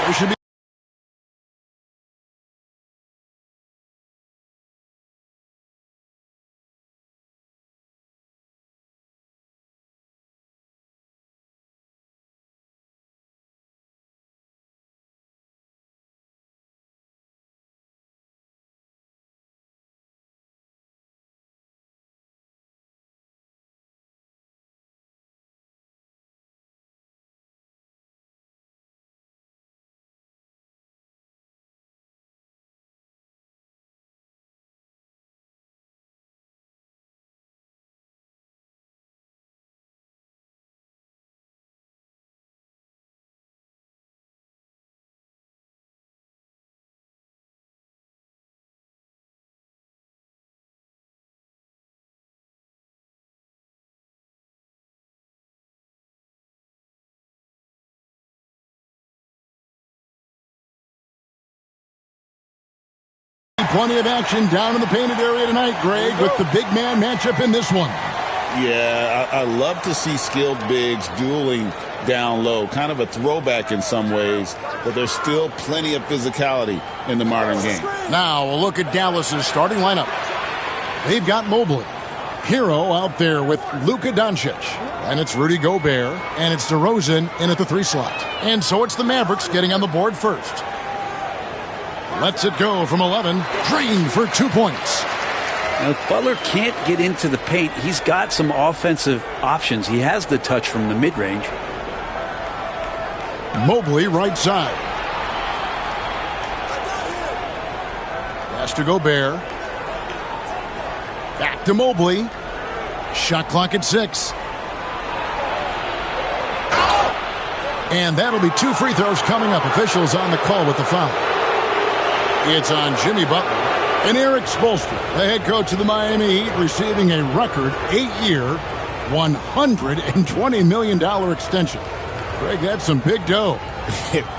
There should be plenty of action down in the painted area tonight, Greg, with the big man matchup in this one. Yeah, I love to see skilled bigs dueling down low. Kind of a throwback in some ways, but there's still plenty of physicality in the modern game. Now we'll look at Dallas's starting lineup. They've got Mobley. Hero out there with Luka Doncic. And it's Rudy Gobert. And it's DeRozan in at the 3 slot. And so it's the Mavericks getting on the board first. Lets it go from 11. Green for 2 points. Now, if Butler can't get into the paint, he's got some offensive options. He has the touch from the mid-range. Mobley right side. Pass to Gobert. Back to Mobley. Shot clock at 6. And that'll be 2 free throws coming up. Officials on the call with the foul. It's on Jimmy Butler. And Eric Spoelstra, the head coach of the Miami Heat, receiving a record 8-year, $120 million extension. Greg, that's some big dough.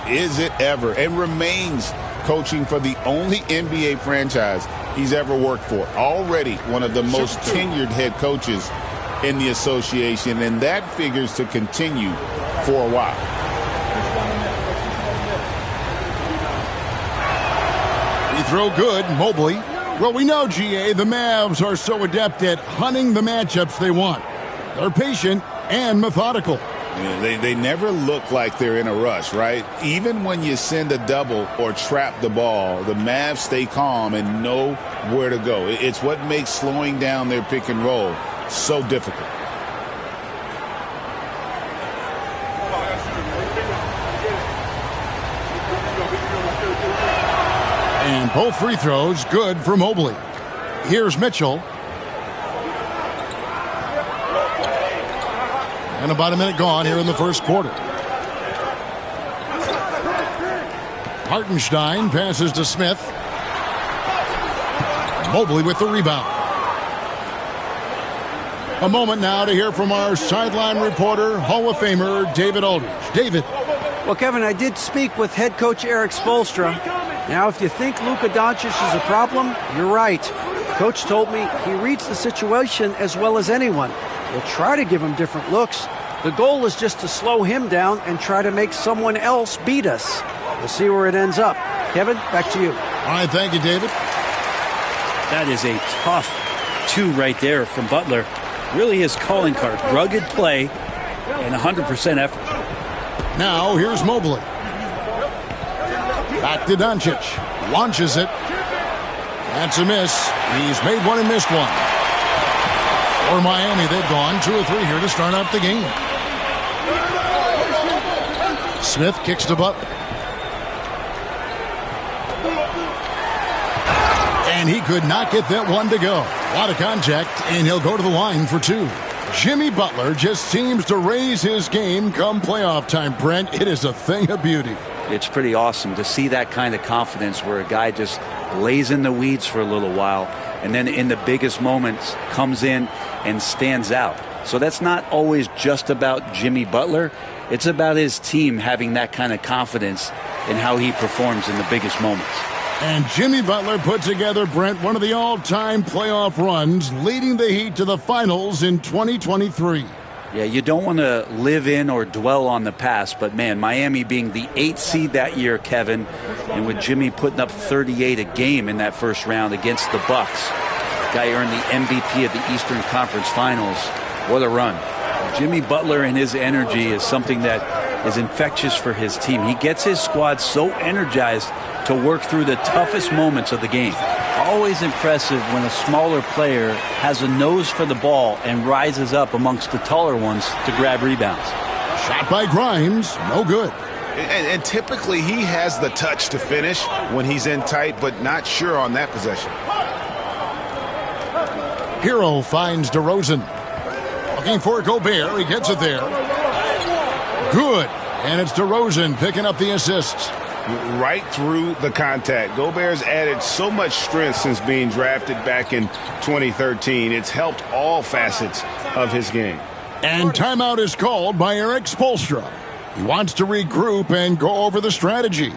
Is it ever? And remains coaching for the only NBA franchise he's ever worked for. Already one of the most tenured head coaches in the association, and that figures to continue for a while. Throw good, Mobley. Well, we know, GA, the Mavs are so adept at hunting the matchups they want. They're patient and methodical. Yeah, they never look like they're in a rush, right? Even when you send a double or trap the ball, the Mavs stay calm and know where to go. It's what makes slowing down their pick and roll so difficult. And both free throws good for Mobley. Here's Mitchell. And about a minute gone here in the first quarter. Hartenstein passes to Smith. Mobley with the rebound. A moment now to hear from our sideline reporter, Hall of Famer David Aldridge. David. Well, Kevin, I did speak with head coach Eric Spoelstra. Now, if you think Luka Doncic is a problem, you're right. Coach told me he reads the situation as well as anyone. We'll try to give him different looks. The goal is just to slow him down and try to make someone else beat us. We'll see where it ends up. Kevin, back to you. All right, thank you, David. That is a tough 2 right there from Butler. Really his calling card. Rugged play and 100% effort. Now, here's Mobley. Back to Doncic. Launches it. That's a miss. He's made one and missed one. For Miami, they've gone 2 or 3 here to start out the game. Smith kicks to Butler. And he could not get that one to go. A lot of contact, and he'll go to the line for 2. Jimmy Butler just seems to raise his game come playoff time, Brent. It is a thing of beauty. It's pretty awesome to see that kind of confidence where a guy just lays in the weeds for a little while and then in the biggest moments comes in and stands out. So that's not always just about Jimmy Butler. It's about his team having that kind of confidence in how he performs in the biggest moments. And Jimmy Butler put together, Brent, one of the all-time playoff runs, leading the Heat to the finals in 2023. Yeah, you don't want to live in or dwell on the past, but man, Miami being the 8th seed that year, Kevin, and with Jimmy putting up 38 a game in that first round against the Bucks, guy earned the MVP of the Eastern Conference Finals. What a run. Jimmy Butler and his energy is something that is infectious for his team. He gets his squad so energized to work through the toughest moments of the game. Always impressive when a smaller player has a nose for the ball and rises up amongst the taller ones to grab rebounds. Shot by Grimes, no good. And typically he has the touch to finish when he's in tight, but not sure on that possession. Hero finds DeRozan. Looking for Gobert. He gets it there. Good. And it's DeRozan picking up the assists. Right through the contact. Gobert's added so much strength since being drafted back in 2013. It's helped all facets of his game. And timeout is called by Eric Spoelstra. He wants to regroup and go over the strategy.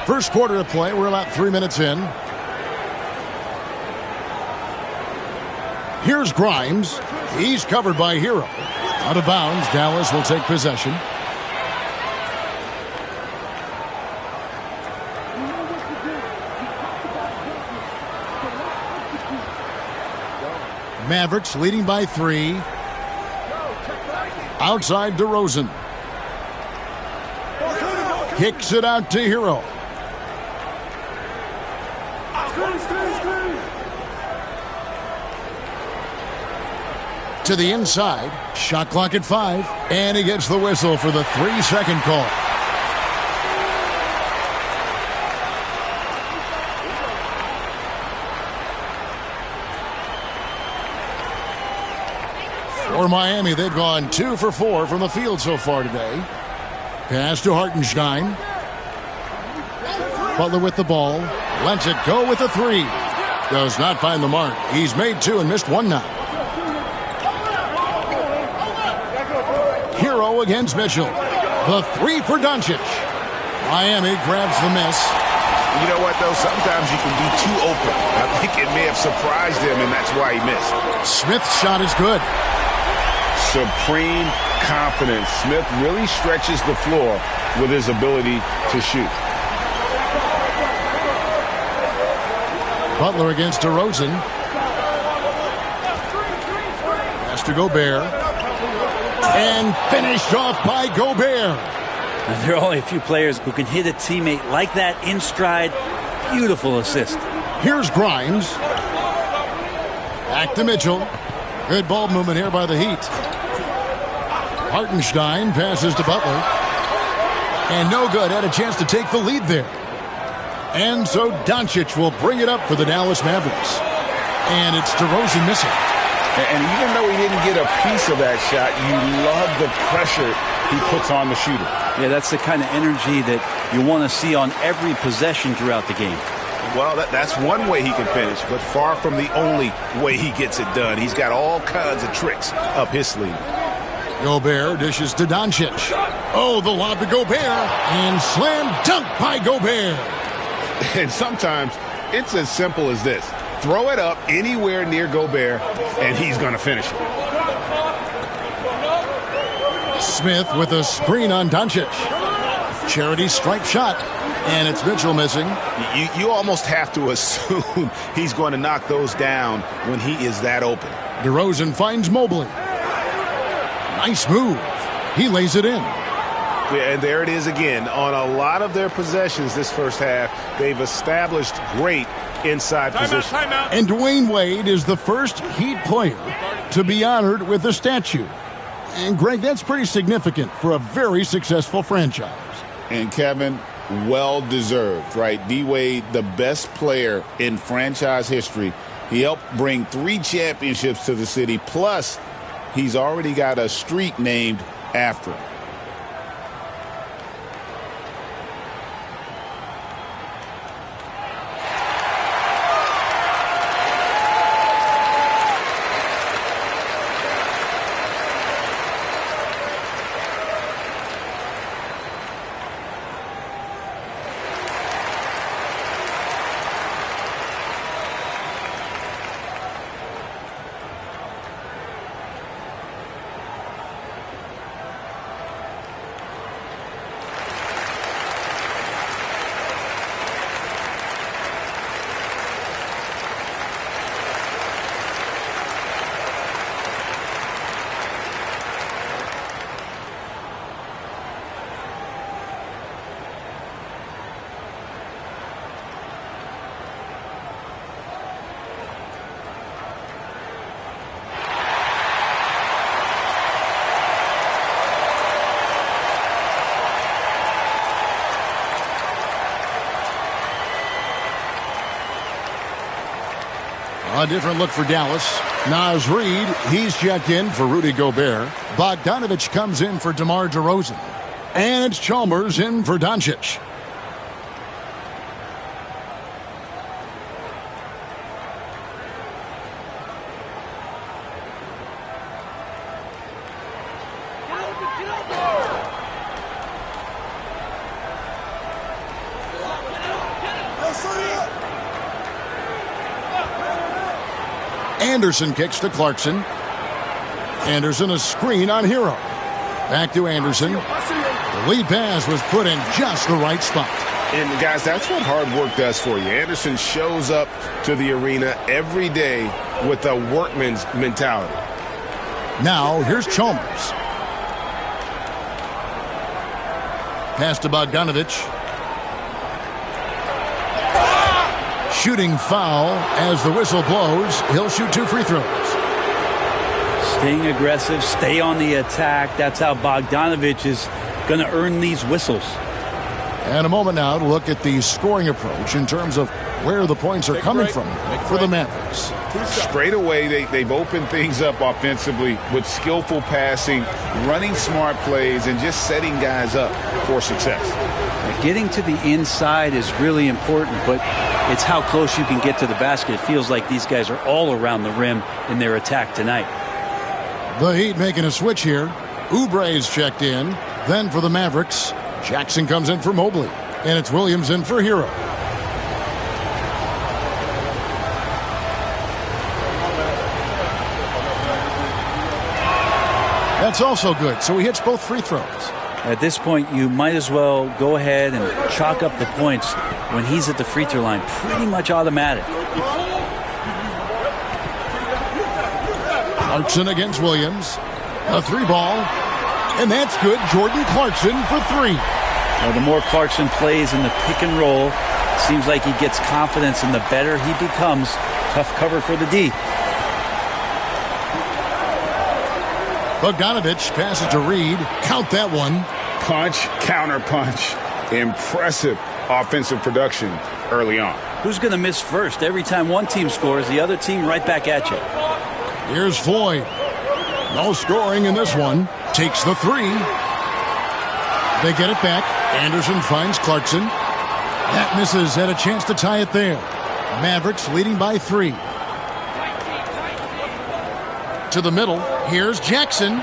First quarter of play, we're about 3 minutes in. Here's Grimes. He's covered by Hero. Out of bounds, Dallas will take possession. Mavericks leading by 3. Outside DeRozan. Kicks it out to Hero. To the inside. Shot clock at 5. And he gets the whistle for the 3-second call. For Miami, they've gone 2 for 4 from the field so far today. Pass to Hartenstein. Butler with the ball. Lets it go with a 3. Does not find the mark. He's made 2 and missed 1 now. Hero against Mitchell. The 3 for Doncic. Miami grabs the miss. You know what, though? Sometimes you can be too open. I think it may have surprised him, and that's why he missed. Smith's shot is good. Supreme confidence. Smith really stretches the floor with his ability to shoot. Butler against DeRozan. Pass to Gobert. And finished off by Gobert. There are only a few players who can hit a teammate like that in stride. Beautiful assist. Here's Grimes. Back to Mitchell. Good ball movement here by the Heat. Hartenstein passes to Butler. And no good. Had a chance to take the lead there. And so Doncic will bring it up for the Dallas Mavericks. And it's DeRozan missing. And even though he didn't get a piece of that shot, you love the pressure he puts on the shooter. Yeah, that's the kind of energy that you want to see on every possession throughout the game. Well, that's one way he can finish, but far from the only way he gets it done. He's got all kinds of tricks up his sleeve. Gobert dishes to Doncic. Oh, the lob to Gobert. And slam dunk by Gobert. And sometimes it's as simple as this. Throw it up anywhere near Gobert, and he's going to finish it. Smith with a screen on Doncic. Charity stripe shot. And it's Mitchell missing. You almost have to assume he's going to knock those down when he is that open. DeRozan finds Mobley. Nice move. He lays it in. Yeah, and there it is again. On a lot of their possessions this first half, they've established great inside position. And Dwayne Wade is the first Heat player to be honored with a statue. And, Greg, that's pretty significant for a very successful franchise. And, Kevin, well-deserved, right? D-Wade, the best player in franchise history. He helped bring 3 championships to the city, plus he's already got a street named after him. A different look for Dallas. Naz Reid, he's checked in for Rudy Gobert. Bogdanovich comes in for DeMar DeRozan. And it's Chalmers in for Doncic. Anderson kicks to Clarkson. Anderson a screen on Hero. Back to Anderson. The lead pass was put in just the right spot. And guys, that's what hard work does for you. Anderson shows up to the arena every day with a workman's mentality. Now here's Chalmers. Pass to Bogdanovich. Shooting foul as the whistle blows. He'll shoot 2 free throws. Staying aggressive, stay on the attack. That's how Bogdanovich is going to earn these whistles. And a moment now to look at the scoring approach in terms of where the points are coming from for the Mavericks. Straight away, they've opened things up offensively with skillful passing, running smart plays, and just setting guys up for success. Getting to the inside is really important, but it's how close you can get to the basket. It feels like these guys are all around the rim in their attack tonight. The Heat making a switch here. Oubre's checked in. Then for the Mavericks, Jackson comes in for Mobley. And it's Williams in for Hero. That's also good, so he hits both free throws. At this point, you might as well go ahead and chalk up the points when he's at the free throw line. Pretty much automatic. Clarkson against Williams. A 3-ball. And that's good. Jordan Clarkson for 3. Well, the more Clarkson plays in the pick and roll, it seems like he gets confidence, and the better he becomes. Tough cover for the D. Bogdanovich passes to Reid. Count that one. Punch, counter punch. Impressive offensive production early on. Who's going to miss first? Every time one team scores, the other team right back at you. Here's Floyd. No scoring in this one. Takes the three. They get it back. Anderson finds Clarkson. That misses. Had a chance to tie it there. Mavericks leading by 3. To the middle. Here's Jackson.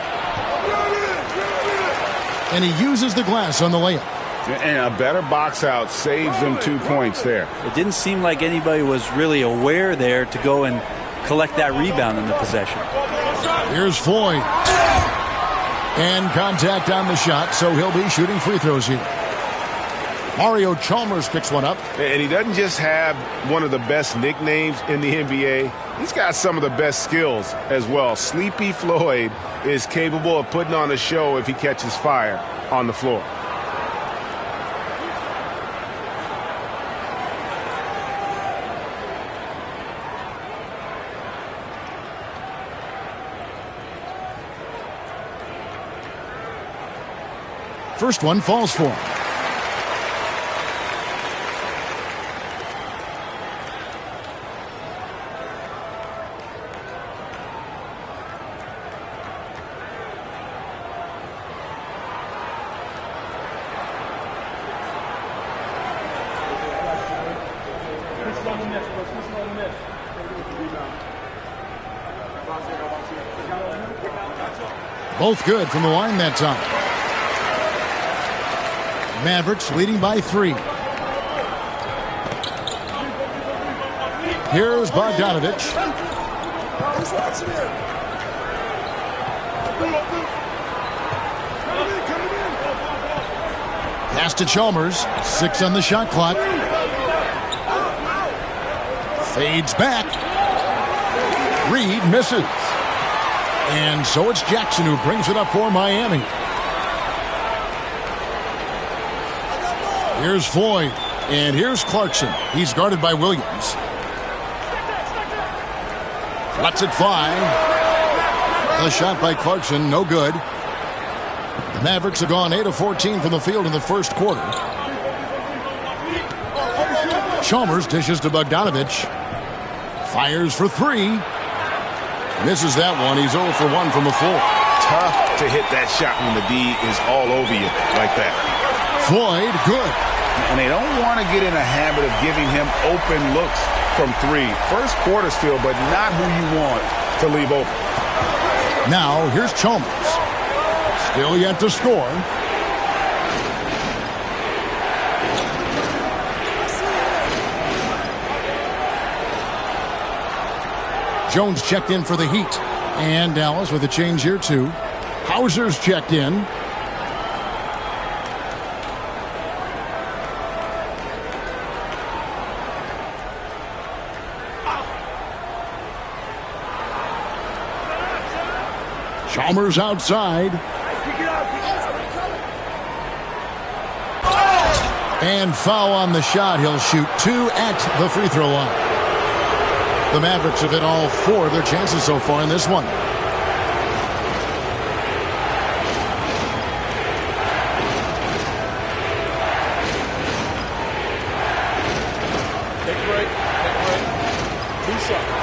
And he uses the glass on the layup. And a better box out saves them 2 points there. It didn't seem like anybody was really aware there to go and collect that rebound in the possession. Here's Floyd. And contact on the shot, so he'll be shooting free throws here. Mario Chalmers picks one up. And he doesn't just have one of the best nicknames in the NBA. He's got some of the best skills as well. Sleepy Floyd is capable of putting on a show if he catches fire on the floor. First one falls for him. Both good from the line that time. Mavericks leading by 3. Here's Bogdanovich. Pass to Chalmers. 6 on the shot clock. Fades back. Reed misses. And so it's Jackson who brings it up for Miami. Here's Floyd. And here's Clarkson. He's guarded by Williams. Lets it fly. The shot by Clarkson, no good. The Mavericks have gone 8 of 14 from the field in the first quarter. Chalmers dishes to Bogdanovich. Fires for 3. Misses that one. He's 0 for 1 from the floor. Tough to hit that shot when the D is all over you like that. Floyd, good. And they don't want to get in a habit of giving him open looks from 3. First quarter still, but not who you want to leave open. Now, here's Chalmers. Still yet to score. Jones checked in for the Heat. And Dallas with a change here, too. Hauser's checked in. Chalmers outside. And foul on the shot. He'll shoot 2 at the free throw line. The Mavericks have hit all 4 of their chances so far in this one. Take a break. Take a break. 2 shots.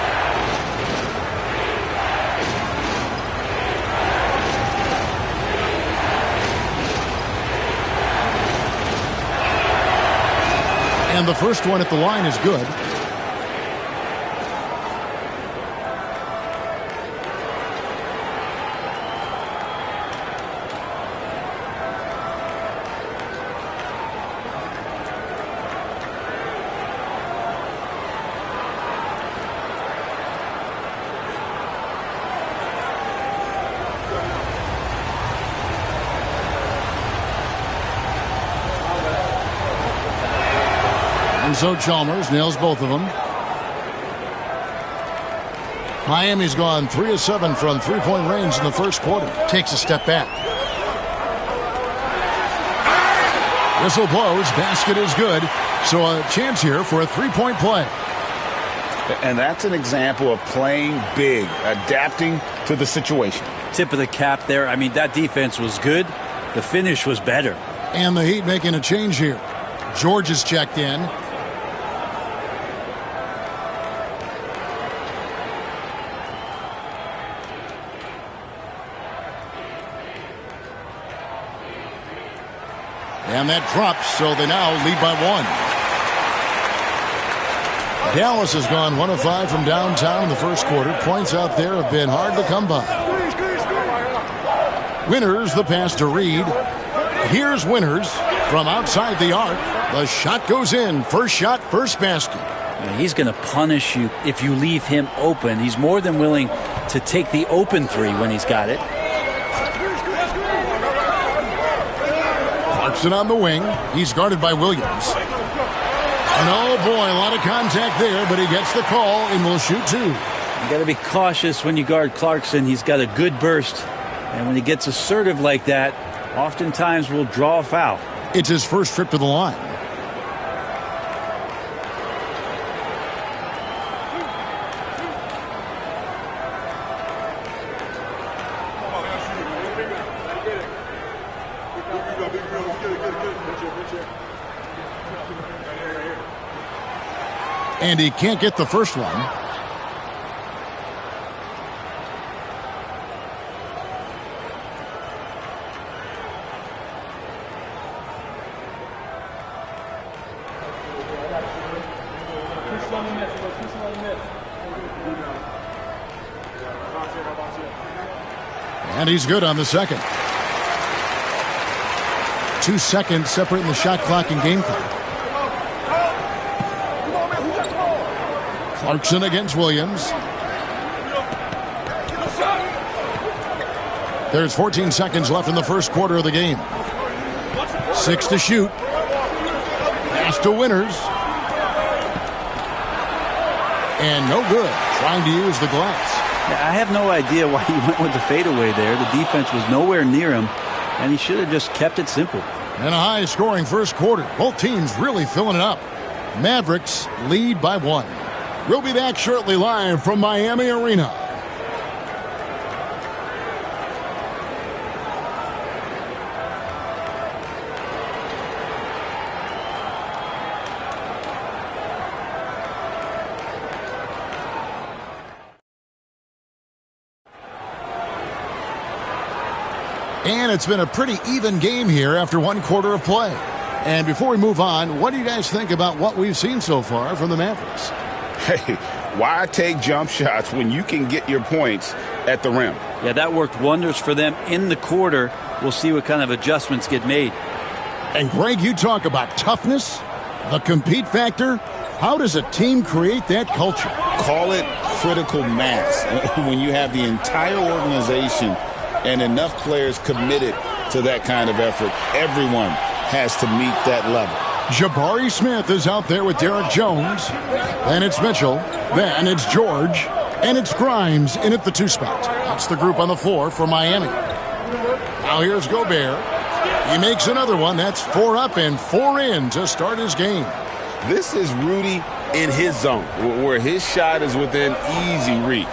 And the first one at the line is good. And so Chalmers nails both of them. Miami's gone 3 of 7 from three-point range in the first quarter. Takes a step back. Whistle blows. Basket is good. So a chance here for a three-point play. And that's an example of playing big, adapting to the situation. Tip of the cap there. I mean, that defense was good. The finish was better. And the Heat making a change here. George is checked in. And that drops, so they now lead by 1. Dallas has gone 1 of 5 from downtown in the first quarter. Points out there have been hard to come by. Winters, the pass to Reed. Here's Winters from outside the arc. The shot goes in. First shot, first basket. He's going to punish you if you leave him open. He's more than willing to take the open three when he's got it. Clarkson on the wing. He's guarded by Williams. And oh boy, a lot of contact there, but he gets the call and will shoot 2. You got to be cautious when you guard Clarkson. He's got a good burst. And when he gets assertive like that, oftentimes will draw a foul. It's his first trip to the line. And he can't get the first one. And he's good on the second. 2 seconds separating the shot clock and game clock. Clarkson against Williams. There's 14 seconds left in the first quarter of the game. 6 to shoot. Pass to Winters. And no good. Trying to use the glass. I have no idea why he went with the fadeaway there. The defense was nowhere near him, and he should have just kept it simple. And a high-scoring first quarter. Both teams really filling it up. Mavericks lead by 1. We'll be back shortly live from Miami Arena. And it's been a pretty even game here after 1 quarter of play. And before we move on, what do you guys think about what we've seen so far from the Mavericks? Hey, why take jump shots when you can get your points at the rim? Yeah, that worked wonders for them in the quarter. We'll see what kind of adjustments get made. And Greg, you talk about toughness, the compete factor. How does a team create that culture? Call it critical mass. When you have the entire organization and enough players committed to that kind of effort, everyone has to meet that level. Jabari Smith is out there with Derek Jones. Then it's Mitchell. Then it's George. And it's Grimes in at the 2 spot. That's the group on the floor for Miami. Now here's Gobert. He makes another one. That's 4 up and 4 in to start his game. This is Rudy in his zone, where his shot is within easy reach.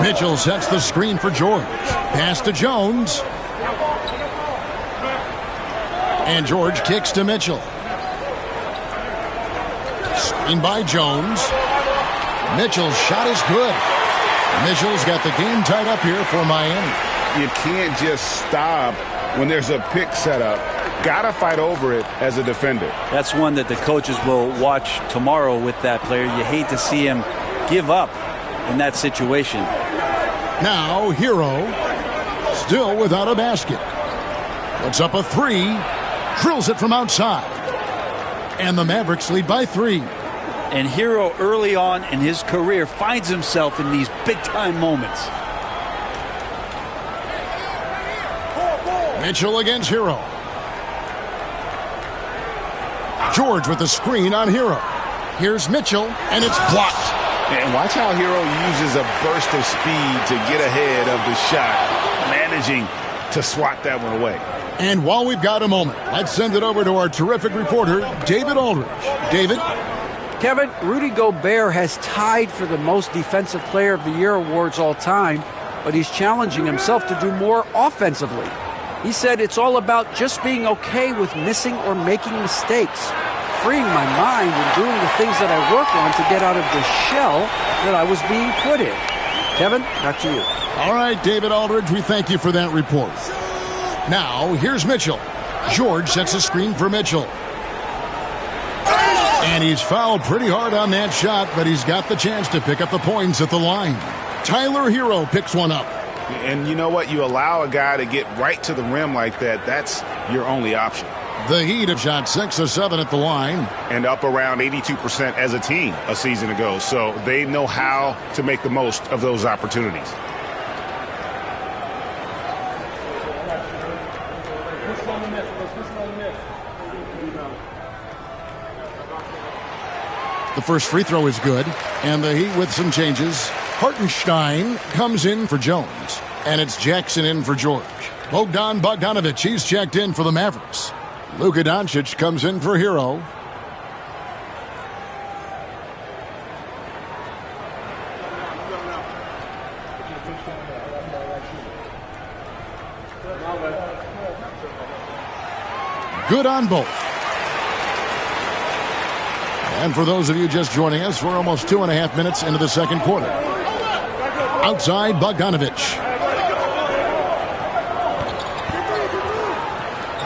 Mitchell sets the screen for George. Pass to Jones. And George kicks to Mitchell. Screen by Jones. Mitchell's shot is good. Mitchell's got the game tied up here for Miami. You can't just stop when there's a pick set up. Gotta fight over it as a defender. That's one that the coaches will watch tomorrow with that player. You hate to see him give up in that situation. Now Hero still without a basket. Puts up a 3. Drills it from outside. And the Mavericks lead by 3. And Hero early on in his career finds himself in these big-time moments. Mitchell against Hero. George with the screen on Hero. Here's Mitchell, and it's blocked. And watch how Hero uses a burst of speed to get ahead of the shot, managing to swat that one away. And while we've got a moment, let's send it over to our terrific reporter, David Aldridge. David? Kevin, Rudy Gobert has tied for the most Defensive Player of the Year awards all time, but he's challenging himself to do more offensively. He said it's all about just being okay with missing or making mistakes, freeing my mind and doing the things that I work on to get out of the shell that I was being put in. Kevin, back to you. All right, David Aldridge, we thank you for that report. Now, here's Mitchell. George sets a screen for Mitchell. And he's fouled pretty hard on that shot, but he's got the chance to pick up the points at the line. Tyler Hero picks one up. And you know what? You allow a guy to get right to the rim like that, that's your only option. The Heat have shot 6 of 7 at the line. And up around 82% as a team a season ago. So they know how to make the most of those opportunities. The first free throw is good, and the Heat with some changes. Hartenstein comes in for Jones, and it's Jackson in for George. Bogdan Bogdanović, he's checked in for the Mavericks. Luka Doncic comes in for Hero. Good on both. And for those of you just joining us, we're almost 2.5 minutes into the second quarter. Outside, Bogdanović.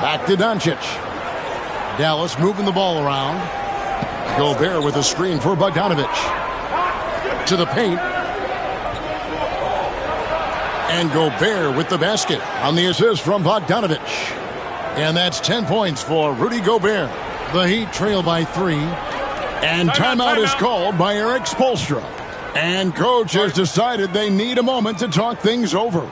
Back to Doncic. Dallas moving the ball around. Gobert with a screen for Bogdanović. To the paint. And Gobert with the basket on the assist from Bogdanović. And that's 10 points for Rudy Gobert. The Heat trail by 3. And timeout is called by Eric Spoelstra. And coach has decided they need a moment to talk things over.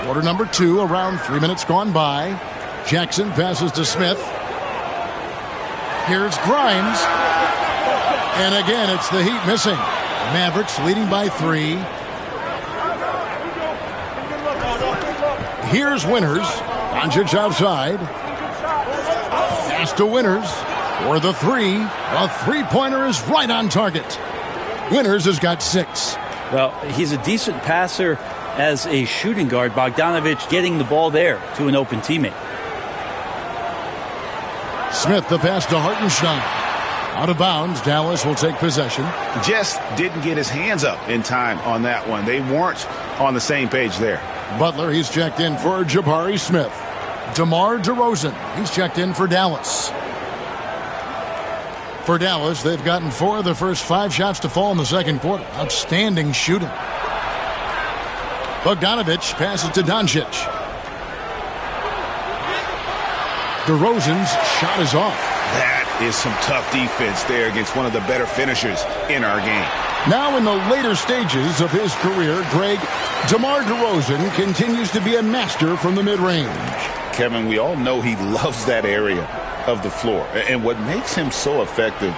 Quarter number 2, around 3 minutes gone by. Jackson passes to Smith. Here's Grimes. And again, it's the Heat missing. Mavericks leading by 3. Here's Winters. Doncic outside. Pass to Winters for the 3. A three-pointer is right on target. Winters has got 6. Well, he's a decent passer as a shooting guard. Bogdanović getting the ball there to an open teammate. Smith, the pass to Hartenstein. Out of bounds, Dallas will take possession. Just didn't get his hands up in time on that one. They weren't on the same page there. Butler, he's checked in for Jabari Smith. DeMar DeRozan, he's checked in for Dallas. For Dallas, they've gotten 4 of their first 5 shots to fall in the second quarter. Outstanding shooting. Bogdanović passes to Doncic. DeRozan's shot is off. That is some tough defense there against one of the better finishers in our game. Now in the later stages of his career, Greg, DeMar DeRozan continues to be a master from the mid-range. Kevin, we all know he loves that area of the floor. And what makes him so effective,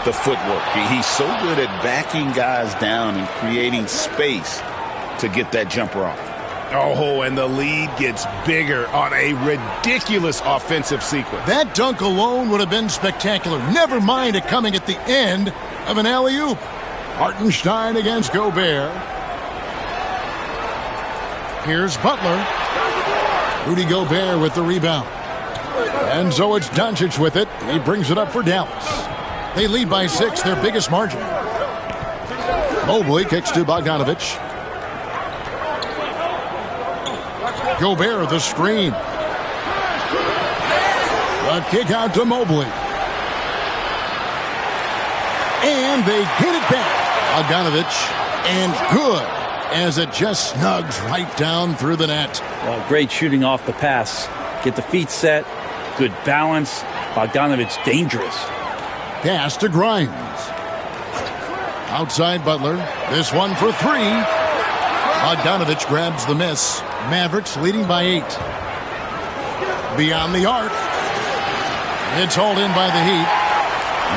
the footwork. He's so good at backing guys down and creating space to get that jumper off. Oh, and the lead gets bigger on a ridiculous offensive sequence. That dunk alone would have been spectacular. Never mind it coming at the end of an alley-oop. Hartenstein against Gobert. Here's Butler. Rudy Gobert with the rebound. And so it's Doncic with it. He brings it up for Dallas. They lead by 6, their biggest margin. Mobley kicks to Bogdanovich. Gobert, the screen. The kick out to Mobley. And they get it back. Bogdanovich, and good, as it just snugs right down through the net. Well, great shooting off the pass. Get the feet set. Good balance. Bogdanovich dangerous. Pass to Grimes. Outside Butler. This one for 3. Bogdanovich grabs the miss. Mavericks leading by 8. Beyond the arc. It's hauled in by the Heat.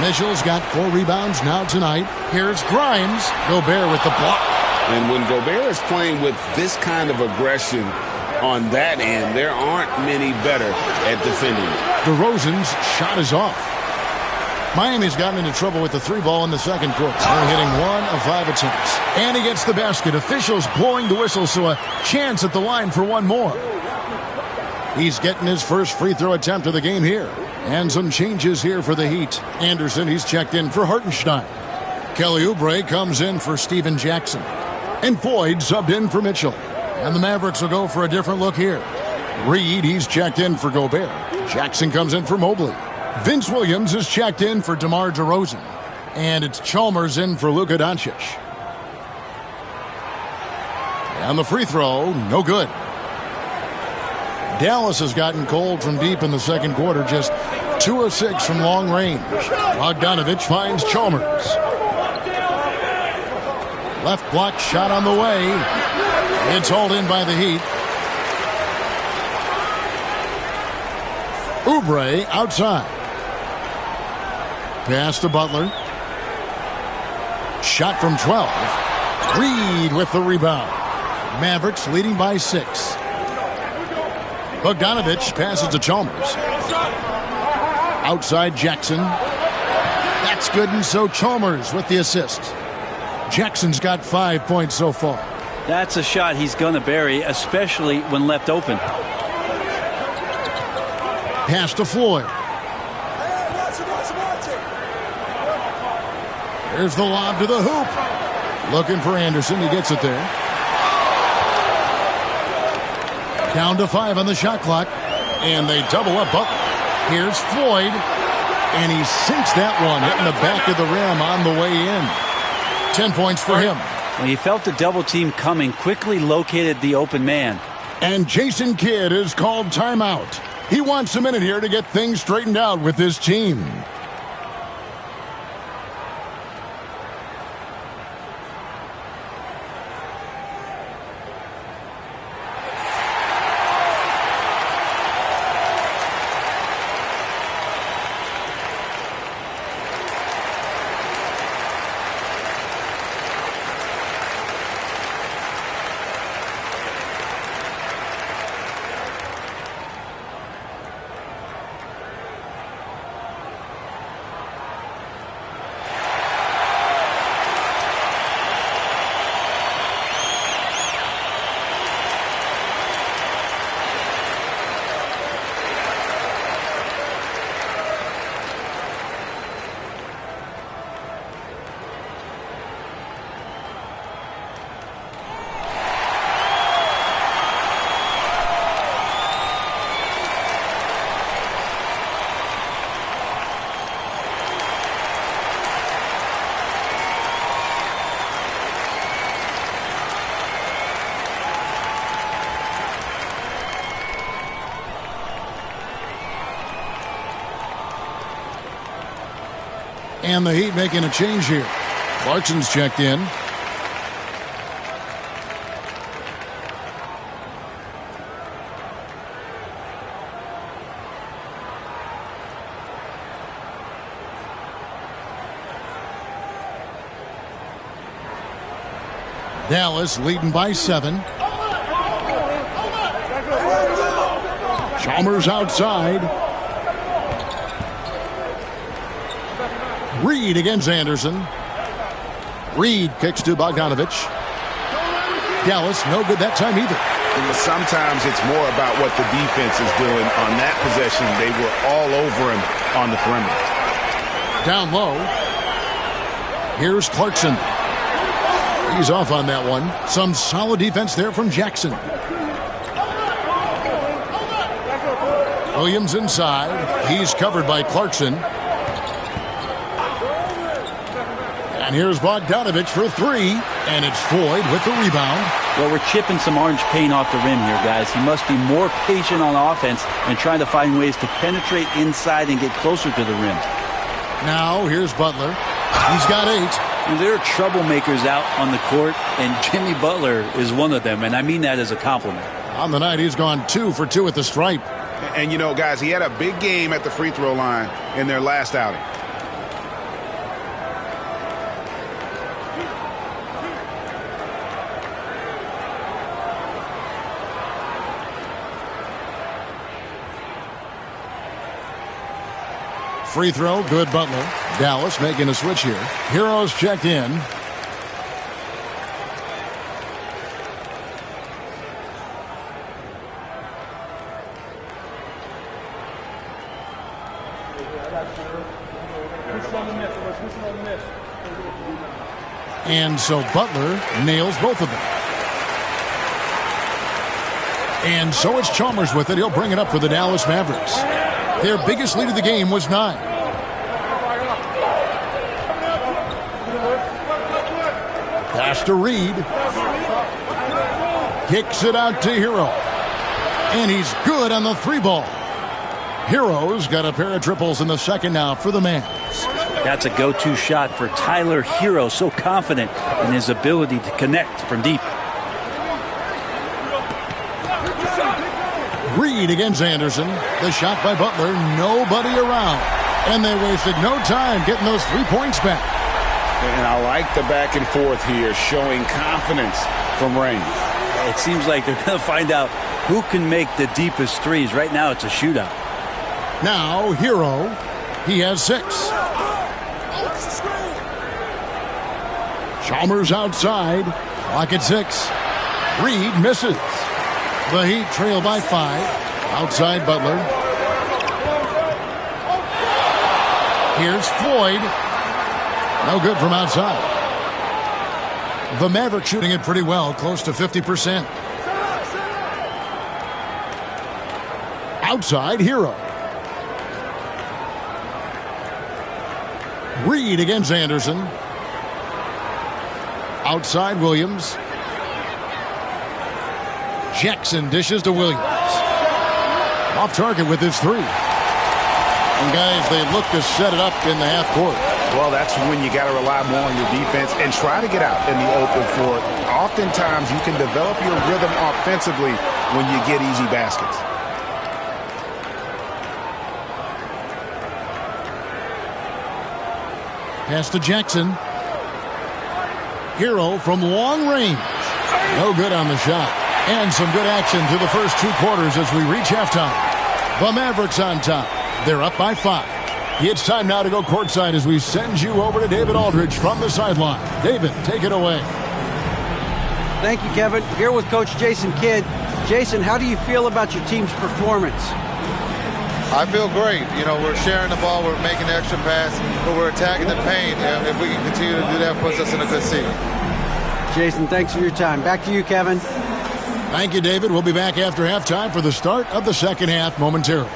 Mitchell's got 4 rebounds now tonight. Here's Grimes. Gobert with the block. And when Gobert is playing with this kind of aggression on that end, there aren't many better at defending it. DeRozan's shot is off. Miami's gotten into trouble with the 3 ball in the second quarter. They're hitting 1 of 5 attempts. And he gets the basket. Officials blowing the whistle, so a chance at the line for 1 more. He's getting his first free throw attempt of the game here. And some changes here for the Heat. Anderson, he's checked in for Hartenstein. Kelly Oubre comes in for Steven Jackson. And Floyd subbed in for Mitchell. And the Mavericks will go for a different look here. Reed, he's checked in for Gobert. Jackson comes in for Mobley. Vince Williams is checked in for DeMar DeRozan. And it's Chalmers in for Luka Doncic. And the free throw, no good. Dallas has gotten cold from deep in the second quarter, just 2 of 6 from long range. Bogdanovich finds Chalmers. Left block shot on the way. It's hauled in by the Heat. Oubre outside. Pass to Butler. Shot from 12. Reed with the rebound. Mavericks leading by 6. Bogdanovich passes to Chalmers. Outside Jackson. That's good, and so Chalmers with the assist. Jackson's got 5 points so far. That's a shot he's going to bury, especially when left open. Pass to Floyd. There's the lob to the hoop. Looking for Anderson. He gets it there. Down to 5 on the shot clock. And they double up Butler. Here's Floyd. And he sinks that one, hitting the back of the rim on the way in. 10 points for him. When he felt the double team coming, quickly located the open man. And Jason Kidd is called timeout. He wants a minute here to get things straightened out with his team. And the Heat making a change here. Clarkson's checked in. Dallas leading by 7. Chalmers outside. Reed against Anderson. Reed kicks to Bogdanovich. Dallas no good that time either. Sometimes it's more about what the defense is doing on that possession. They were all over him on the perimeter. Down low. Here's Clarkson. He's off on that one. Some solid defense there from Jackson. Williams inside. He's covered by Clarkson. And here's Bogdanovich for 3. And it's Floyd with the rebound. Well, we're chipping some orange paint off the rim here, guys. He must be more patient on offense and trying to find ways to penetrate inside and get closer to the rim. Now here's Butler. He's got 8. And there are troublemakers out on the court, and Jimmy Butler is one of them, and I mean that as a compliment. On the night, he's gone 2 for 2 at the stripe. And, you know, guys, he had a big game at the free throw line in their last outing. Free throw, good Butler. Dallas making a switch here. Heroes check in. And so Butler nails both of them. And so it's Chalmers with it. He'll bring it up for the Dallas Mavericks. Their biggest lead of the game was 9. Pass to Reed. Kicks it out to Hero. And he's good on the 3-ball. Hero's got a pair of triples in the second now for the Mavs. That's a go-to shot for Tyler Hero, so confident in his ability to connect from deep. Reed against Anderson. The shot by Butler. Nobody around. And they wasted no time getting those 3 points back. And I like the back and forth here, showing confidence from Rain. It seems like they're going to find out who can make the deepest threes. Right now, it's a shootout. Now, Hero. He has 6. Chalmers outside. Clock at 6. Reed misses. The Heat trail by 5. Outside Butler. Here's Floyd. No good from outside. The Mavericks shooting it pretty well, close to 50%. Outside Hero. Reed against Anderson. Outside Williams. Jackson dishes to Williams. Off target with his 3. And guys, they look to set it up in the half court. Well, that's when you got to rely more on your defense and try to get out in the open floor. Oftentimes, you can develop your rhythm offensively when you get easy baskets. Pass to Jackson. Hero from long range. No good on the shot. And some good action through the first 2 quarters as we reach halftime. The Mavericks on top. They're up by 5. It's time now to go courtside as we send you over to David Aldridge from the sideline. David, take it away. Thank you, Kevin. Here with Coach Jason Kidd. Jason, how do you feel about your team's performance? I feel great. You know, we're sharing the ball, we're making the extra pass, but we're attacking the paint. And if we can continue to do that, puts us in a good seat. Jason, thanks for your time. Back to you, Kevin. Thank you, David. We'll be back after halftime for the start of the second half momentarily.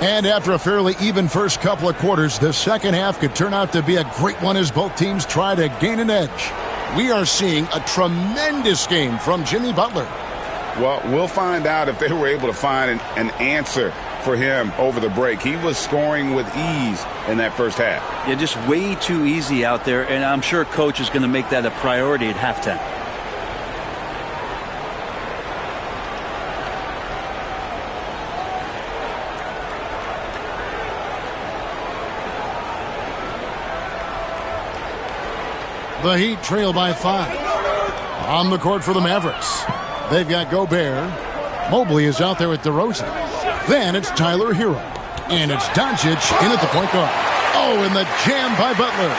And after a fairly even first couple of quarters, the second half could turn out to be a great one as both teams try to gain an edge. We are seeing a tremendous game from Jimmy Butler. Well, we'll find out if they were able to find an answer for him over the break. He was scoring with ease in that first half. Yeah, just way too easy out there, and I'm sure Coach is going to make that a priority at halftime. The Heat trail by 5. On the court for the Mavericks, they've got Gobert. Mobley is out there with DeRozan. Then it's Tyler Hero. And it's Doncic in at the point guard. Oh, and the jam by Butler.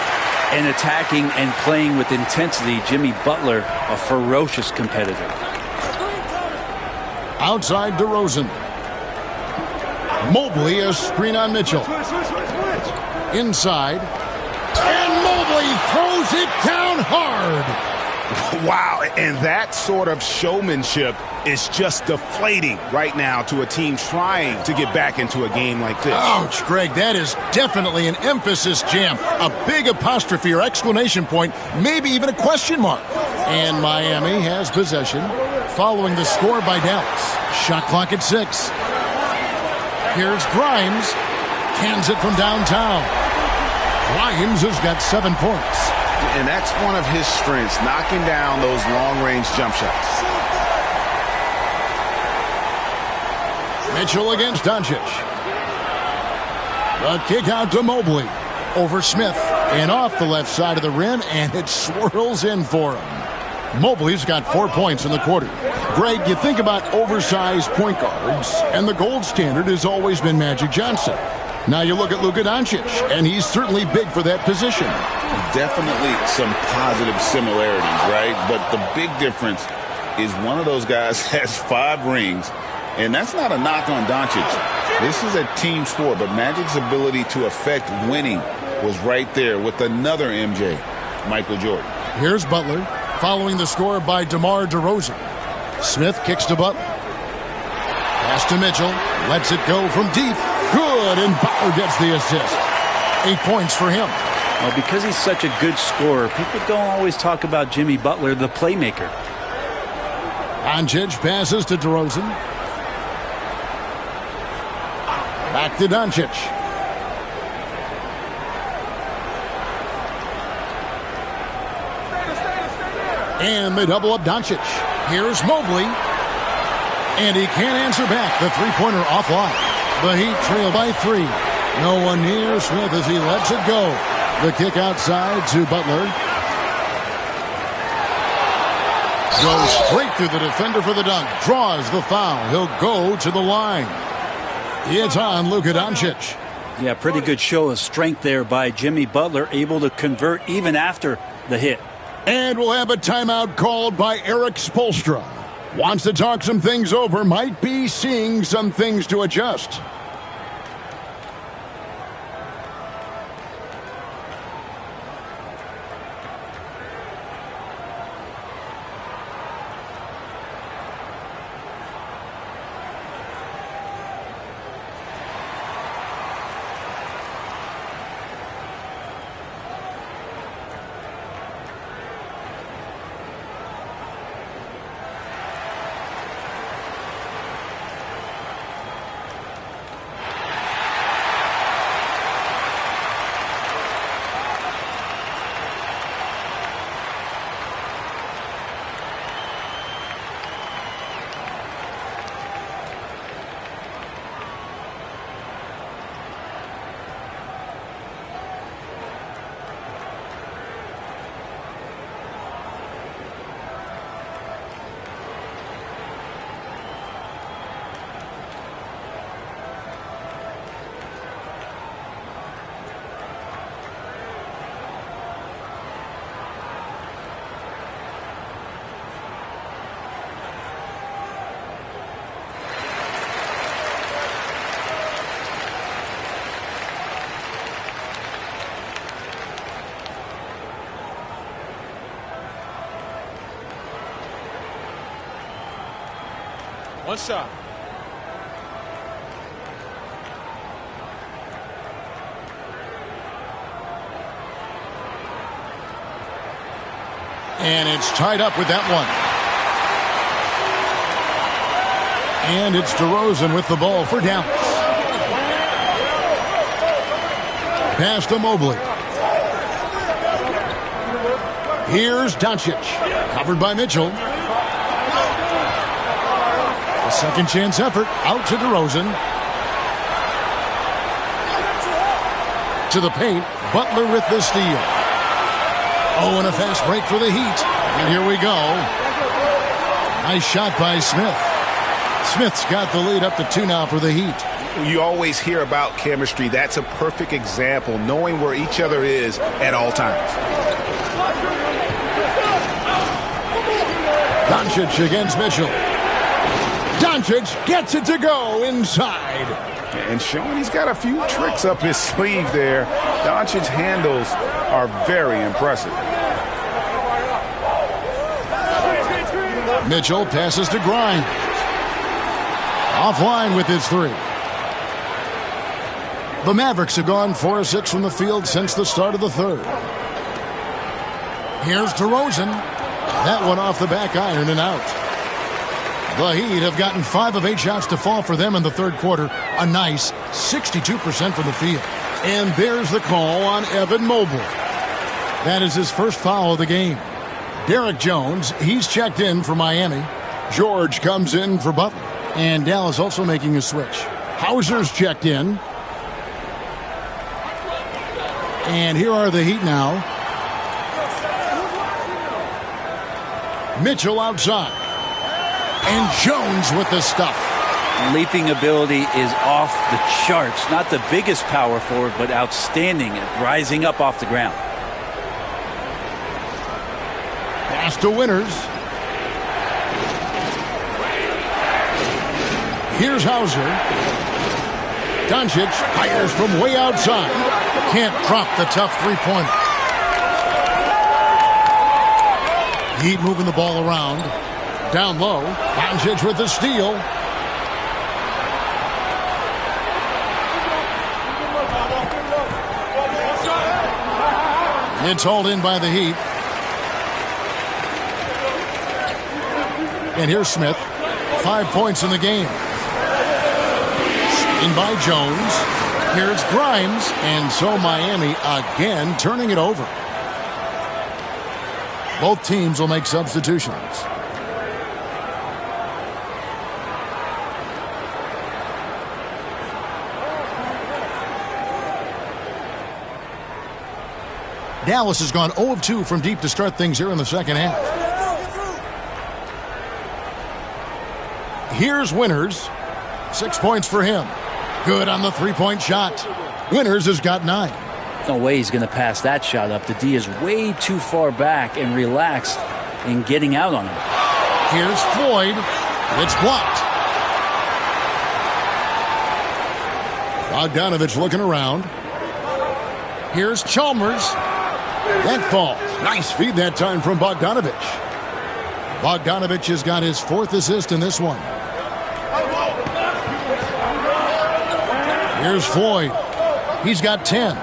And attacking and playing with intensity, Jimmy Butler, a ferocious competitor. Outside DeRozan. Mobley, a screen on Mitchell. Inside. And Mobley throws it down hard. Wow, and that sort of showmanship is just deflating right now to a team trying to get back into a game like this. Ouch, Greg, that is definitely an emphasis jam. A big apostrophe or exclamation point, maybe even a question mark. And Miami has possession following the score by Dallas. Shot clock at 6. Here's Grimes. Cans it from downtown. Grimes has got 7 points. And that's one of his strengths, knocking down those long-range jump shots. Mitchell against Doncic. The kick out to Mobley. Over Smith and off the left side of the rim, and it swirls in for him. Mobley's got 4 points in the quarter. Greg, you think about oversized point guards, and the gold standard has always been Magic Johnson. Now you look at Luka Doncic, and he's certainly big for that position. Definitely some positive similarities, right? But the big difference is one of those guys has 5 rings, and that's not a knock on Doncic. This is a team sport, but Magic's ability to affect winning was right there with another MJ, Michael Jordan. Here's Butler, following the score by DeMar DeRozan. Smith kicks to Butler. Pass to Mitchell, lets it go from deep. Good, and Butler gets the assist. 8 points for him. Well, because he's such a good scorer, people don't always talk about Jimmy Butler, the playmaker. Doncic passes to DeRozan. Back to Doncic. And they double up Doncic. Here's Mobley. And he can't answer back. The three-pointer offline. The Heat trail by 3. No one near Smith as he lets it go. The kick outside to Butler. Goes straight through the defender for the dunk. Draws the foul. He'll go to the line. It's on Luka Doncic. Yeah, pretty good show of strength there by Jimmy Butler, able to convert even after the hit. And we'll have a timeout called by Erik Spoelstra. Wants to talk some things over, might be seeing some things to adjust. One shot. And it's tied up with that one. And it's DeRozan with the ball for Dallas. Pass to Mobley. Here's Doncic. Covered by Mitchell. A second chance effort. Out to DeRozan. To the paint. Butler with the steal. Oh, and a fast break for the Heat. And here we go. Nice shot by Smith. Smith's got the lead up to 2 now for the Heat. You always hear about chemistry. That's a perfect example, knowing where each other is at all times. Doncic against Mitchell. Doncic gets it to go inside. And showing he's got a few tricks up his sleeve there. Doncic's handles are very impressive. Mitchell passes to Grimes. Offline with his 3. The Mavericks have gone 4 of 6 from the field since the start of the third. Here's DeRozan. That one off the back iron and out. The Heat have gotten 5 of 8 shots to fall for them in the third quarter. A nice 62% from the field. And there's the call on Evan Mobley. That is his first foul of the game. Derek Jones, he's checked in for Miami. George comes in for Butler. And Dallas also making a switch. Hauser's checked in. And here are the Heat now. Mitchell outside. And Jones with the stuff. Leaping ability is off the charts. Not the biggest power forward, but outstanding at rising up off the ground. Pass to Winters. Here's Hauser. Doncic fires from way outside. Can't drop the tough three-pointer. Heat moving the ball around. Down low. Doncic with the steal. It's hauled in by the Heat. And here's Smith. 5 points in the game. In by Jones. Here's Grimes. And so Miami again turning it over. Both teams will make substitutions. Dallas has gone 0 of 2 from deep to start things here in the second half. Here's Winters. 6 points for him. Good on the three-point shot. Winters has got 9. No way he's going to pass that shot up. The D is way too far back and relaxed in getting out on him. Here's Floyd. It's blocked. Bogdanovich looking around. Here's Chalmers. That falls. Nice feed that time from Bogdanovich. Bogdanovich has got his 4th assist in this one. Here's Floyd. He's got 10.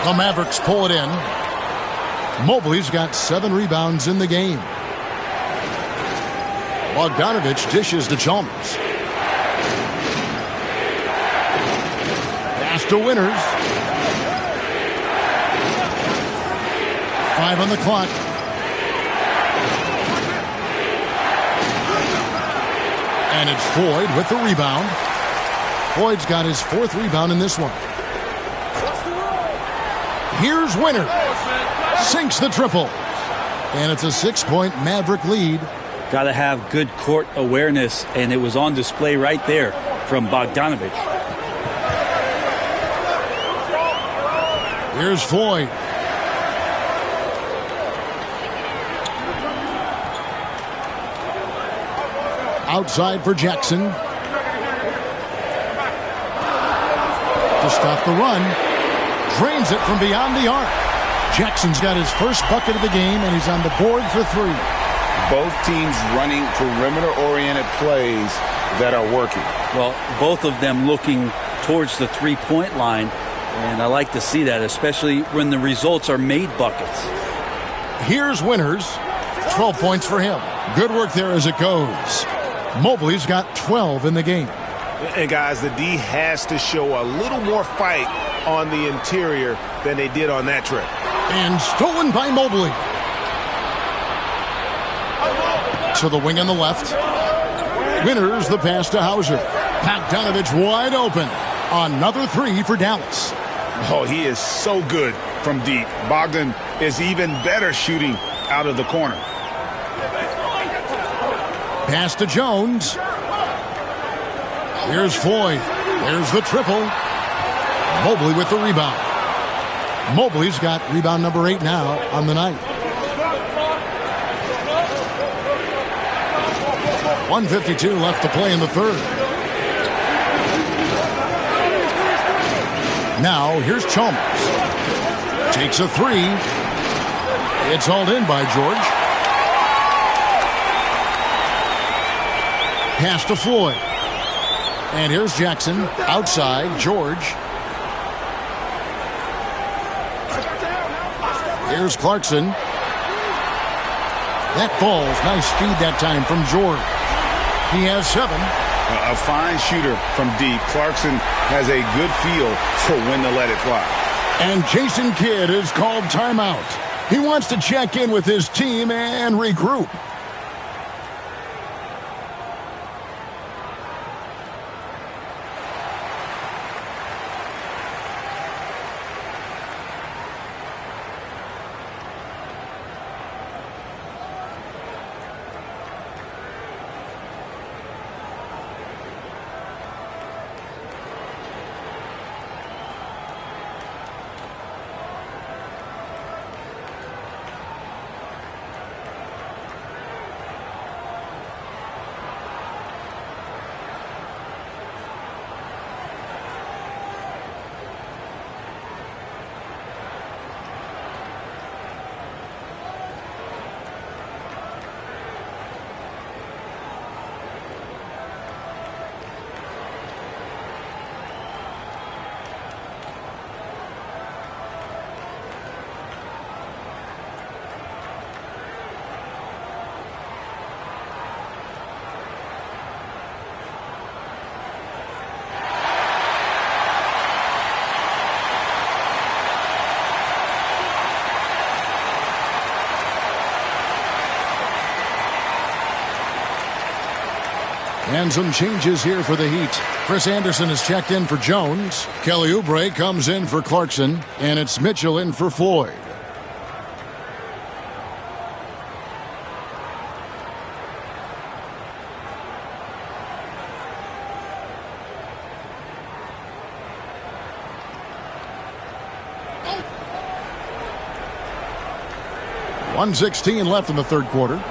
The Mavericks pull it in. Mobley's got 7 rebounds in the game. Bogdanovich dishes to Chalmers. Pass to Winters. 5 on the clock. And it's Floyd with the rebound. Floyd's got his 4th rebound in this one. Here's Winters. Sinks the triple. And it's a 6-point Maverick lead. Got to have good court awareness, and it was on display right there from Bogdanovich. Here's Floyd. Outside for Jackson. To stop the run. Drains it from beyond the arc. Jackson's got his first bucket of the game, and he's on the board for 3. Both teams running perimeter-oriented plays that are working. Well, both of them looking towards the three-point line, And I like to see that, especially when the results are made buckets. Here's Winters. 12 points for him. Good work there as it goes. Mobley's got 12 in the game. And guys, the D has to show a little more fight on the interior than they did on that trip. And stolen by Mobley. To the wing on the left. Winters the pass to Hauser. Bogdanovich wide open. Another three for Dallas. Oh, he is so good from deep. Bogdan is even better shooting out of the corner. Pass to Jones. Here's Floyd. There's the triple. Mobley with the rebound. Mobley's got rebound number 8 now on the night. 1:52 left to play in the third. Now here's Chalmers. Takes a three. It's hauled in by George. Pass to Floyd. And here's Jackson. Outside, George. Here's Clarkson. That falls. Nice speed that time from George. He has 7. A fine shooter from deep. Clarkson has a good feel for when to let it fly. And Jason Kidd is called timeout. He wants to check in with his team and regroup. And some changes here for the Heat. Chris Anderson has checked in for Jones. Kelly Oubre comes in for Clarkson. And it's Mitchell in for Floyd. .116 left in the third quarter.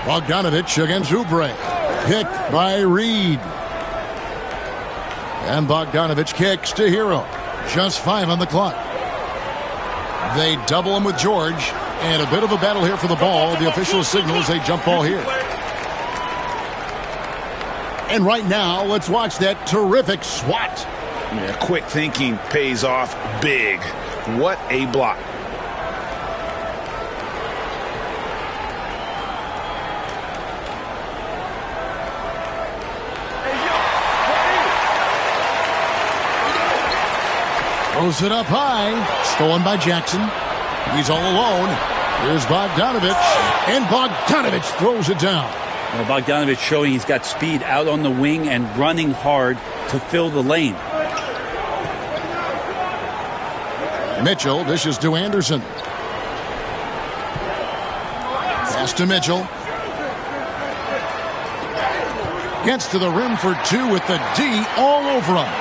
Bogdanovich against Oubre. Pick by Reed. And Bogdanovich kicks to Hero. Just 5 on the clock. They double him with George. And a bit of a battle here for the ball. The official signals a jump ball here. And right now, let's watch that terrific swat. Yeah, quick thinking pays off big. What a block. Throws it up high. Stolen by Jackson. He's all alone. Here's Bogdanovich. And Bogdanovich throws it down. Well, Bogdanovich showing he's got speed out on the wing and running hard to fill the lane. Mitchell dishes to Anderson. Pass to Mitchell. Gets to the rim for 2 with the D all over him.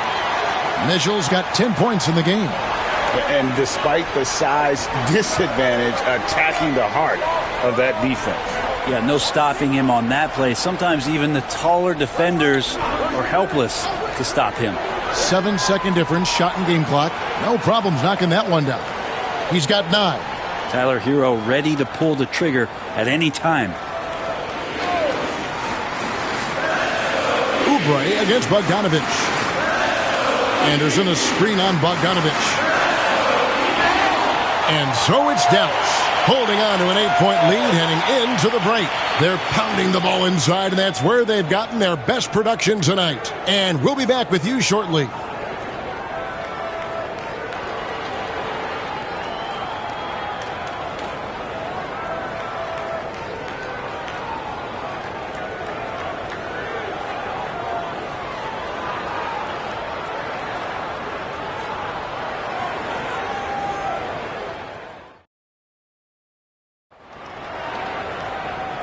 Mitchell's got 10 points in the game. And despite the size disadvantage, attacking the heart of that defense. Yeah, no stopping him on that play. Sometimes even the taller defenders are helpless to stop him. 7-second difference, shot and game clock. No problems knocking that one down. He's got 9. Tyler Hero ready to pull the trigger at any time. Oubre against Bogdanovich. Anderson a screen on Bogdanovich. And so it's Dallas holding on to an 8-point lead heading into the break. They're pounding the ball inside, and that's where they've gotten their best production tonight. And we'll be back with you shortly.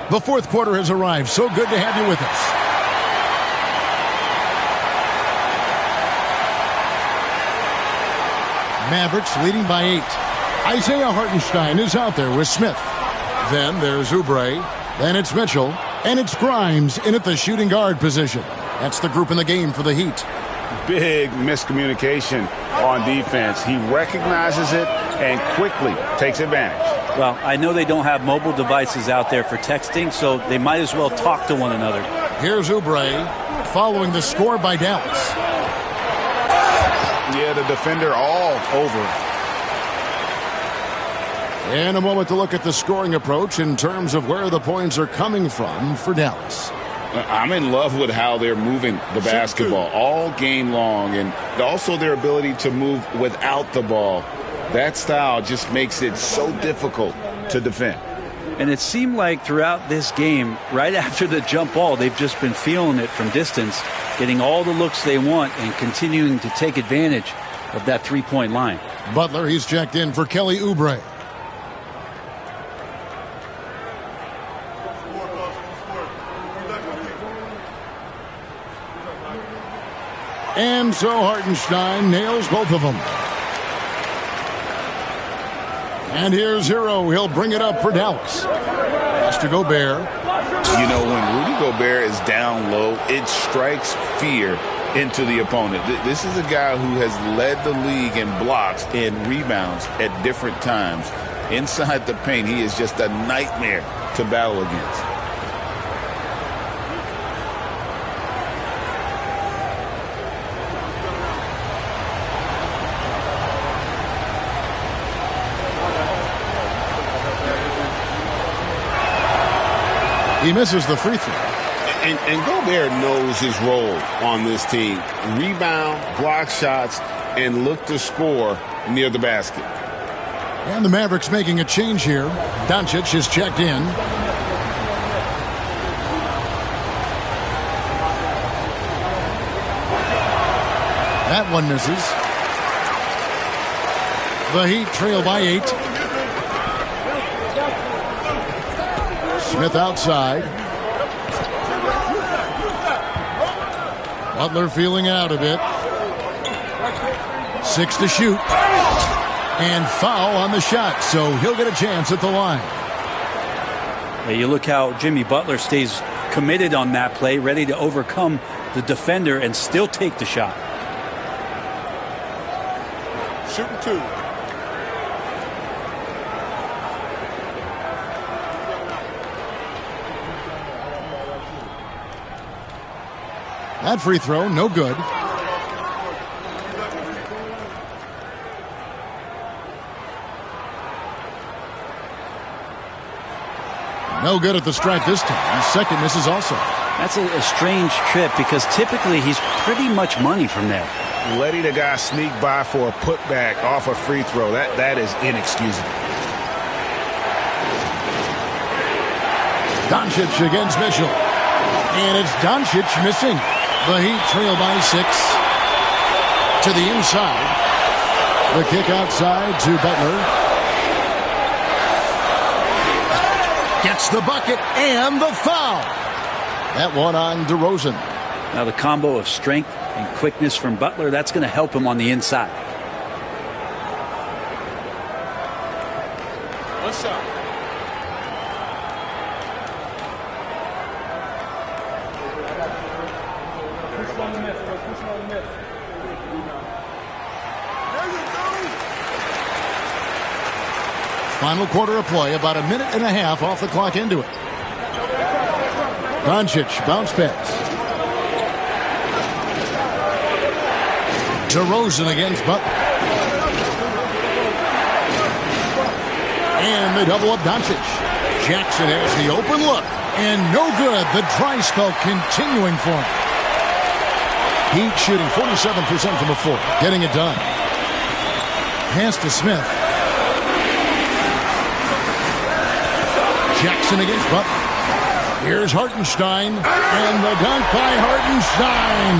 The fourth quarter has arrived. So good to have you with us. Mavericks leading by 8. Isaiah Hartenstein is out there with Smith. Then there's Oubre. Then it's Mitchell. And it's Grimes in at the shooting guard position. That's the group in the game for the Heat. Big miscommunication on defense. He recognizes it and quickly takes advantage. Well, I know they don't have mobile devices out there for texting, so they might as well talk to one another. Here's Oubre following the score by Dallas. Yeah, the defender all over. And a moment to look at the scoring approach in terms of where the points are coming from for Dallas. I'm in love with how they're moving the basketball all game long, and also their ability to move without the ball. That style just makes it so difficult to defend. And it seemed like throughout this game, right after the jump ball, they've just been feeling it from distance, getting all the looks they want and continuing to take advantage of that three-point line. Butler, he's checked in for Kelly Oubre. And so Hartenstein nails both of them. And here's Hero. He'll bring it up for Dallas. Pass to Gobert. You know, when Rudy Gobert is down low, it strikes fear into the opponent. This is a guy who has led the league in blocks and rebounds at different times. Inside the paint, he is just a nightmare to battle against. He misses the free throw. And Gobert knows his role on this team. Rebound, block shots, and look to score near the basket. And the Mavericks making a change here. Doncic is checked in. That one misses. The Heat trail by 8. Smith outside. Butler feeling out a bit. 6 to shoot. And foul on the shot, so he'll get a chance at the line. Yeah, you look how Jimmy Butler stays committed on that play, ready to overcome the defender and still take the shot. Shooting 2. That free throw, no good. No good at the stripe this time. Second misses also. That's a strange trip because typically he's pretty much money from there. Letting a guy sneak by for a putback off a free throw, that is inexcusable. Doncic against Mitchell. And it's Doncic missing. The Heat trail by 6. To the inside. The kick outside to Butler. Gets the bucket and the foul. That one on DeRozan. Now the combo of strength and quickness from Butler, that's going to help him on the inside. What's up? Final quarter of play, about a minute and a half off the clock into it. Doncic, bounce pass. DeRozan against Butler. And they double up Doncic. Jackson has the open look. And no good. The dry spell continuing for him. Heat shooting 47% from the floor. Getting it done. Pass to Smith. Jackson against Butler. Here's Hartenstein. And the dunk by Hartenstein.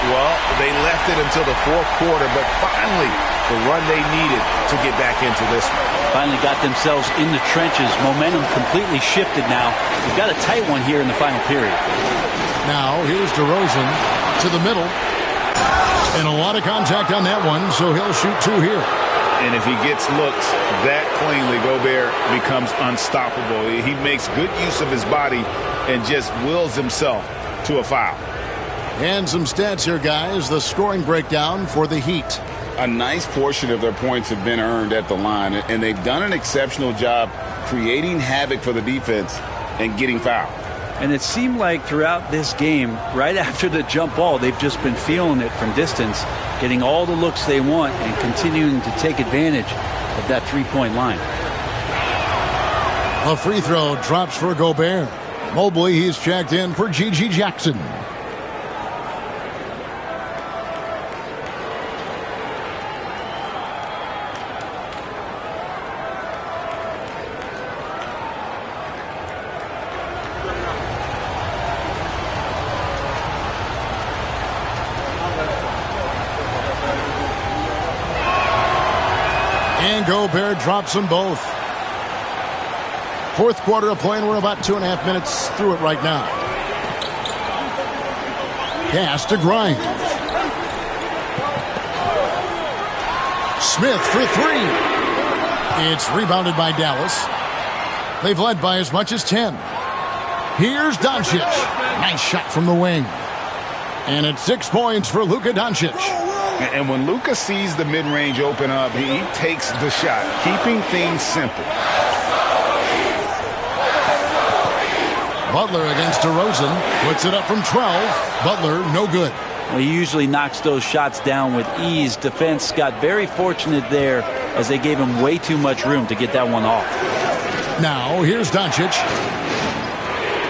Well, they left it until the fourth quarter, but finally the run they needed to get back into this one. Finally got themselves in the trenches. Momentum completely shifted now. We've got a tight one here in the final period. Now, here's DeRozan to the middle. And a lot of contact on that one, so he'll shoot two here. And if he gets looks that cleanly, Gobert becomes unstoppable. He makes good use of his body and just wills himself to a foul. And some stats here, guys. The scoring breakdown for the Heat. A nice portion of their points have been earned at the line, and they've done an exceptional job creating havoc for the defense and getting fouled. And it seemed like throughout this game, right after the jump ball, they've just been feeling it from distance, getting all the looks they want and continuing to take advantage of that three-point line. A free throw drops for Gobert. Mobley, he's checked in for G.G. Jackson. And Gobert drops them both. Fourth quarter of play, and we're about 2.5 minutes through it right now. Pass to Grimes. Smith for three. It's rebounded by Dallas. They've led by as much as 10. Here's Doncic. Nice shot from the wing. And it's 6 points for Luka Doncic. And when Luka sees the mid-range open up, he takes the shot, keeping things simple. Butler against DeRozan. Puts it up from 12. Butler, no good. Well, he usually knocks those shots down with ease. Defense got very fortunate there as they gave him way too much room to get that one off. Now, here's Doncic.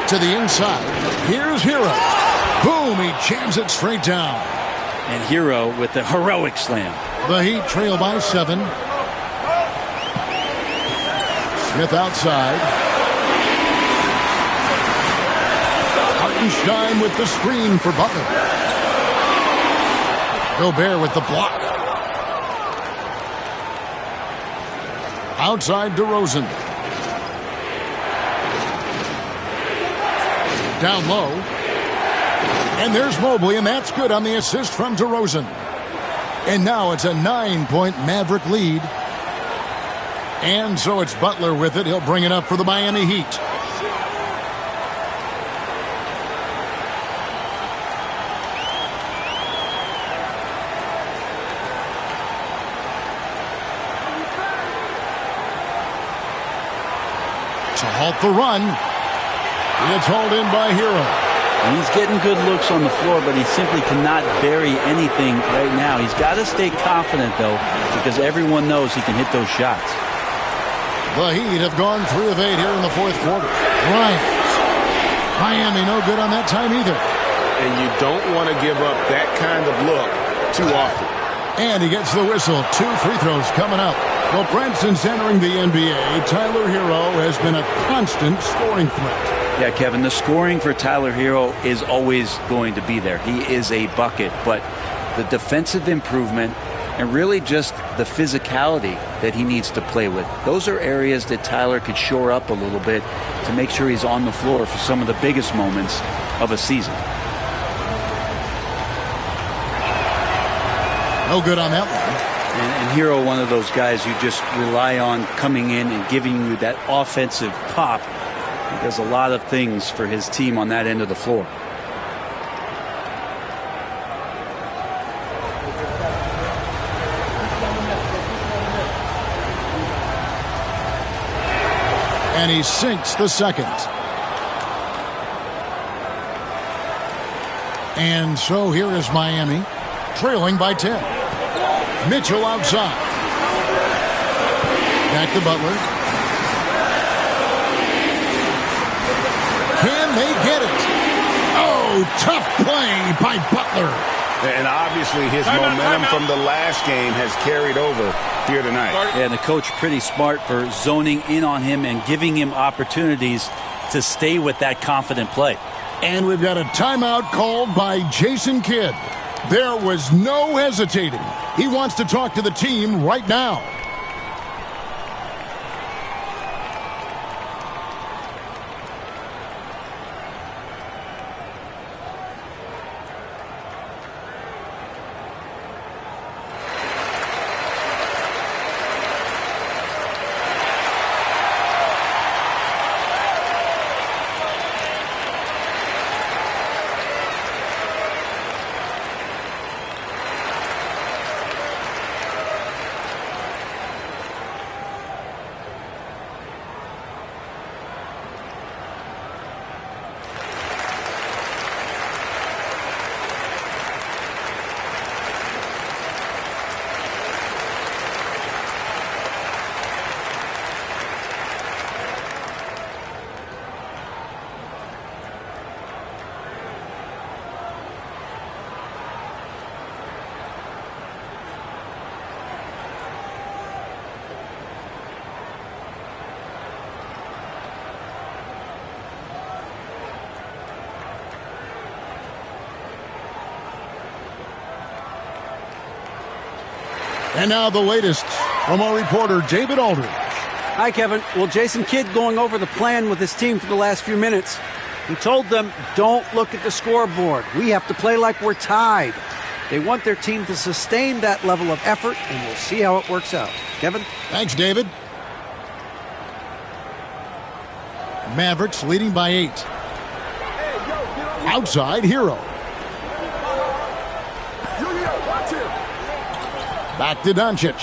To the inside. Here's Hero. Boom, he jams it straight down. And Hero with the heroic slam. The Heat trail by 7. Smith outside. Hartenstein with the screen for Butler. Gobert with the block. Outside DeRozan. Down low. And there's Mobley, and that's good on the assist from DeRozan. And now it's a 9-point Maverick lead. And so it's Butler with it. He'll bring it up for the Miami Heat. To halt the run. It's hauled in by Hero. And he's getting good looks on the floor, but he simply cannot bury anything right now. He's got to stay confident, though, because everyone knows he can hit those shots. The Heat have gone 3 of 8 here in the fourth quarter. Grimes. Miami no good on that time either. And you don't want to give up that kind of look too often. And he gets the whistle. 2 free throws coming up. Well, Brent, since entering the NBA, Tyler Hero has been a constant scoring threat. Yeah, Kevin, the scoring for Tyler Hero is always going to be there. He is a bucket, but the defensive improvement and really just the physicality that he needs to play with, those are areas that Tyler could shore up a little bit to make sure he's on the floor for some of the biggest moments of a season. No good on that one. And Hero, one of those guys you just rely on coming in and giving you that offensive pop. He does a lot of things for his team on that end of the floor. And he sinks the second. And so here is Miami, trailing by 10. Mitchell outside. Back to Butler. Can they get it? Oh, tough play by Butler. And obviously his momentum from the last game has carried over here tonight. Yeah, and the coach pretty smart for zoning in on him and giving him opportunities to stay with that confident play. And we've got a timeout called by Jason Kidd. There was no hesitating. He wants to talk to the team right now. And now the latest from our reporter, David Aldridge. Hi, Kevin. Well, Jason Kidd going over the plan with his team for the last few minutes. He told them, don't look at the scoreboard. We have to play like we're tied. They want their team to sustain that level of effort, and we'll see how it works out. Kevin? Thanks, David. Mavericks leading by 8. Outside, Hero. Back to Doncic.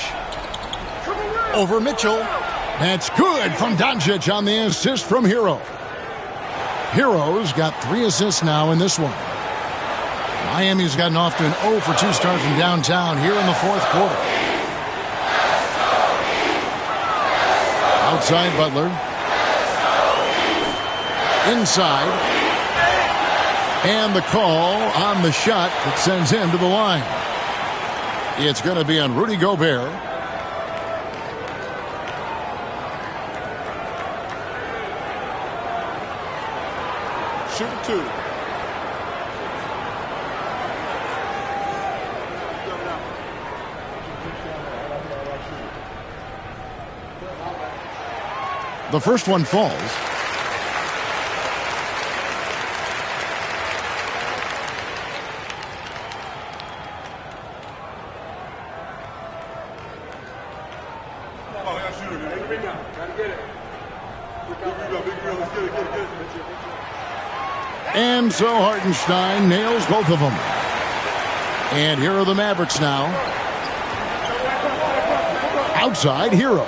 Over Mitchell. That's good from Doncic on the assist from Hero. Hero's got 3 assists now in this one. Miami's gotten off to an 0 for 2 start from downtown here in the fourth quarter. Outside Butler. Inside. And the call on the shot that sends him to the line. It's going to be on Rudy Gobert. Shooting 2. The first one falls. And so Hartenstein nails both of them. And here are the Mavericks now. Outside, Hero.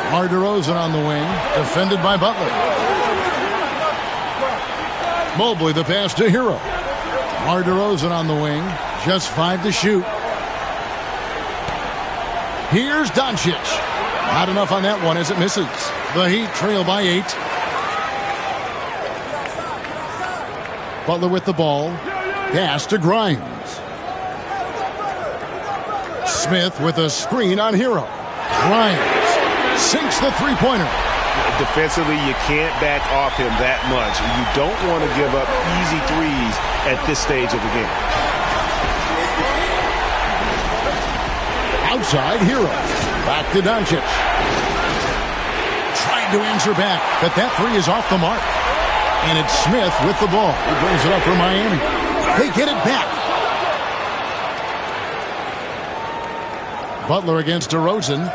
DeMar DeRozan on the wing, defended by Butler. Mobley the pass to Hero. DeMar DeRozan on the wing, just 5 to shoot. Here's Doncic. Not enough on that one as it misses. The Heat trail by 8. Butler with the ball. Pass to Grimes. Smith with a screen on Hero. Grimes sinks the three-pointer. Defensively, you can't back off him that much. You don't want to give up easy threes at this stage of the game. Outside, Hero. Back to Doncic. Trying to answer back, but that 3 is off the mark. And it's Smith with the ball. He brings it up for Miami. They get it back. Butler against DeRozan.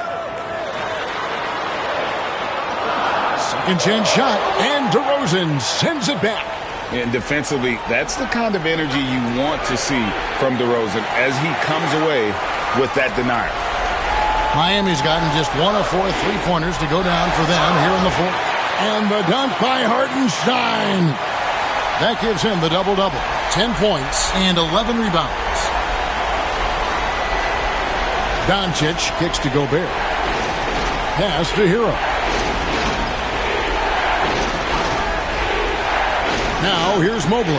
Second chance shot, and DeRozan sends it back. And defensively, that's the kind of energy you want to see from DeRozan as he comes away with that denial. Miami's gotten just 1 of 4 3-pointers to go down for them here in the fourth. And the dunk by Hartenstein. That gives him the double-double. 10 points and 11 rebounds. Doncic kicks to Gobert. Pass to Hero. Now here's Mobley.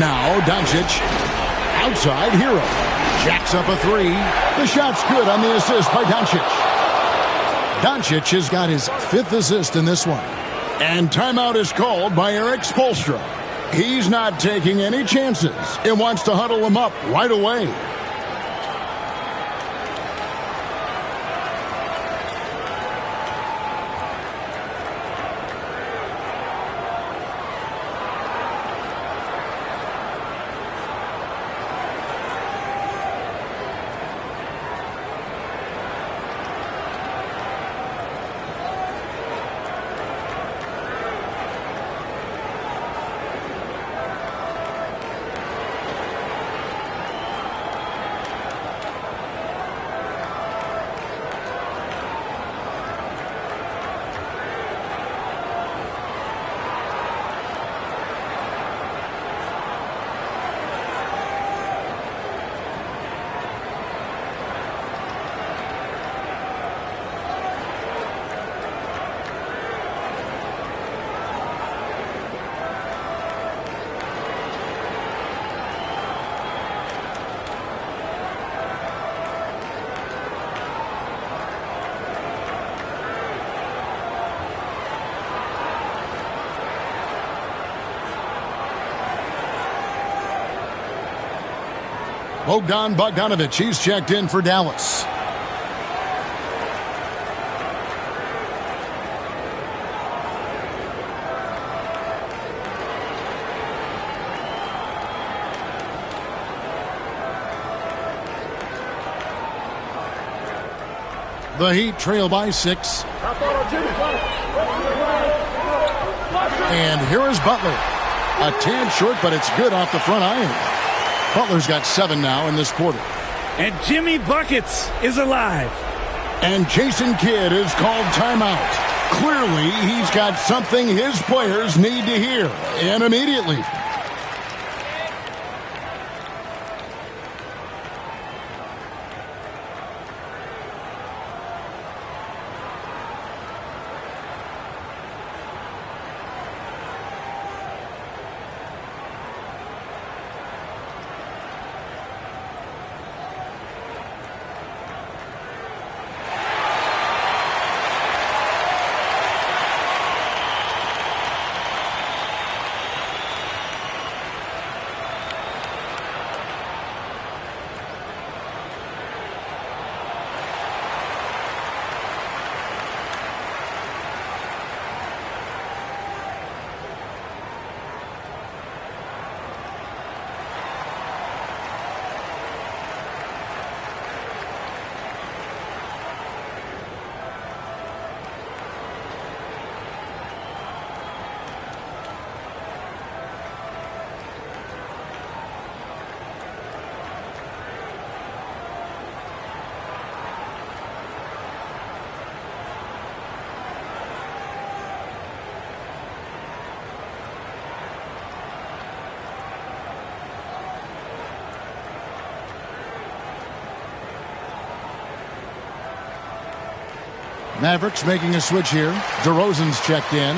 Now Doncic. Outside Hero. Jacks up a three. The shot's good on the assist by Doncic. Doncic has got his 5th assist in this one. And timeout is called by Eric Spoelstra. He's not taking any chances. He wants to huddle them up right away. Bogdan Bogdanović, he's checked in for Dallas. The Heat trail by 6. And here is Butler. A tad short, but it's good off the front iron. Butler's got 7 now in this quarter. And Jimmy Buckets is alive. And Jason Kidd is called timeout. Clearly, he's got something his players need to hear, and immediately. Mavericks making a switch here. DeRozan's checked in.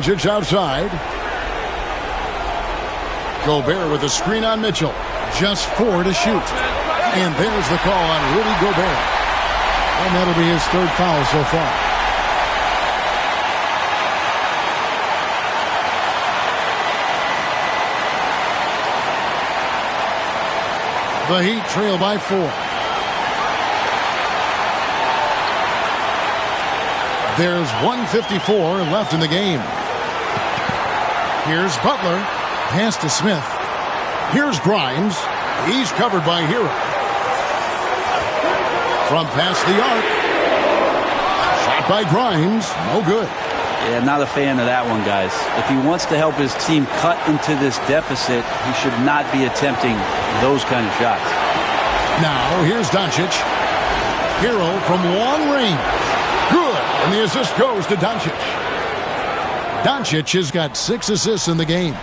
Doncic outside. Gobert with a screen on Mitchell. Just 4 to shoot. And there's the call on Rudy Gobert. And that'll be his 3rd foul so far. The Heat trail by 4. There's 1:54 left in the game. Here's Butler. Pass to Smith. Here's Grimes. He's covered by Hero. From past the arc. Shot by Grimes. No good. Yeah, not a fan of that one, guys. If he wants to help his team cut into this deficit, he should not be attempting those kind of shots. Now, here's Doncic. Hero from long range. Good. And the assist goes to Doncic. Doncic has got 6 assists in the game.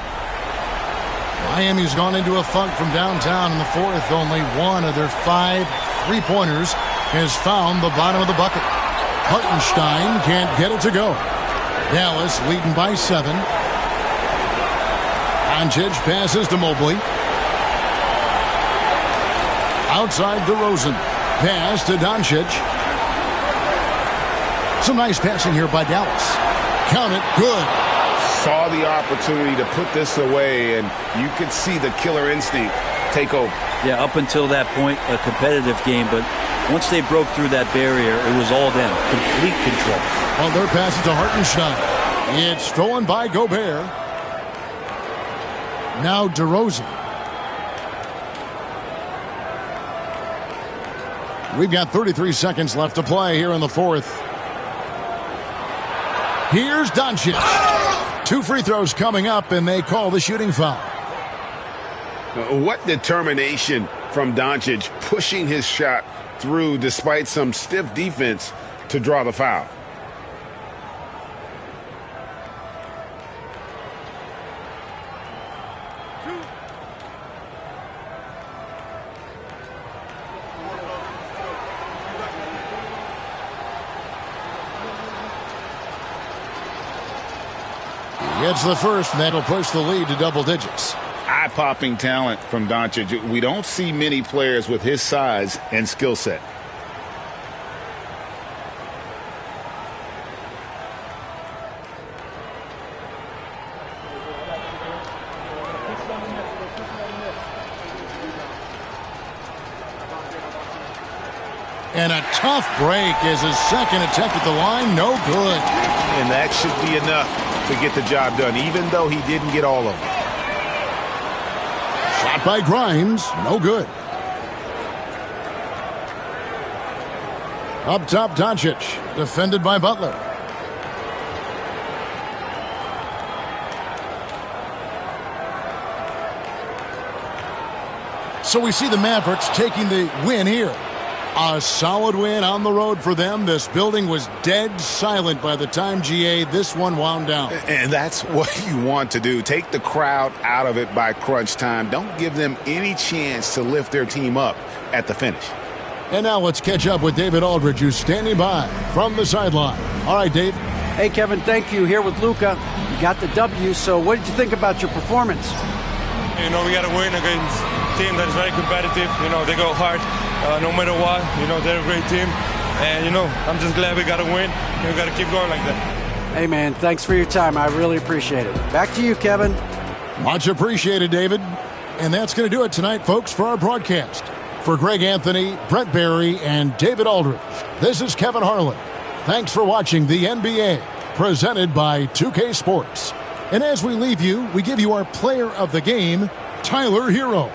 Miami's gone into a funk from downtown in the fourth. Only one of their 5 3-pointers has found the bottom of the bucket. Hartenstein can't get it to go. Dallas leading by 7. Doncic passes to Mobley. Outside DeRozan. Pass to Doncic. Some nice passing here by Dallas. Count it. Good. Saw the opportunity to put this away, and you could see the killer instinct take over. Yeah, up until that point, a competitive game, but once they broke through that barrier, it was all them. Complete control. Well, their pass is to Hartenstein. It's stolen by Gobert. Now DeRozan. We've got 33 seconds left to play here in the fourth. Here's Doncic. 2 free throws coming up, and they call the shooting foul. What determination from Doncic, pushing his shot through despite some stiff defense to draw the foul. Gets the first, and that'll push the lead to double digits. Eye-popping talent from Doncic. We don't see many players with his size and skill set. And a tough break is his second attempt at the line. No good. And that should be enough to get the job done, even though he didn't get all of them. Shot by Grimes. No good. Up top, Doncic. Defended by Butler. So we see the Mavericks taking the win here. A solid win on the road for them. This building was dead silent by the time, GA, this one wound down. And that's what you want to do. Take the crowd out of it by crunch time. Don't give them any chance to lift their team up at the finish. And now let's catch up with David Aldridge, who's standing by from the sideline. All right, Dave. Hey, Kevin, thank you. Here with Luka. You got the W, so what did you think about your performance? You know, we got to win against a team that is very competitive. You know, they go hard no matter what. You know, they're a great team. And, you know, I'm just glad we got to win. And we got to keep going like that. Hey, man, thanks for your time. I really appreciate it. Back to you, Kevin. Much appreciated, David. And that's going to do it tonight, folks, for our broadcast. For Greg Anthony, Brett Barry, and David Aldridge, this is Kevin Harlan. Thanks for watching the NBA, presented by 2K Sports. And as we leave you, we give you our player of the game, Tyler Hero.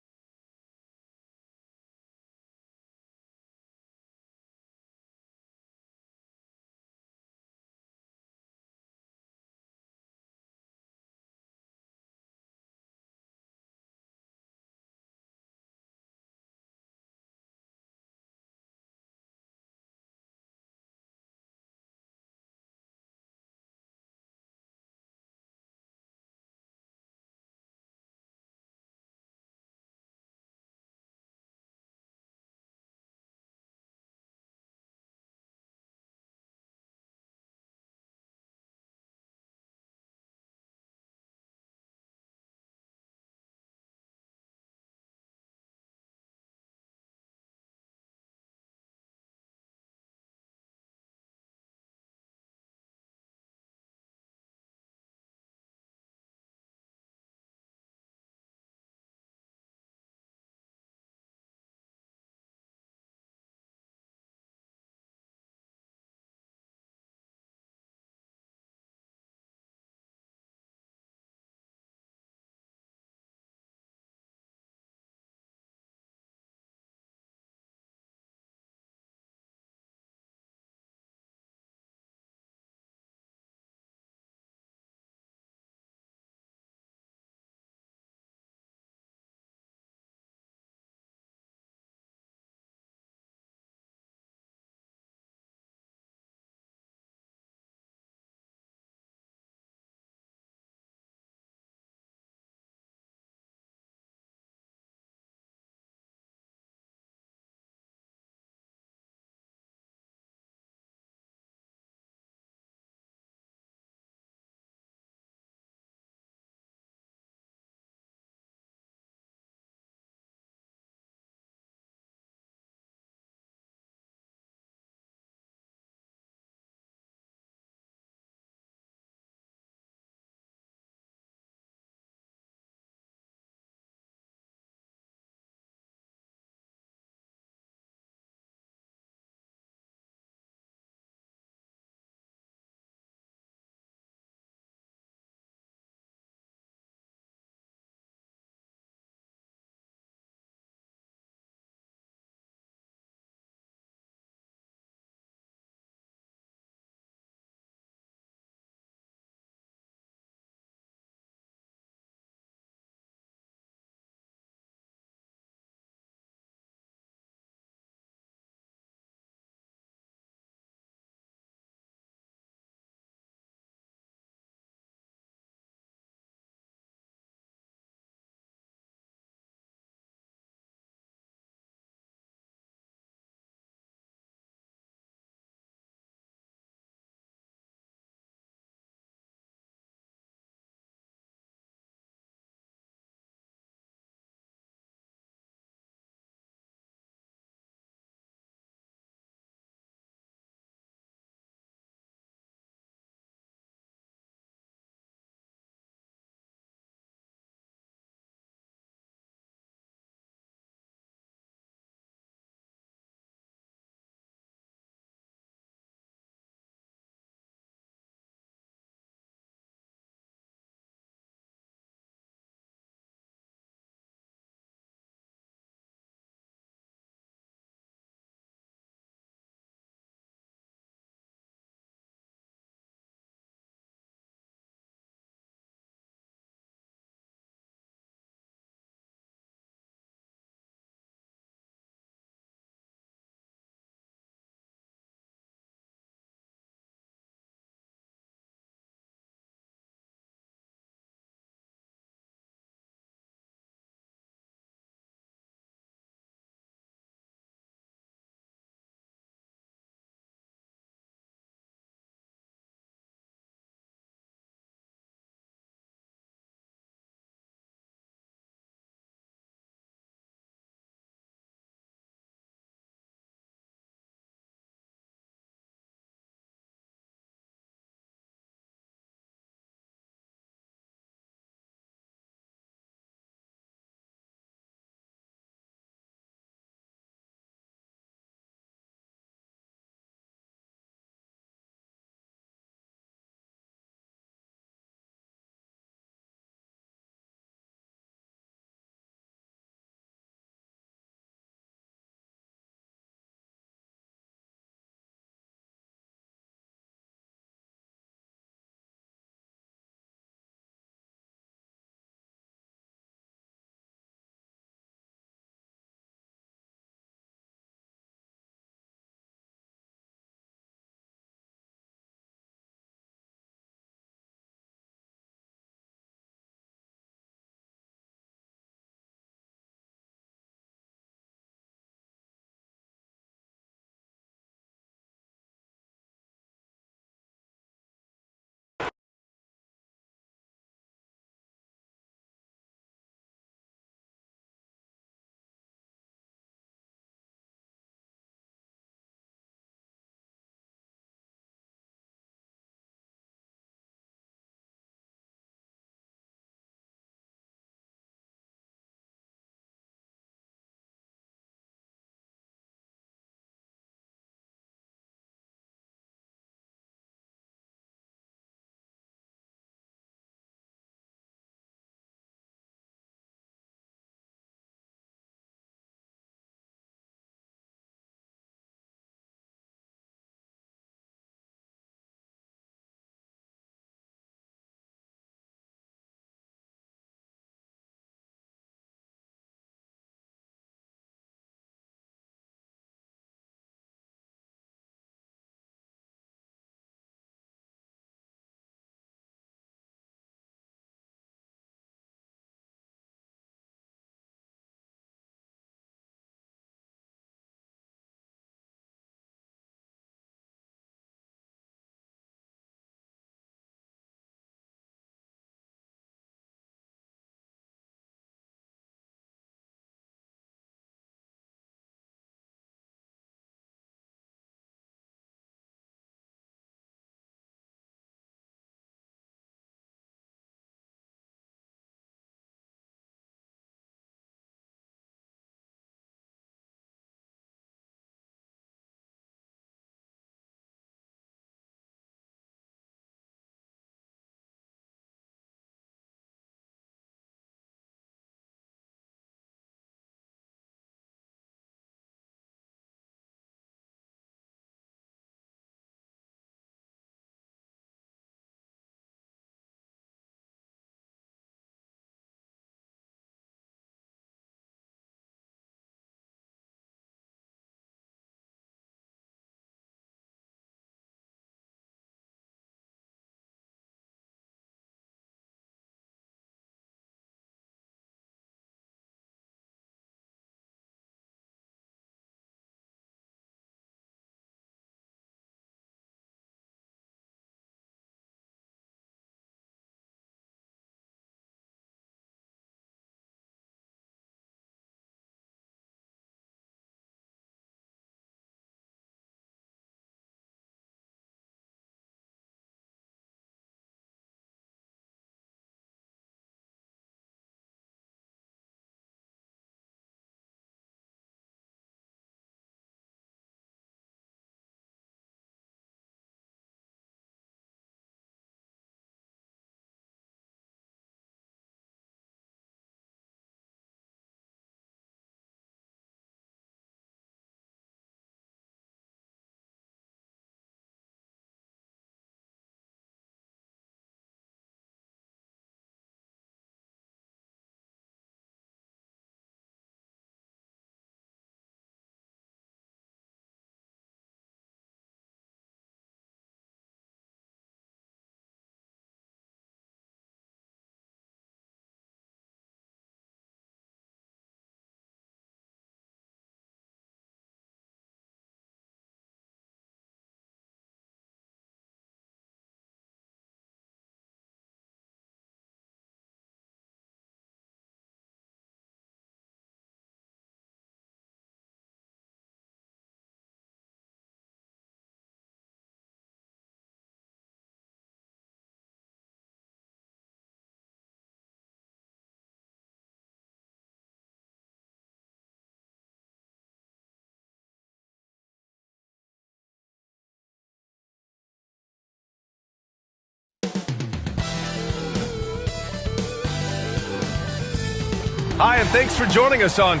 Hi, and thanks for joining us on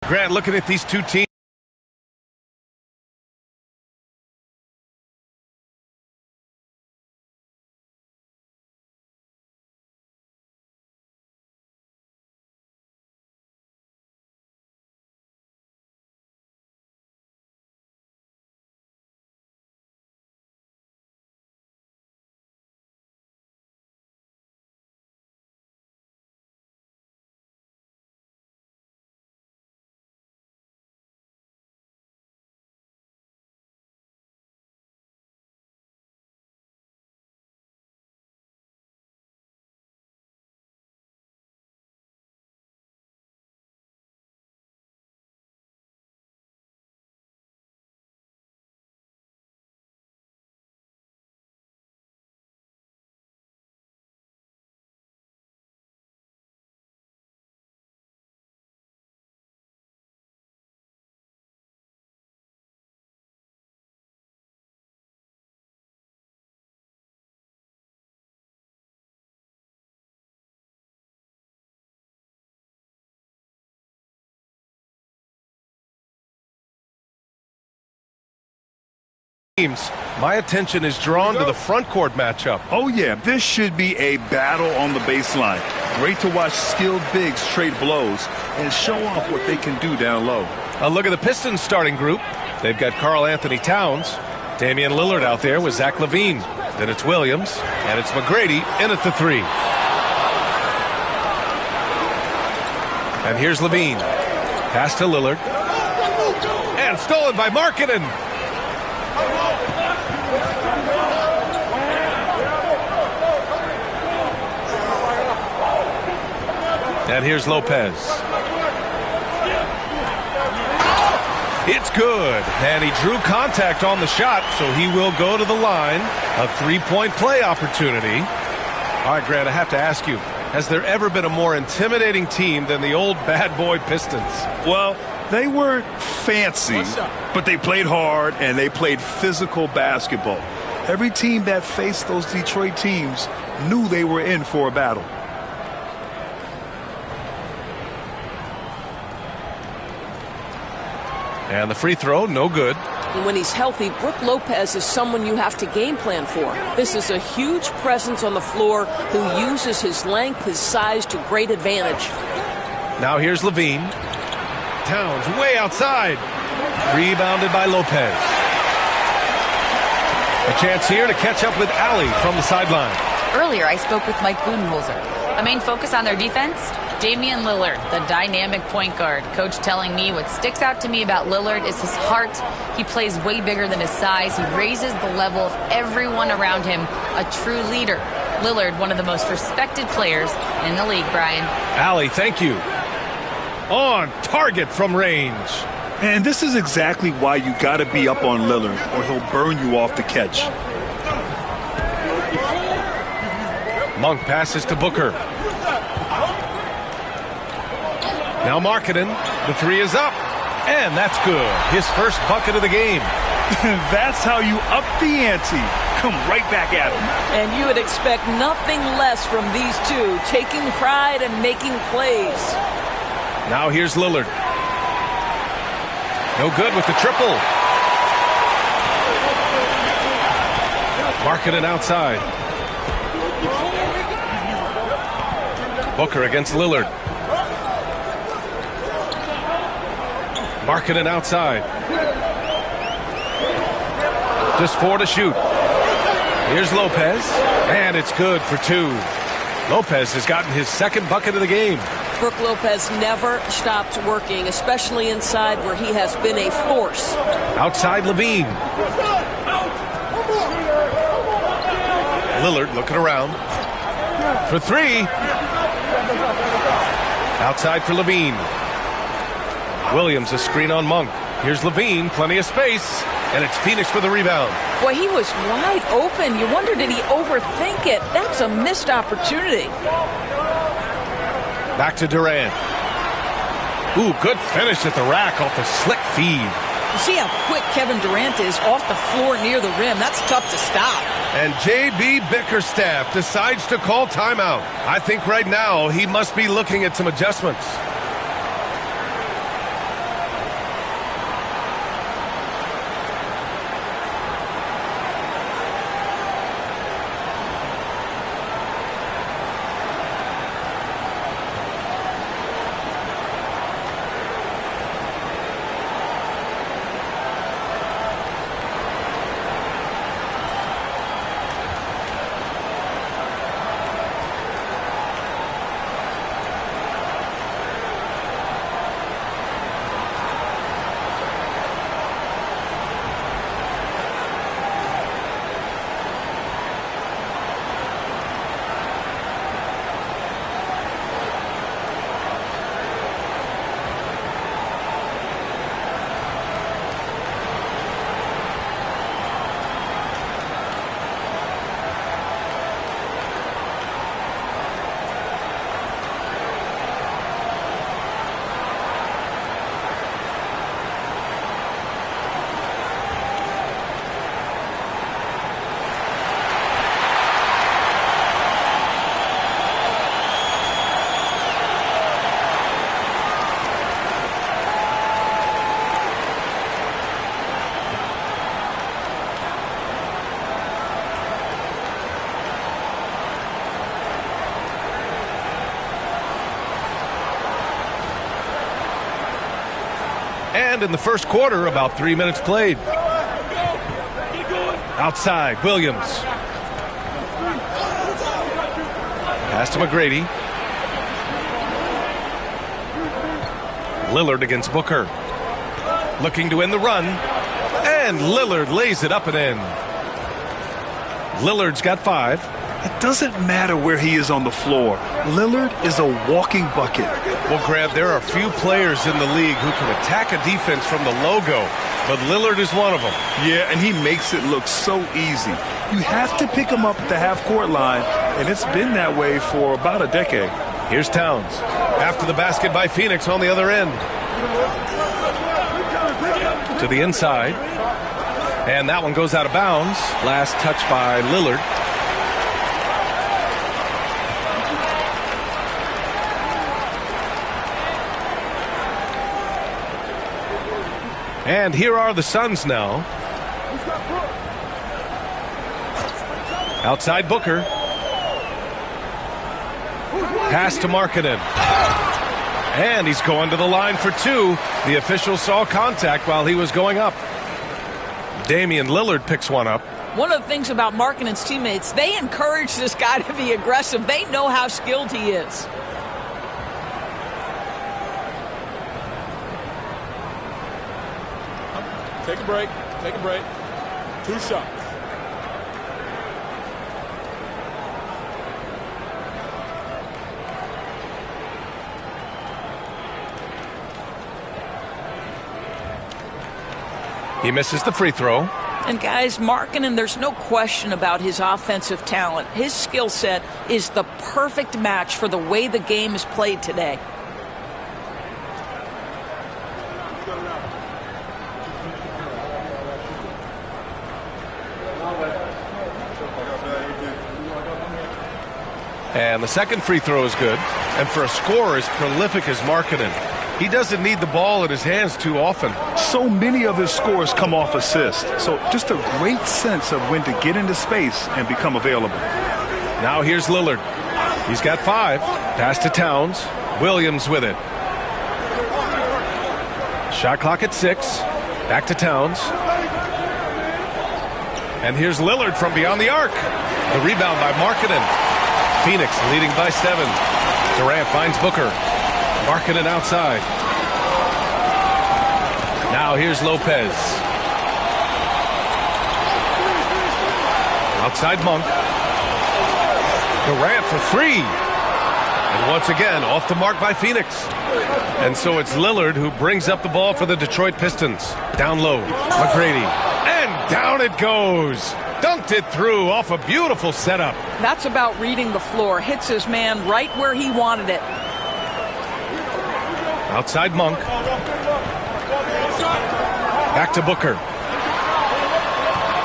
Grant, looking at these two teams. My attention is drawn to the front court matchup. Oh, yeah, this should be a battle on the baseline. Great to watch skilled bigs trade blows and show off what they can do down low. A look at the Pistons starting group. They've got Karl Anthony Towns, Damian Lillard out there with Zach LaVine. Then it's Williams, and it's McGrady in at the 3. And here's LaVine. Pass to Lillard. And stolen by Markkanen. And here's Lopez. It's good. And he drew contact on the shot, so he will go to the line. A 3-point play opportunity. All right, Grant, I have to ask you, has there ever been a more intimidating team than the old bad boy Pistons? Well, they weren't fancy, but they played hard and they played physical basketball. Every team that faced those Detroit teams knew they were in for a battle. And the free throw, no good. When he's healthy, Brook Lopez is someone you have to game plan for. This is a huge presence on the floor who uses his length, his size to great advantage. Now here's LaVine. Towns way outside. Rebounded by Lopez. A chance here to catch up with Allie from the sideline. Earlier, I spoke with Mike Budenholzer. A main focus on their defense? Damian Lillard, the dynamic point guard. Coach telling me what sticks out to me about Lillard is his heart. He plays way bigger than his size. He raises the level of everyone around him. A true leader. Lillard, one of the most respected players in the league, Brian. Allie, thank you. On target from range. And this is exactly why you got to be up on Lillard, or he'll burn you off the catch. Monk passes to Booker. Now Markkanen, the 3 is up, and that's good. His first bucket of the game. That's how you up the ante. Come right back at him. And you would expect nothing less from these two, taking pride and making plays. Now here's Lillard. No good with the triple. Markkanen outside. Booker against Lillard. Markkanen outside. Just 4 to shoot. Here's Lopez, and it's good for 2. Lopez has gotten his second bucket of the game. Brook Lopez never stops working, especially inside where he has been a force. Outside LaVine. Lillard looking around. For 3. Outside for LaVine. Williams, a screen on Monk. Here's LaVine, plenty of space, and it's Phoenix with a rebound. Boy, he was wide open. You wonder, did he overthink it? That's a missed opportunity. Back to Durant. Ooh, good finish at the rack off the slick feed. You see how quick Kevin Durant is off the floor near the rim. That's tough to stop. And J.B. Bickerstaff decides to call timeout. I think right now he must be looking at some adjustments. And in the first quarter, about 3 minutes played. Outside, Williams. Pass to McGrady. Lillard against Booker. Looking to end the run. And Lillard lays it up and in. Lillard's got 5. It doesn't matter where he is on the floor. Lillard is a walking bucket. Well, Grant, there are few players in the league who can attack a defense from the logo, but Lillard is one of them. Yeah, and he makes it look so easy. You have to pick him up at the half-court line, and it's been that way for about a decade. Here's Towns. After the basket by Phoenix on the other end. To the inside. And that one goes out of bounds. Last touch by Lillard. And here are the Suns now. Outside Booker. Pass to Markkanen. And he's going to the line for 2. The official saw contact while he was going up. Damian Lillard picks one up. One of the things about Markkanen's teammates, they encourage this guy to be aggressive. They know how skilled he is. Take a break. Take a break. 2 shots. He misses the free throw. And guys, Markkanen, there's no question about his offensive talent. His skill set is the perfect match for the way the game is played today. And the second free throw is good. And for a scorer as prolific as Markkanen, he doesn't need the ball in his hands too often. So many of his scores come off assists. So just a great sense of when to get into space and become available. Now here's Lillard. He's got 5. Pass to Towns. Williams with it. Shot clock at 6. Back to Towns. And here's Lillard from beyond the arc. The rebound by Markkanen. Phoenix leading by 7. Durant finds Booker. Markkanen outside. Now here's Lopez. Outside Monk. Durant for 3. And once again, off the mark by Phoenix. And so it's Lillard who brings up the ball for the Detroit Pistons. Down low, McGrady. And down it goes. Dunked it through off a beautiful setup. That's about reading the floor. Hits his man right where he wanted it. Outside Monk. Back to Booker.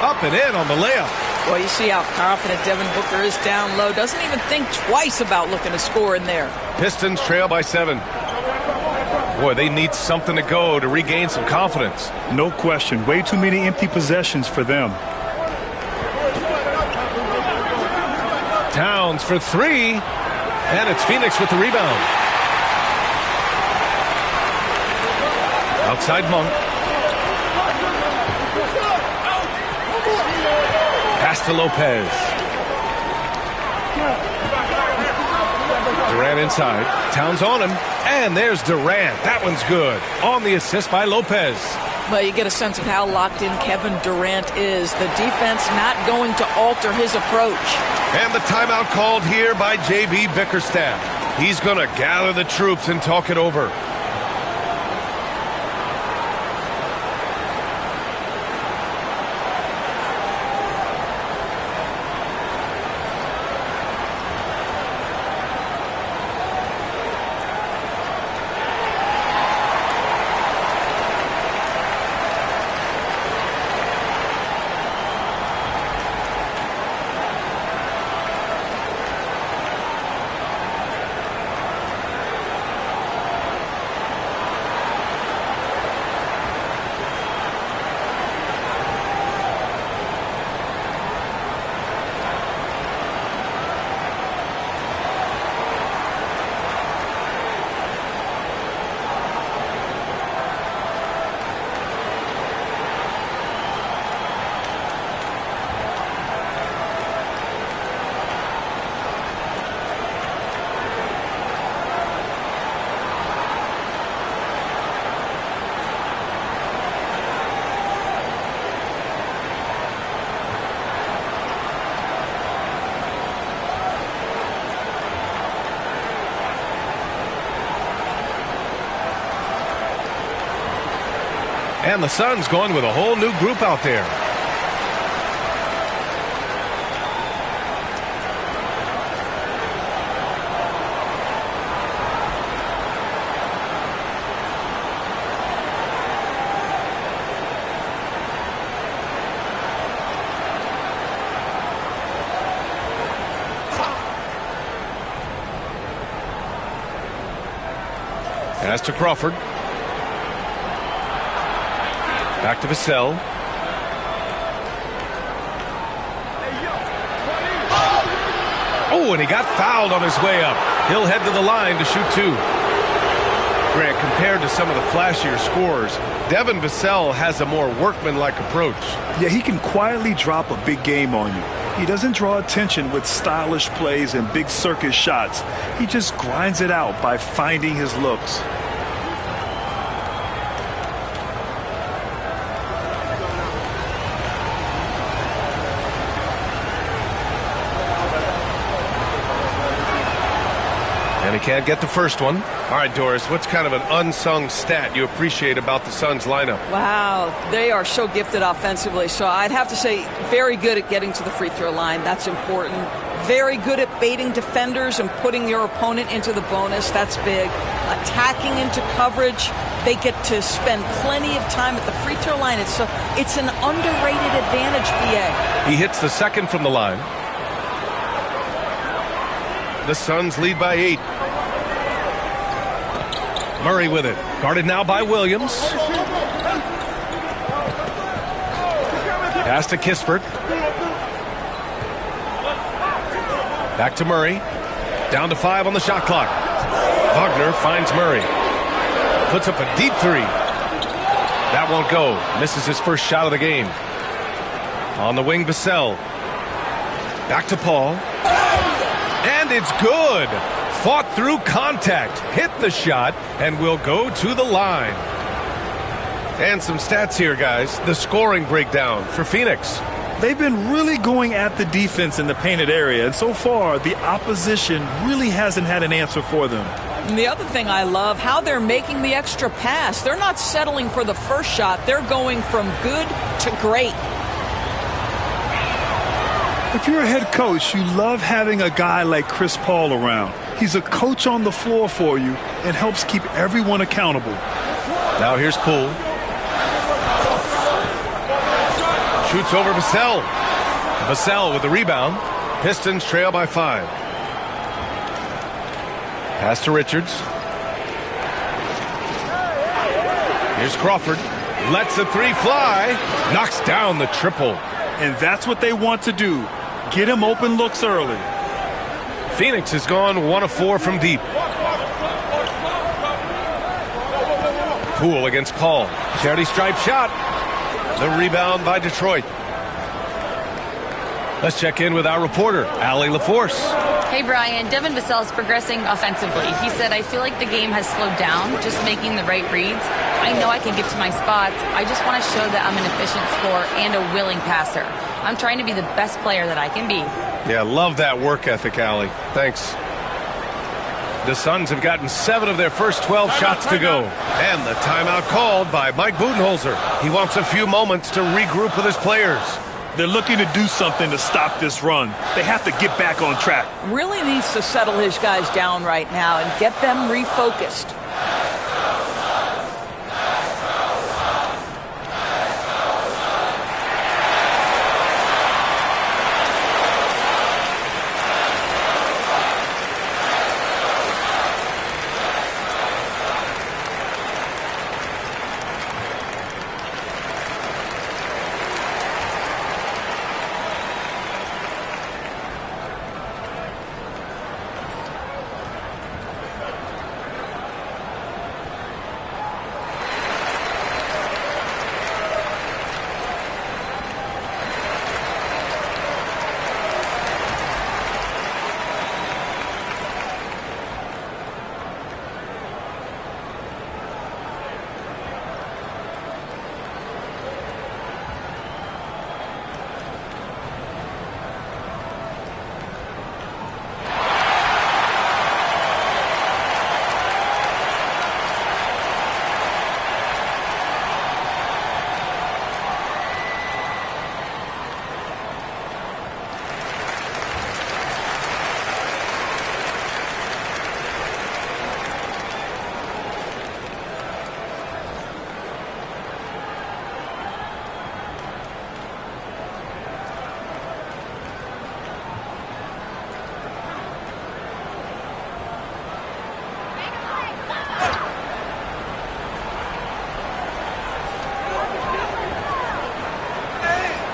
Up and in on the layup. Well, you see how confident Devin Booker is down low. Doesn't even think twice about looking to score in there. Pistons trail by 7. Boy, they need something to go to regain some confidence. No question. Way too many empty possessions for them. Towns for 3. And it's Phoenix with the rebound. Outside Monk. Pass to Lopez. Durant inside. Towns on him. And there's Durant. That one's good. On the assist by Lopez. Well, you get a sense of how locked in Kevin Durant is. The defense not going to alter his approach. And the timeout called here by J.B. Bickerstaff. He's going to gather the troops and talk it over. And the Suns going with a whole new group out there. Pass to Crawford. Back to Vassell. Oh, and he got fouled on his way up. He'll head to the line to shoot 2. Grant, compared to some of the flashier scorers, Devin Vassell has a more workmanlike approach. Yeah, he can quietly drop a big game on you. He doesn't draw attention with stylish plays and big circus shots. He just grinds it out by finding his looks. And he can't get the first one. All right, Doris, what's kind of an unsung stat you appreciate about the Suns lineup? Wow, they are so gifted offensively. So I'd have to say very good at getting to the free throw line. That's important. Very good at baiting defenders and putting your opponent into the bonus. That's big. Attacking into coverage. They get to spend plenty of time at the free throw line. It's an underrated advantage, BA. He hits the second from the line. The Suns lead by 8. Murray with it. Guarded now by Williams. Pass to Kispert. Back to Murray. Down to 5 on the shot clock. Wagner finds Murray. Puts up a deep 3. That won't go. Misses his first shot of the game. On the wing, Vassell. Back to Paul. And it's good. Fought through contact, hit the shot, and will go to the line. And some stats here, guys. The scoring breakdown for Phoenix. They've been really going at the defense in the painted area, and so far the opposition really hasn't had an answer for them. And the other thing I love, how they're making the extra pass. They're not settling for the first shot. They're going from good to great. If you're a head coach, you love having a guy like Chris Paul around. He's a coach on the floor for you and helps keep everyone accountable. Now here's Poole. Shoots over Vassell. Vassell with the rebound. Pistons trail by 5. Pass to Richards. Here's Crawford. Lets the 3 fly. Knocks down the triple. And that's what they want to do. Get him open looks early. Phoenix has gone 1 of 4 from deep. Poole against Paul. Charity stripe shot. The rebound by Detroit. Let's check in with our reporter, Allie LaForce. Hey, Brian. Devin Vassell is progressing offensively. He said, I feel like the game has slowed down, just making the right reads. I know I can get to my spots. I just want to show that I'm an efficient scorer and a willing passer. I'm trying to be the best player that I can be. Yeah, love that work ethic, Allie. Thanks. The Suns have gotten 7 of their first 12 shots to go. And the timeout called by Mike Budenholzer. He wants a few moments to regroup with his players. They're looking to do something to stop this run. They have to get back on track. Really needs to settle his guys down right now and get them refocused.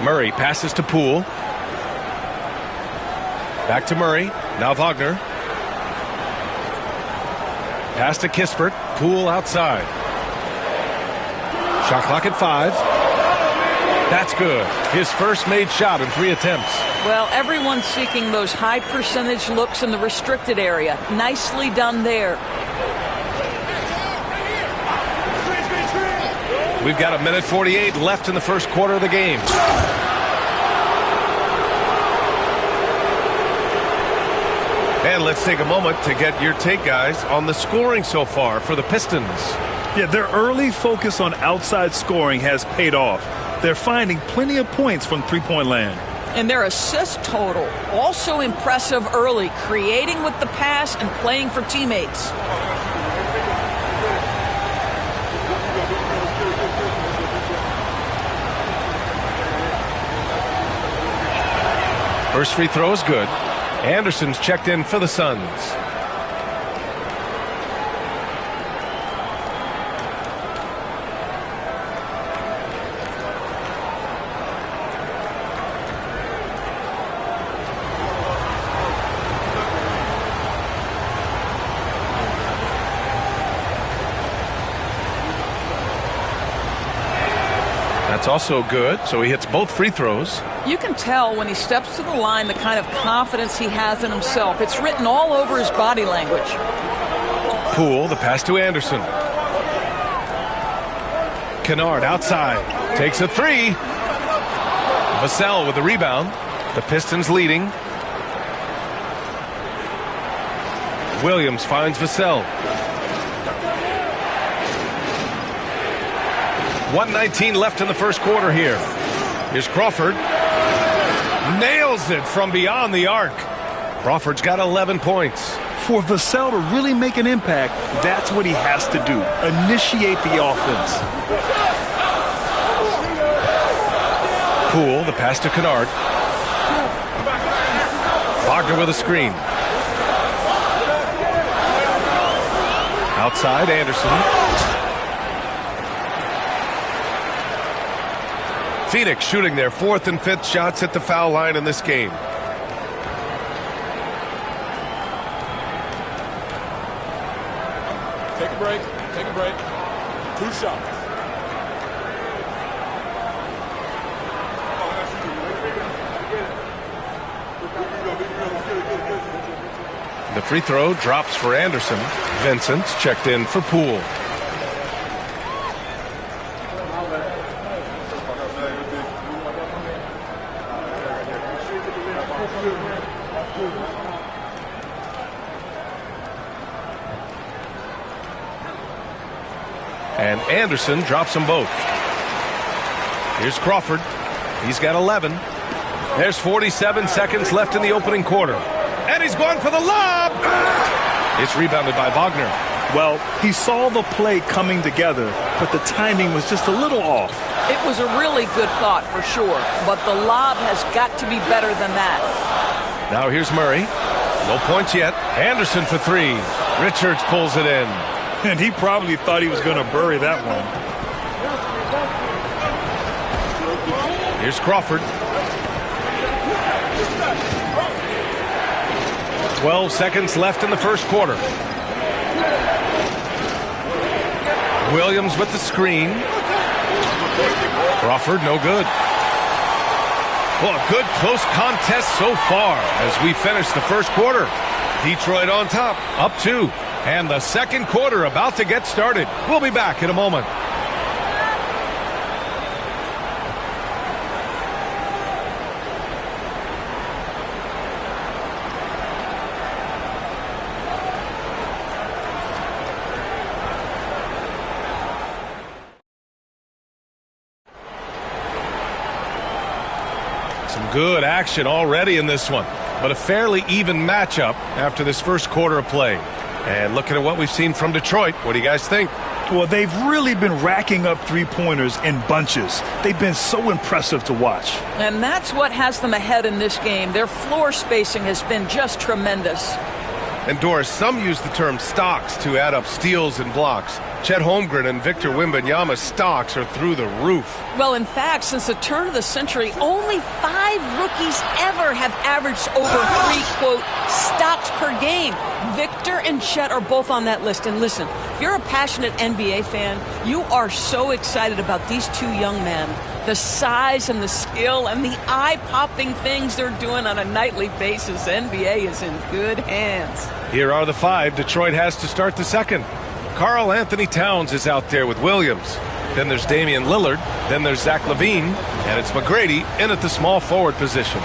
Murray passes to Poole. Back to Murray. Now Wagner. Pass to Kispert. Poole outside. Shot clock at 5. That's good. His first made shot in 3 attempts. Well, everyone's seeking those high percentage looks in the restricted area. Nicely done there. We've got 1:48 left in the first quarter of the game. And let's take a moment to get your take, guys, on the scoring so far for the Pistons. Yeah, their early focus on outside scoring has paid off. They're finding plenty of points from three-point land. And their assist total, also impressive early, creating with the pass and playing for teammates. First free throw is good. Anderson's checked in for the Suns. That's also good, so he hits both free throws. You can tell when he steps to the line the kind of confidence he has in himself. It's written all over his body language. Poole, the pass to Anderson. Kennard outside, takes a 3. Vassell with the rebound. The Pistons leading. Williams finds Vassell. 1:19 left in the first quarter here. Here's Crawford. Nails it from beyond the arc. Crawford's got 11 points. For Vassell to really make an impact, that's what he has to do. Initiate the offense. Poole, the pass to Kennard. Wagner with a screen. Outside, Anderson. Phoenix shooting their 4th and 5th shots at the foul line in this game. Take a break. Take a break. 2 shots. The free throw drops for Anderson. Vincent checked in for Poole. And Anderson drops them both. Here's Crawford. He's got 11. There's 47 seconds left in the opening quarter. And he's going for the lob. It's rebounded by Wagner. Well, he saw the play coming together, but the timing was just a little off. It was a really good thought for sure, but the lob has got to be better than that. Now here's Murray. No points yet. Anderson for 3. Richards pulls it in. And he probably thought he was going to bury that one. Here's Crawford. 12 seconds left in the first quarter. Williams with the screen. Crawford, no good. Well, a good close contest so far as we finish the first quarter. Detroit on top, up 2. And the second quarter about to get started. We'll be back in a moment. Some good action already in this one, but a fairly even matchup after this first quarter of play. And looking at what we've seen from Detroit, what do you guys think? Well, they've really been racking up three-pointers in bunches. They've been so impressive to watch. And that's what has them ahead in this game. Their floor spacing has been just tremendous. And Doris, some use the term stocks to add up steals and blocks. Chet Holmgren and Victor Wembanyama's stocks are through the roof. Well, in fact, since the turn of the century, only 5 rookies ever have averaged over 3, quote, stocks per game. Victor and Chet are both on that list. And listen, if you're a passionate NBA fan, you are so excited about these 2 young men. The size and the skill and the eye-popping things they're doing on a nightly basis. NBA is in good hands. Here are the 5 Detroit has to start the second. Karl Anthony Towns is out there with Williams. Then there's Damian Lillard. Then there's Zach LaVine. And it's McGrady in at the small forward position.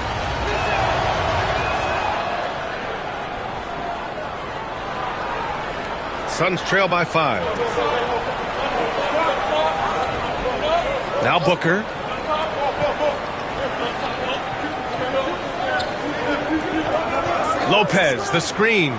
Suns trail by 5. Now Booker. Lopez, the screen.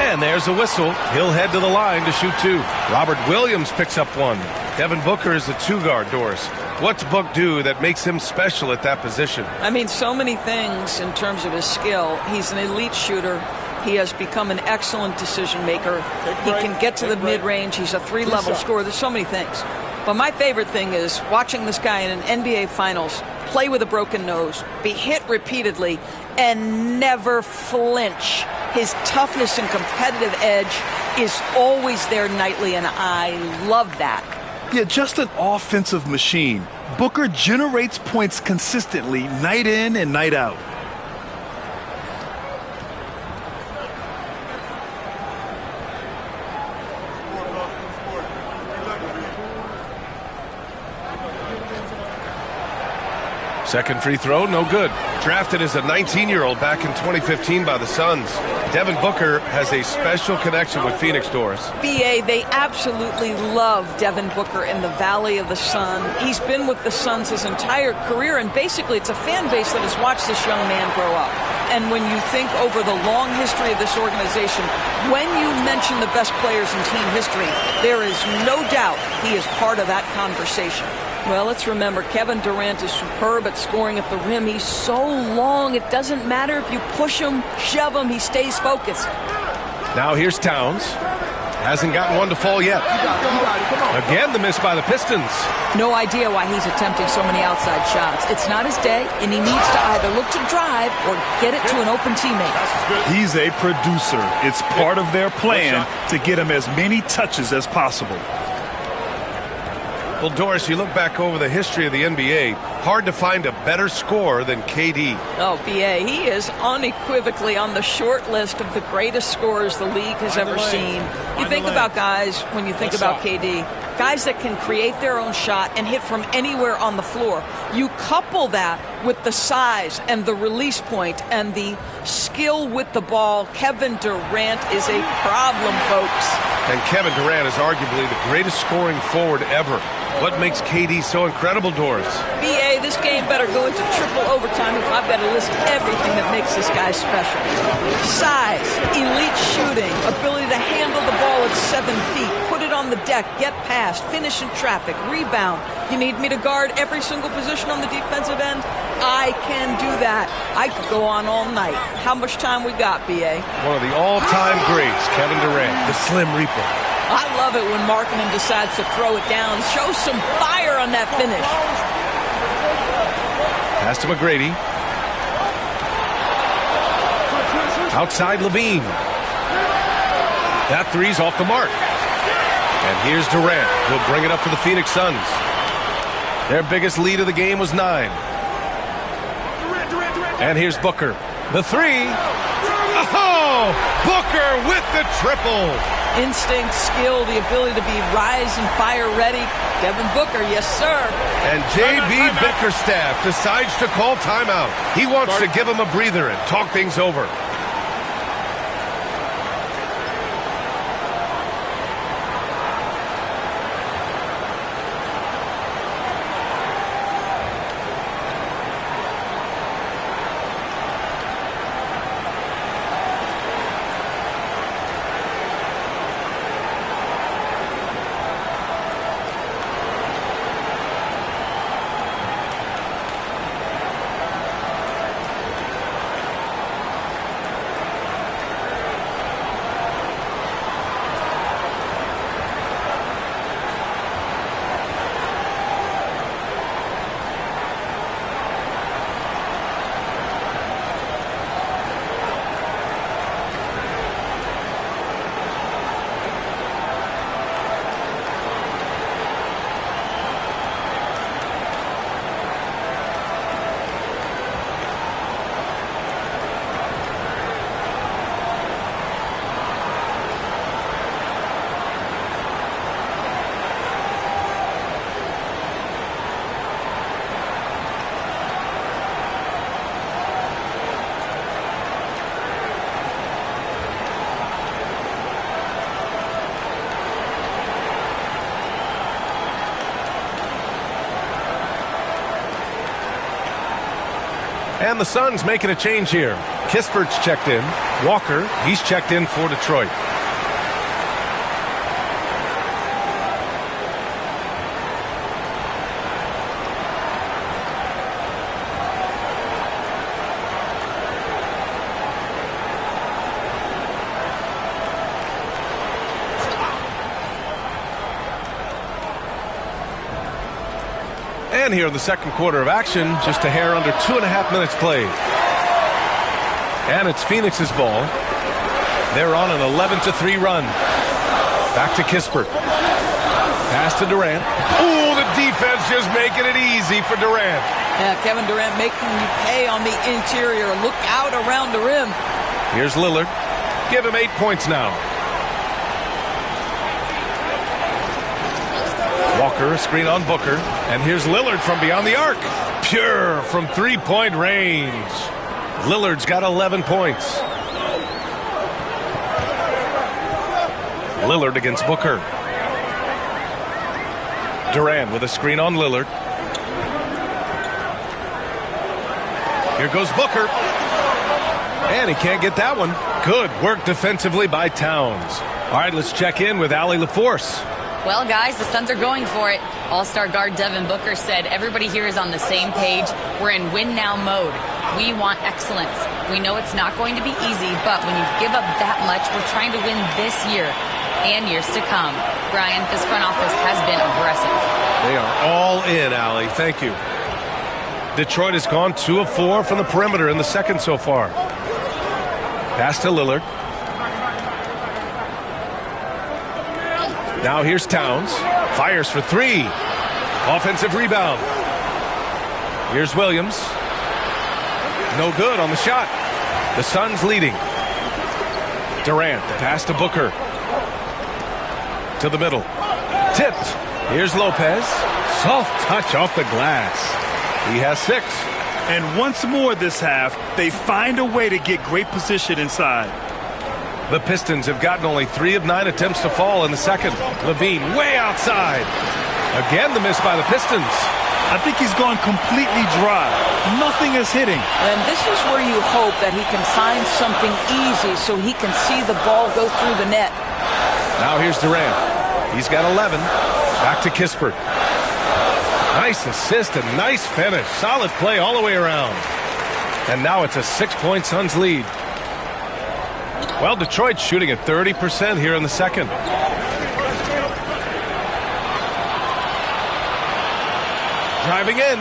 And there's a whistle. He'll head to the line to shoot 2. Robert Williams picks up 1. Devin Booker is a 2-guard, Doris. What's Book do that makes him special at that position? I mean, so many things in terms of his skill. He's an elite shooter. He has become an excellent decision maker. He can get to the mid-range. He's a 3-level scorer. There's so many things. But my favorite thing is watching this guy in an NBA Finals play with a broken nose, be hit repeatedly, and never flinch. His toughness and competitive edge is always there nightly, and I love that. Yeah, just an offensive machine. Booker generates points consistently, night in and night out. Second free throw, no good. Drafted as a 19-year-old back in 2015 by the Suns. Devin Booker has a special connection with Phoenix, Doris. BA, they absolutely love Devin Booker in the Valley of the Sun. He's been with the Suns his entire career, and basically it's a fan base that has watched this young man grow up. And when you think over the long history of this organization, when you mention the best players in team history, there is no doubt he is part of that conversation. Well, let's remember, Kevin Durant is superb at scoring at the rim. He's so long, it doesn't matter if you push him, shove him, he stays focused. Now here's Towns. Hasn't gotten one to fall yet. Again, the miss by the Pistons. No idea why he's attempting so many outside shots. It's not his day, and he needs to either look to drive or get it to an open teammate. He's a producer. It's part of their plan to get him as many touches as possible. Well, Doris, you look back over the history of the NBA, hard to find a better scorer than KD. Oh, B.A., he is unequivocally on the short list of the greatest scorers the league has ever seen. You think about guys, when you think about KD, guys that can create their own shot and hit from anywhere on the floor. You couple that with the size and the release point and the skill with the ball. Kevin Durant is a problem, folks. And Kevin Durant is arguably the greatest scoring forward ever. What makes KD so incredible, Doris? B.A., this game better go into triple overtime if I've got to list everything that makes this guy special. Size, elite shooting, ability to handle the ball at 7 feet, put it on the deck, get past, finish in traffic, rebound. You need me to guard every single position on the defensive end? I can do that. I could go on all night. How much time we got, B.A.? One of the all-time greats, Kevin Durant, the Slim Reaper. I love it when Markkanen decides to throw it down. Show some fire on that finish. Pass to McGrady. Outside Levine. That three's off the mark. And here's Durant. He'll bring it up for the Phoenix Suns. Their biggest lead of the game was 9. And here's Booker. The three. Oh! Booker with the triple. Instinct, skill, the ability to be rise and fire ready. Devin Booker, yes, sir. And J.B. Bickerstaff decides to call timeout. He wants to give him a breather and talk things over. And the Suns making a change here. Kispert's checked in. Walker, he's checked in for Detroit. And here in the second quarter of action, just a hair under 2.5 minutes played. And it's Phoenix's ball. They're on an 11-3 run. Back to Kispert. Pass to Durant. Ooh, the defense just making it easy for Durant. Yeah, Kevin Durant making you pay on the interior. Look out around the rim. Here's Lillard. Give him 8 points now. Walker, a screen on Booker. And here's Lillard from beyond the arc. Pure from three-point range. Lillard's got 11 points. Lillard against Booker. Durant with a screen on Lillard. Here goes Booker. And he can't get that one. Good work defensively by Towns. All right, let's check in with Allie LaForce. Well, guys, the Suns are going for it. All-star guard Devin Booker said everybody here is on the same page. We're in win-now mode. We want excellence. We know it's not going to be easy, but when you give up that much, we're trying to win this year and years to come. Brian, this front office has been aggressive. They are all in, Allie. Thank you. Detroit has gone 2 of 4 from the perimeter in the second so far. Pass to Lillard. Now here's Towns. Fires for 3. Offensive rebound. Here's Williams. No good on the shot. The Suns leading. Durant, the pass to Booker. To the middle. Tipped. Here's Lopez. Soft touch off the glass. He has 6. And once more this half, they find a way to get great position inside. The Pistons have gotten only 3 of 9 attempts to fall in the second. Levine way outside. Again, the miss by the Pistons. I think he's gone completely dry. Nothing is hitting. And this is where you hope that he can find something easy so he can see the ball go through the net. Now here's Durant. He's got 11. Back to Kispert. Nice assist and nice finish. Solid play all the way around. And now it's a 6-point Suns lead. Well, Detroit's shooting at 30% here in the second. Driving in.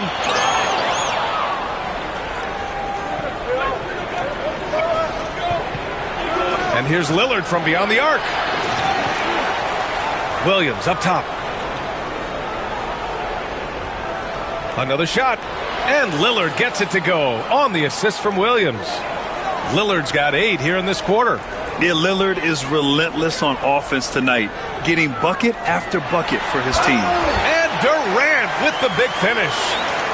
And here's Lillard from beyond the arc. Williams up top. Another shot. And Lillard gets it to go on the assist from Williams. Lillard's got 8 here in this quarter. Yeah, Lillard is relentless on offense tonight, getting bucket after bucket for his team. And Durant with the big finish.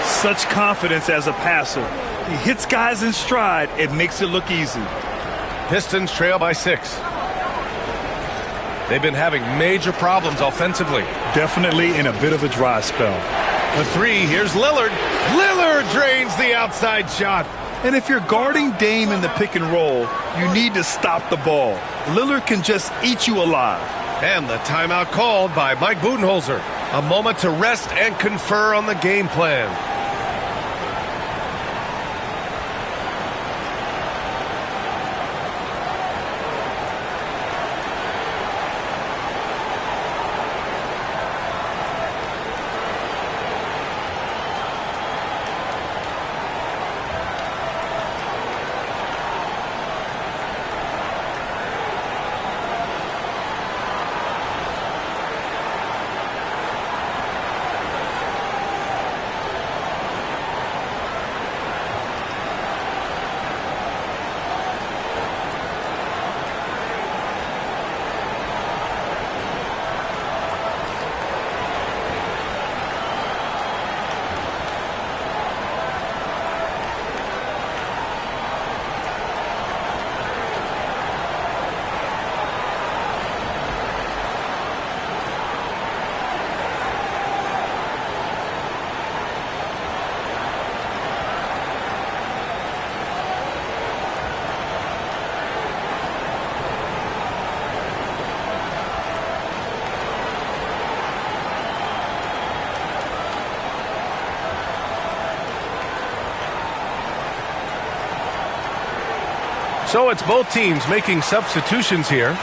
Such confidence as a passer. He hits guys in stride. It makes it look easy. Pistons trail by 6. They've been having major problems offensively. Definitely in a bit of a dry spell. The 3, here's Lillard. Lillard drains the outside shot. And if you're guarding Dame in the pick and roll, you need to stop the ball. Lillard can just eat you alive. And the timeout called by Mike Budenholzer. A moment to rest and confer on the game plan. So it's both teams making substitutions here.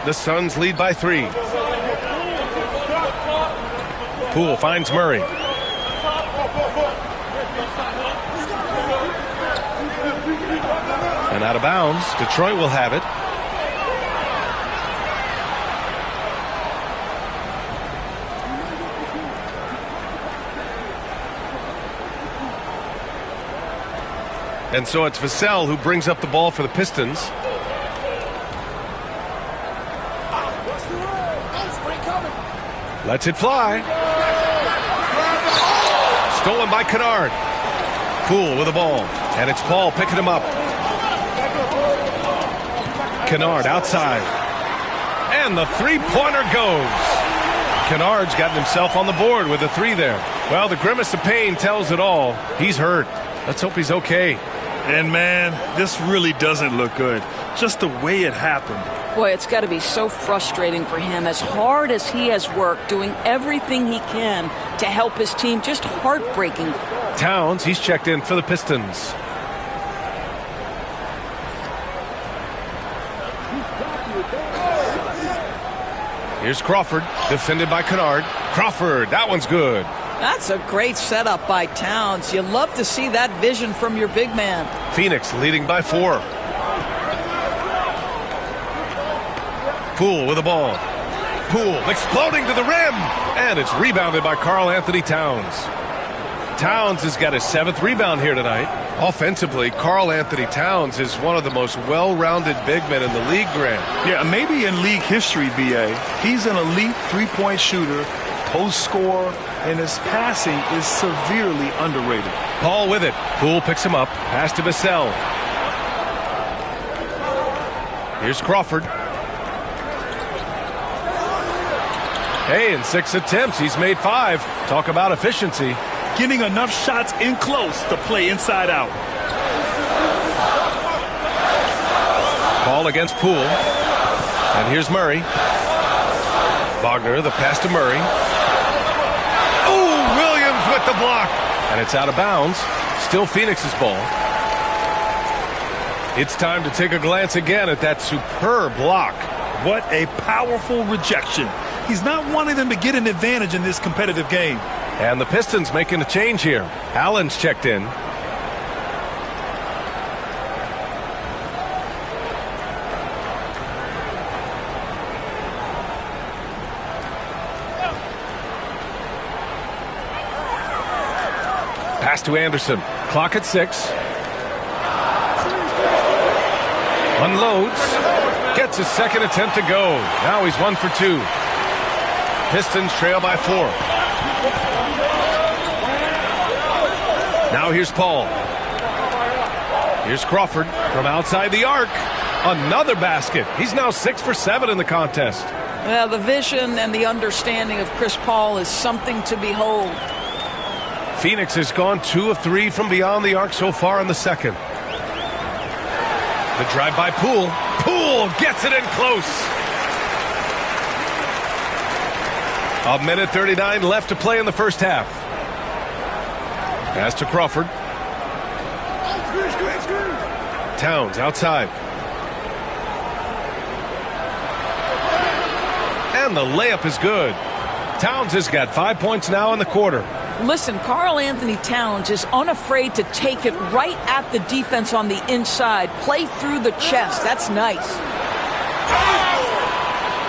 The Suns lead by 3. Poole finds Murray. And out of bounds, Detroit will have it. And so it's Vassell who brings up the ball for the Pistons. Lets it fly. Stolen by Kennard. Poole with the ball. And it's Paul picking him up. Kennard outside. And the three-pointer goes. Kennard's gotten himself on the board with a 3 there. Well, the grimace of pain tells it all. He's hurt. Let's hope he's okay. And, man, this really doesn't look good. Just the way it happened. Boy, it's got to be so frustrating for him. As hard as he has worked, doing everything he can to help his team, just heartbreaking. Towns, he's checked in for the Pistons. Here's Crawford, defended by Kennard. Crawford, that one's good. That's a great setup by Towns. You love to see that vision from your big man. Phoenix leading by 4. Poole with the ball. Poole exploding to the rim. And it's rebounded by Karl Anthony Towns. Towns has got his 7th rebound here tonight. Offensively, Karl Anthony Towns is one of the most well-rounded big men in the league, Grant. Yeah, maybe in league history, B.A. He's an elite three-point shooter, post scorer, and his passing is severely underrated. Paul with it. Poole picks him up. Pass to Vassell. Here's Crawford. Hey, in 6 attempts, he's made 5. Talk about efficiency. Getting enough shots in close to play inside out. Ball against Poole. And here's Murray. Wagner, the pass to Murray. Oh, Williams with the block. And it's out of bounds. Still Phoenix's ball. It's time to take a glance again at that superb block. What a powerful rejection. He's not wanting them to get an advantage in this competitive game. And the Pistons making a change here. Allen's checked in. Pass to Anderson. Clock at 6. Unloads. Gets his 2nd attempt to go. Now he's 1 for 2. Pistons trail by 4. Now here's Paul. Here's Crawford from outside the arc. Another basket. He's now 6 for 7 in the contest. Well, the vision and the understanding of Chris Paul is something to behold. Phoenix has gone 2 of 3 from beyond the arc so far in the second. The drive by Poole. Poole gets it in close. 1:39 left to play in the first half. Pass to Crawford. Towns outside. And the layup is good. Towns has got 5 points now in the quarter. Listen, Karl Anthony Towns is unafraid to take it right at the defense on the inside. Play through the chest. That's nice.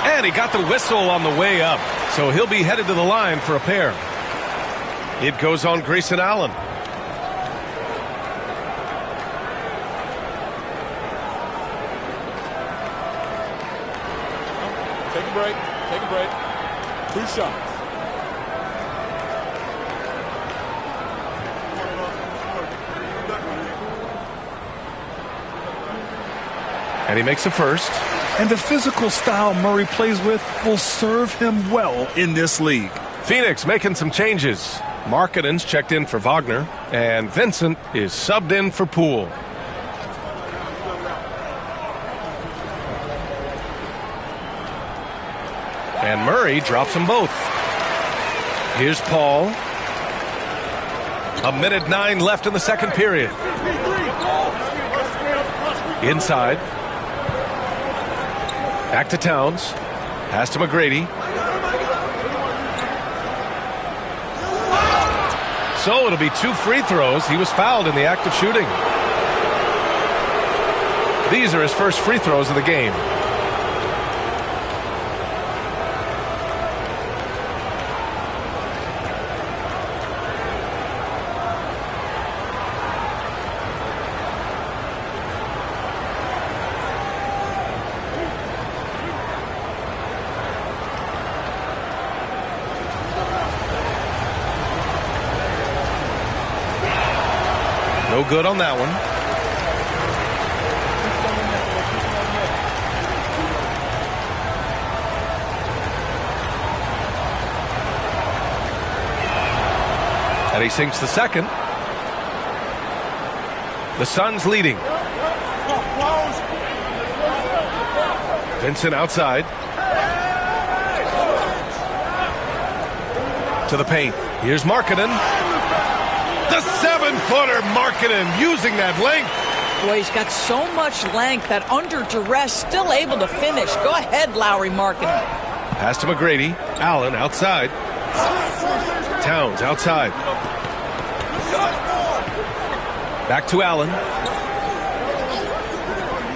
And he got the whistle on the way up. So he'll be headed to the line for a pair. It goes on Grayson Allen. Take a break. Take a break. 2 shots. And he makes the first. And the physical style Murray plays with will serve him well in this league. Phoenix making some changes. Markkanen's checked in for Wagner, and Vincent is subbed in for Poole. And Murray drops them both. Here's Paul. 1:09 left in the second period. Inside. Back to Towns. Pass to McGrady. So it'll be 2 free throws. He was fouled in the act of shooting. These are his first free throws of the game. No good on that one. And he sinks the second. The Suns leading. Vincent outside. To the paint. Here's Markkanen. The 7-footer Markkanen using that length. Boy, he's got so much length that under duress, still able to finish. Go ahead, Lauri Markkanen. Pass to McGrady. Allen outside. Towns outside. Back to Allen.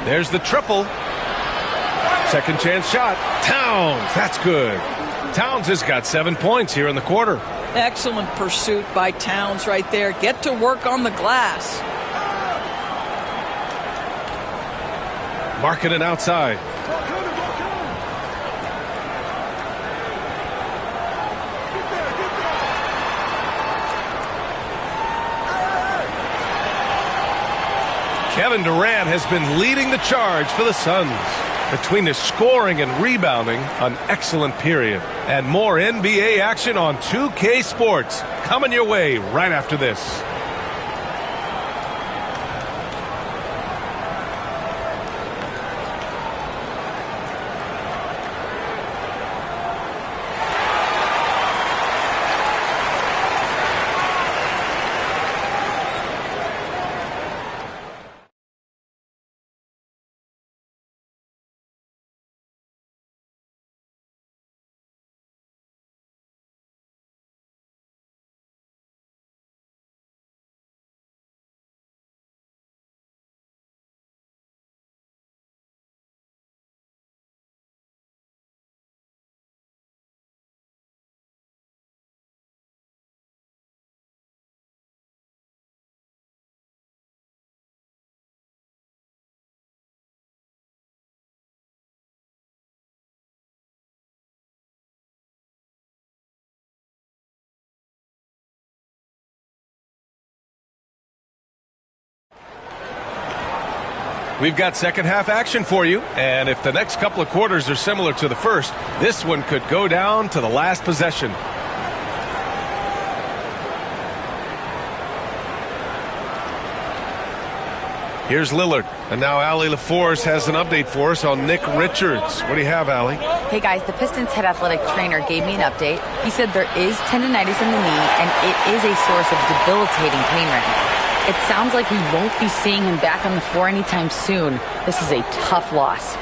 There's the triple. Second chance shot. Towns. That's good. Towns has got 7 points here in the quarter. Excellent pursuit by Towns right there. Get to work on the glass. Markkanen outside. Kevin Durant has been leading the charge for the Suns. Between his scoring and rebounding, an excellent period. And more NBA action on 2K Sports coming your way right after this. We've got second half action for you, and if the next couple of quarters are similar to the first, this one could go down to the last possession. Here's Lillard, and now Allie LaForce has an update for us on Nick Richards. What do you have, Allie? Hey guys, the Pistons head athletic trainer gave me an update. He said there is tendonitis in the knee, and it is a source of debilitating pain right now. It sounds like we won't be seeing him back on the floor anytime soon. This is a tough loss.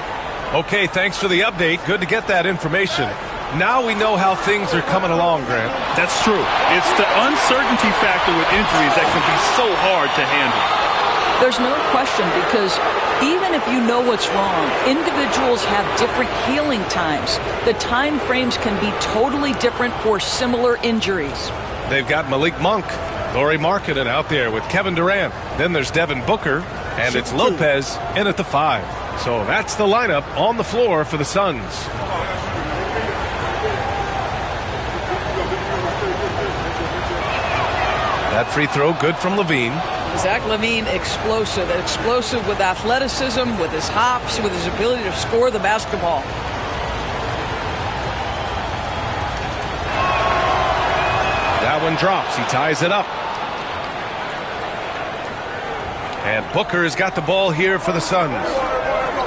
Okay, thanks for the update. Good to get that information. Now we know how things are coming along, Grant. That's true. It's the uncertainty factor with injuries that can be so hard to handle. There's no question, because even if you know what's wrong, individuals have different healing times. The time frames can be totally different for similar injuries. They've got Malik Monk, Lauri Markkanen out there with Kevin Durant. Then there's Devin Booker, and it's Lopez in at the 5. So that's the lineup on the floor for the Suns. That free throw good from LaVine. Zach LaVine, explosive with athleticism, with his hops, with his ability to score the basketball. That one drops. He ties it up. And Booker has got the ball here for the Suns.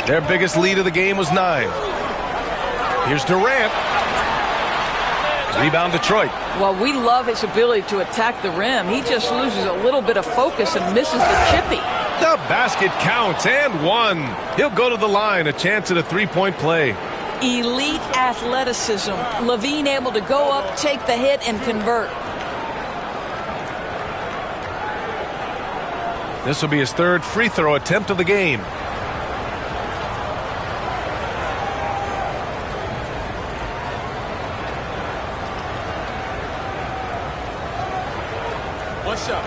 Their biggest lead of the game was 9. Here's Durant. Rebound Detroit. Well, we love his ability to attack the rim. He just loses a little bit of focus and misses the chippy. The basket counts, and one. He'll go to the line, a chance at a three-point play. Elite athleticism. LaVine able to go up, take the hit, and convert. This will be his third free throw attempt of the game. One shot.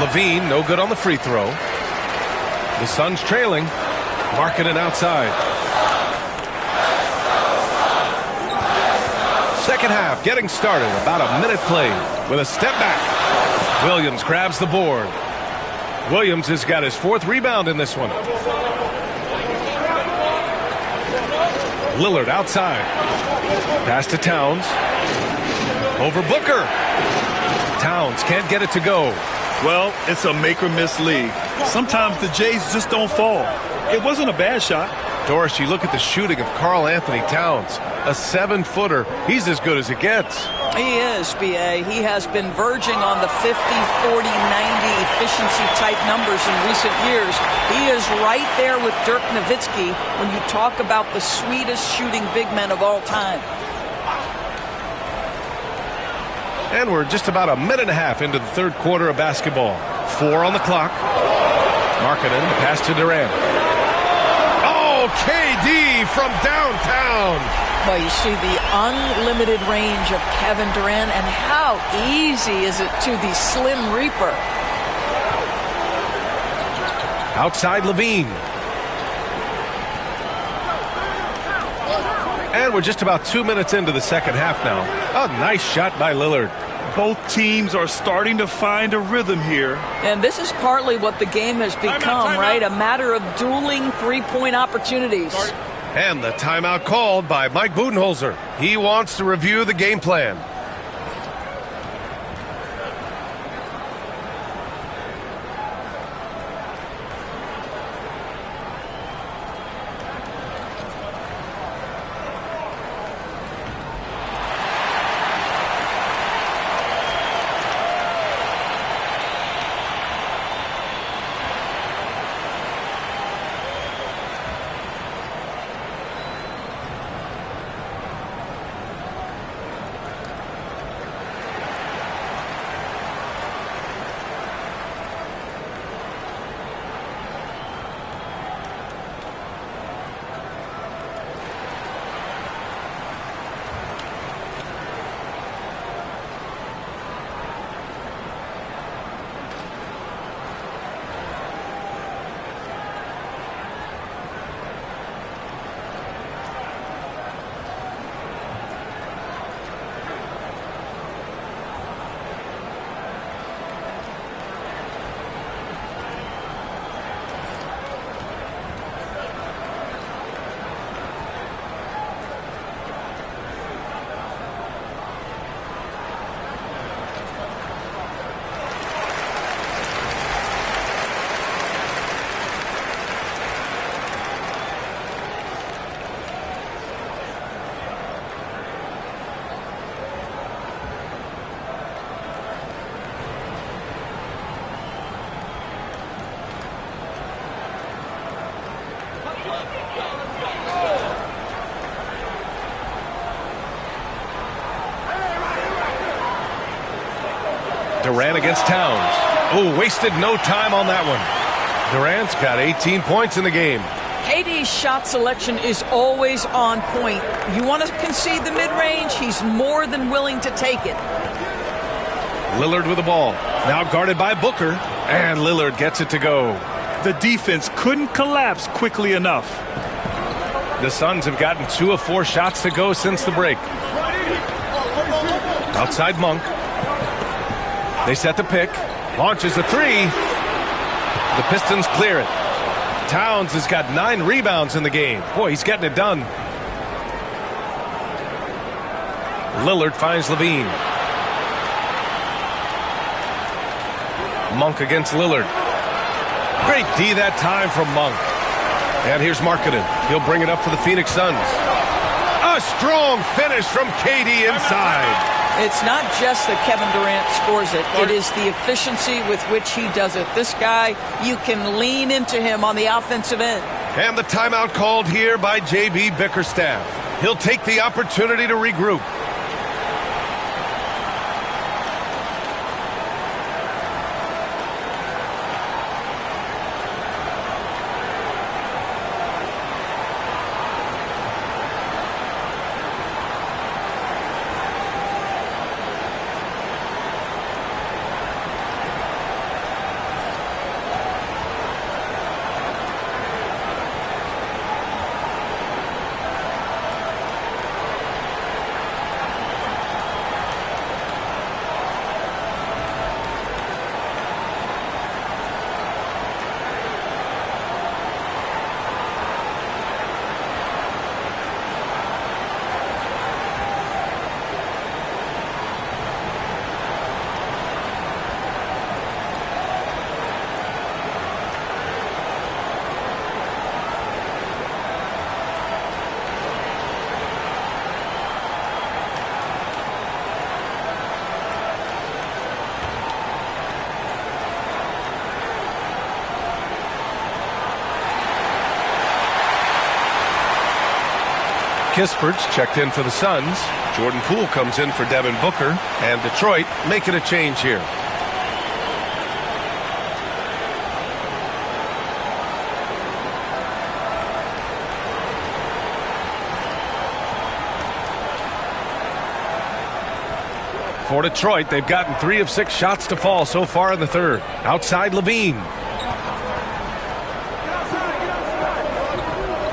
LaVine, no good on the free throw. The Suns trailing. Markkanen outside. Second half getting started. About a minute played with a step back. Williams grabs the board. Williams has got his 4th rebound in this one. Lillard outside. Pass to Towns. Over Booker. Towns can't get it to go. Well, it's a make-or-miss league. Sometimes the Jays just don't fall. It wasn't a bad shot. Doris, you look at the shooting of Karl Anthony Towns. A 7-footer. He's as good as it gets. He is, B.A. He has been verging on the 50, 40, 90 efficiency type numbers in recent years. He is right there with Dirk Nowitzki when you talk about the sweetest shooting big men of all time. And we're just about a minute and a half into the 3rd quarter of basketball. 4 on the clock. Markkanen, the pass to Durant. Oh, KD from downtown. Well, you see the unlimited range of Kevin Durant, and how easy is it to the Slim Reaper? Outside Levine. And we're just about 2 minutes into the second half now. A nice shot by Lillard. Both teams are starting to find a rhythm here. And this is partly what the game has become, right? A matter of dueling three-point opportunities. And the timeout called by Mike Budenholzer. He wants to review the game plan. Durant against Towns. Oh, wasted no time on that one. Durant's got 18 points in the game. KD's shot selection is always on point. You want to concede the mid-range, he's more than willing to take it. Lillard with the ball. Now guarded by Booker. And Lillard gets it to go. The defense couldn't collapse quickly enough. The Suns have gotten 2 of 4 shots to go since the break. Outside Monk. They set the pick. Launches a 3. The Pistons clear it. Towns has got 9 rebounds in the game. Boy, he's getting it done. Lillard finds Levine. Monk against Lillard. Great D that time from Monk. And here's Markkanen. He'll bring it up for the Phoenix Suns. A strong finish from KD inside. It's not just that Kevin Durant scores it. It is the efficiency with which he does it. This guy, you can lean into him on the offensive end. And the timeout called here by J.B. Bickerstaff. He'll take the opportunity to regroup. Kispert's checked in for the Suns. Jordan Poole comes in for Devin Booker. And Detroit making a change here. For Detroit, they've gotten 3 of 6 shots to fall so far in the third. Outside Levine.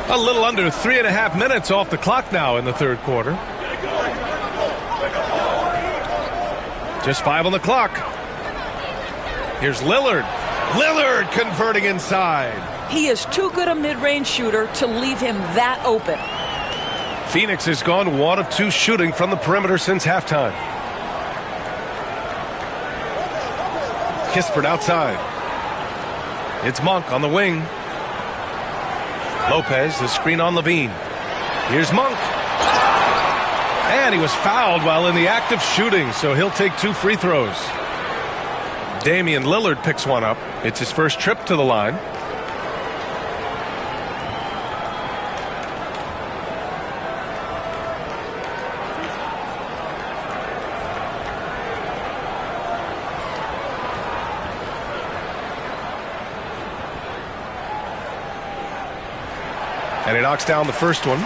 A little under 3.5 minutes off the clock now in the third quarter. Just 5 on the clock. Here's Lillard. Lillard converting inside. He is too good a mid-range shooter to leave him that open. Phoenix has gone 1 of 2 shooting from the perimeter since halftime. Kispert outside. It's Monk on the wing. Lopez, the screen on Levine. Here's Monk. And he was fouled while in the act of shooting, so he'll take 2 free throws. Damian Lillard picks one up. It's his first trip to the line. And he knocks down the first one.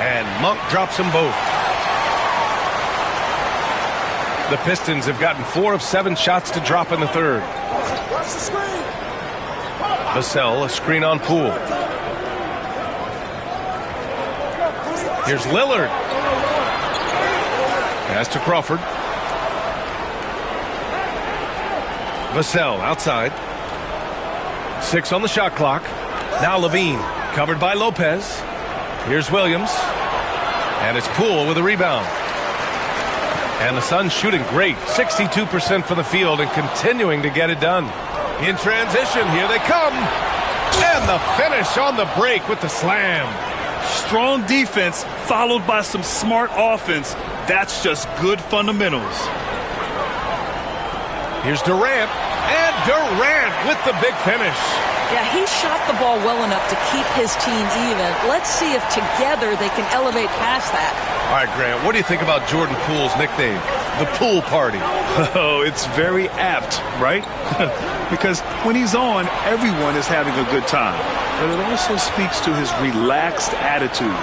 And Monk drops them both. The Pistons have gotten 4 of 7 shots to drop in the third. Vassell, a screen on Poole. Here's Lillard. Pass to Crawford. Vassell outside. 6 on the shot clock. Now Levine, covered by Lopez. Here's Williams. And it's Poole with a rebound. And the Suns shooting great. 62% from the field and continuing to get it done. In transition, here they come. And the finish on the break with the slam. Strong defense followed by some smart offense. That's just good fundamentals. Here's Durant. And Durant with the big finish. Yeah, he shot the ball well enough to keep his team even. Let's see if together they can elevate past that. All right, Grant, what do you think about Jordan Poole's nickname, the Pool Party? Oh, it's very apt, right? Because when he's on, everyone is having a good time. But it also speaks to his relaxed attitude.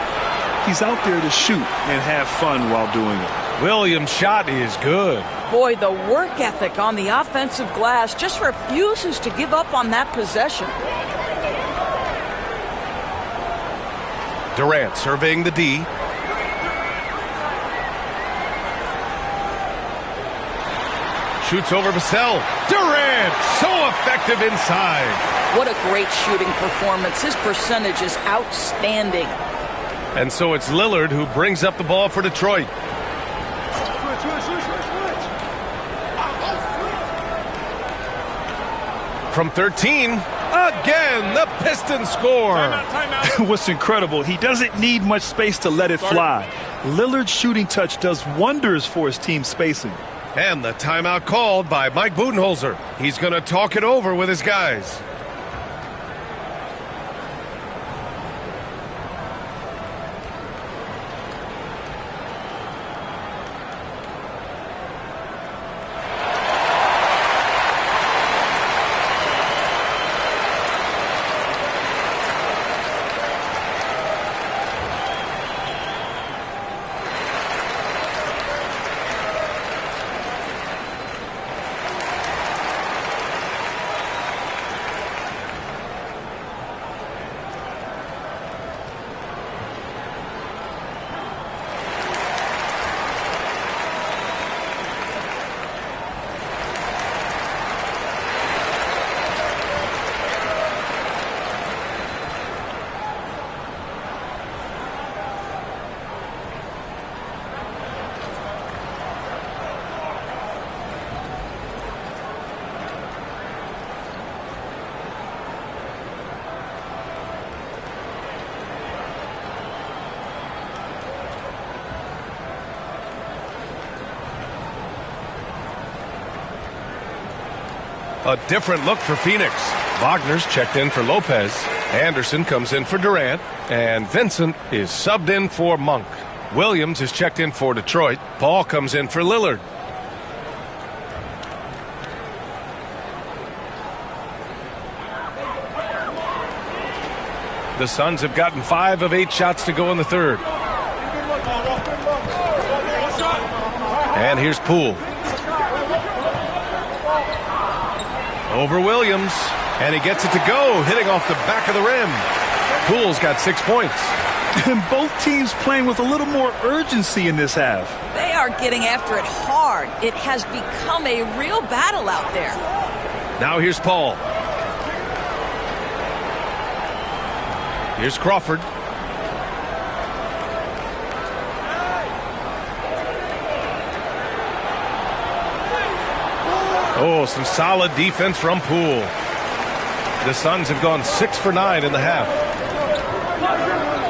He's out there to shoot and have fun while doing it. Williams' shot is good. Boy, the work ethic on the offensive glass just refuses to give up on that possession. Durant surveying the D. Shoots over Vassell. Durant, so effective inside. What a great shooting performance. His percentage is outstanding. And so it's Lillard who brings up the ball for Detroit. From 13, again, the Pistons score. Timeout. What's incredible, he doesn't need much space to let it fly. Lillard's shooting touch does wonders for his team spacing. And the timeout called by Mike Budenholzer. He's going to talk it over with his guys. A different look for Phoenix. Wagner's checked in for Lopez. Anderson comes in for Durant. And Vincent is subbed in for Monk. Williams is checked in for Detroit. Paul comes in for Lillard. The Suns have gotten 5 of 8 shots to go in the third. And here's Poole. Over Williams. And he gets it to go, hitting off the back of the rim. Poole's got 6 points. And both teams playing with a little more urgency in this half. They are getting after it hard. It has become a real battle out there. Now here's Paul. Here's Crawford. Oh, some solid defense from Poole. The Suns have gone 6 for 9 in the half.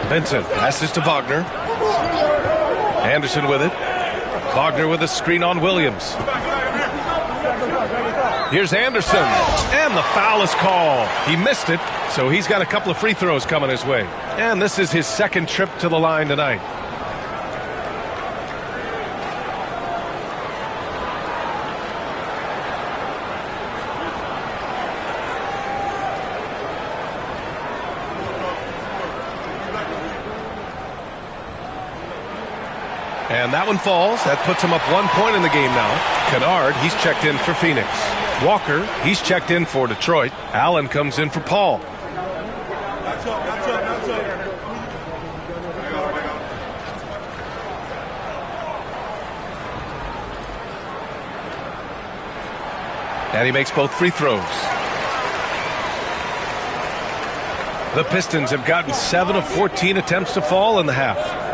Vincent passes to Wagner. Anderson with it. Wagner with a screen on Williams. Here's Anderson. And the foul is called. He missed it, so he's got a couple of free throws coming his way. And this is his second trip to the line tonight. And that one falls. That puts him up 1 point in the game now. Kennard, he's checked in for Phoenix. Walker, he's checked in for Detroit. Allen comes in for Paul. And he makes both free throws. The Pistons have gotten 7 of 14 attempts to fall in the half.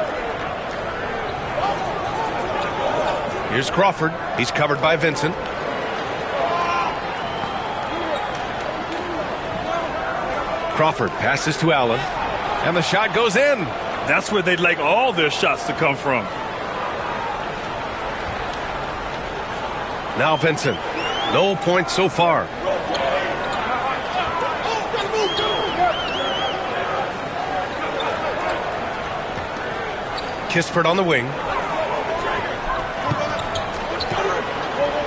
Here's Crawford. He's covered by Vincent. Crawford passes to Allen. And the shot goes in. That's where they'd like all their shots to come from. Now Vincent. No points so far. Kispert on the wing.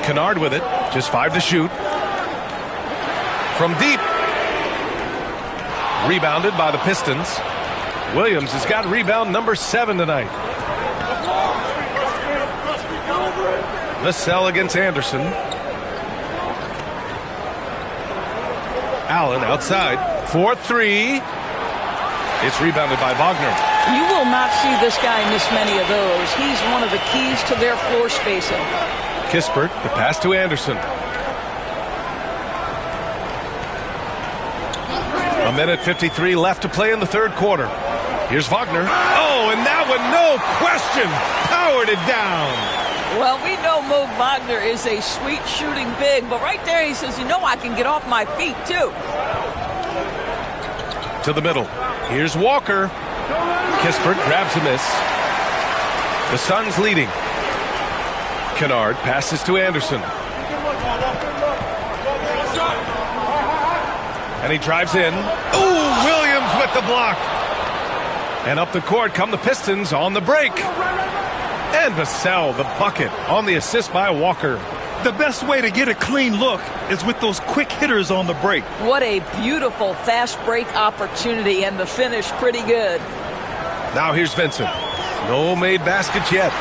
Kennard with it. Just 5 to shoot. From deep. Rebounded by the Pistons. Williams has got rebound number 7 tonight. Vassell against Anderson. Allen outside. 4-3. It's rebounded by Wagner. You will not see this guy miss many of those. He's one of the keys to their floor spacing. Kispert, the pass to Anderson. A minute 53 left to play in the third quarter. Here's Wagner. Oh, and that one, no question, powered it down. Well, we know Mo Wagner is a sweet shooting big, but right there he says, you know, I can get off my feet, too. To the middle. Here's Walker. Kispert grabs a miss. The Suns leading. Kennard passes to Anderson. And he drives in. Ooh, Williams with the block. And up the court come the Pistons on the break. And Vassell, the bucket, on the assist by Walker. The best way to get a clean look is with those quick hitters on the break. What a beautiful fast break opportunity, and the finish pretty good. Now here's Vincent. No made baskets yet.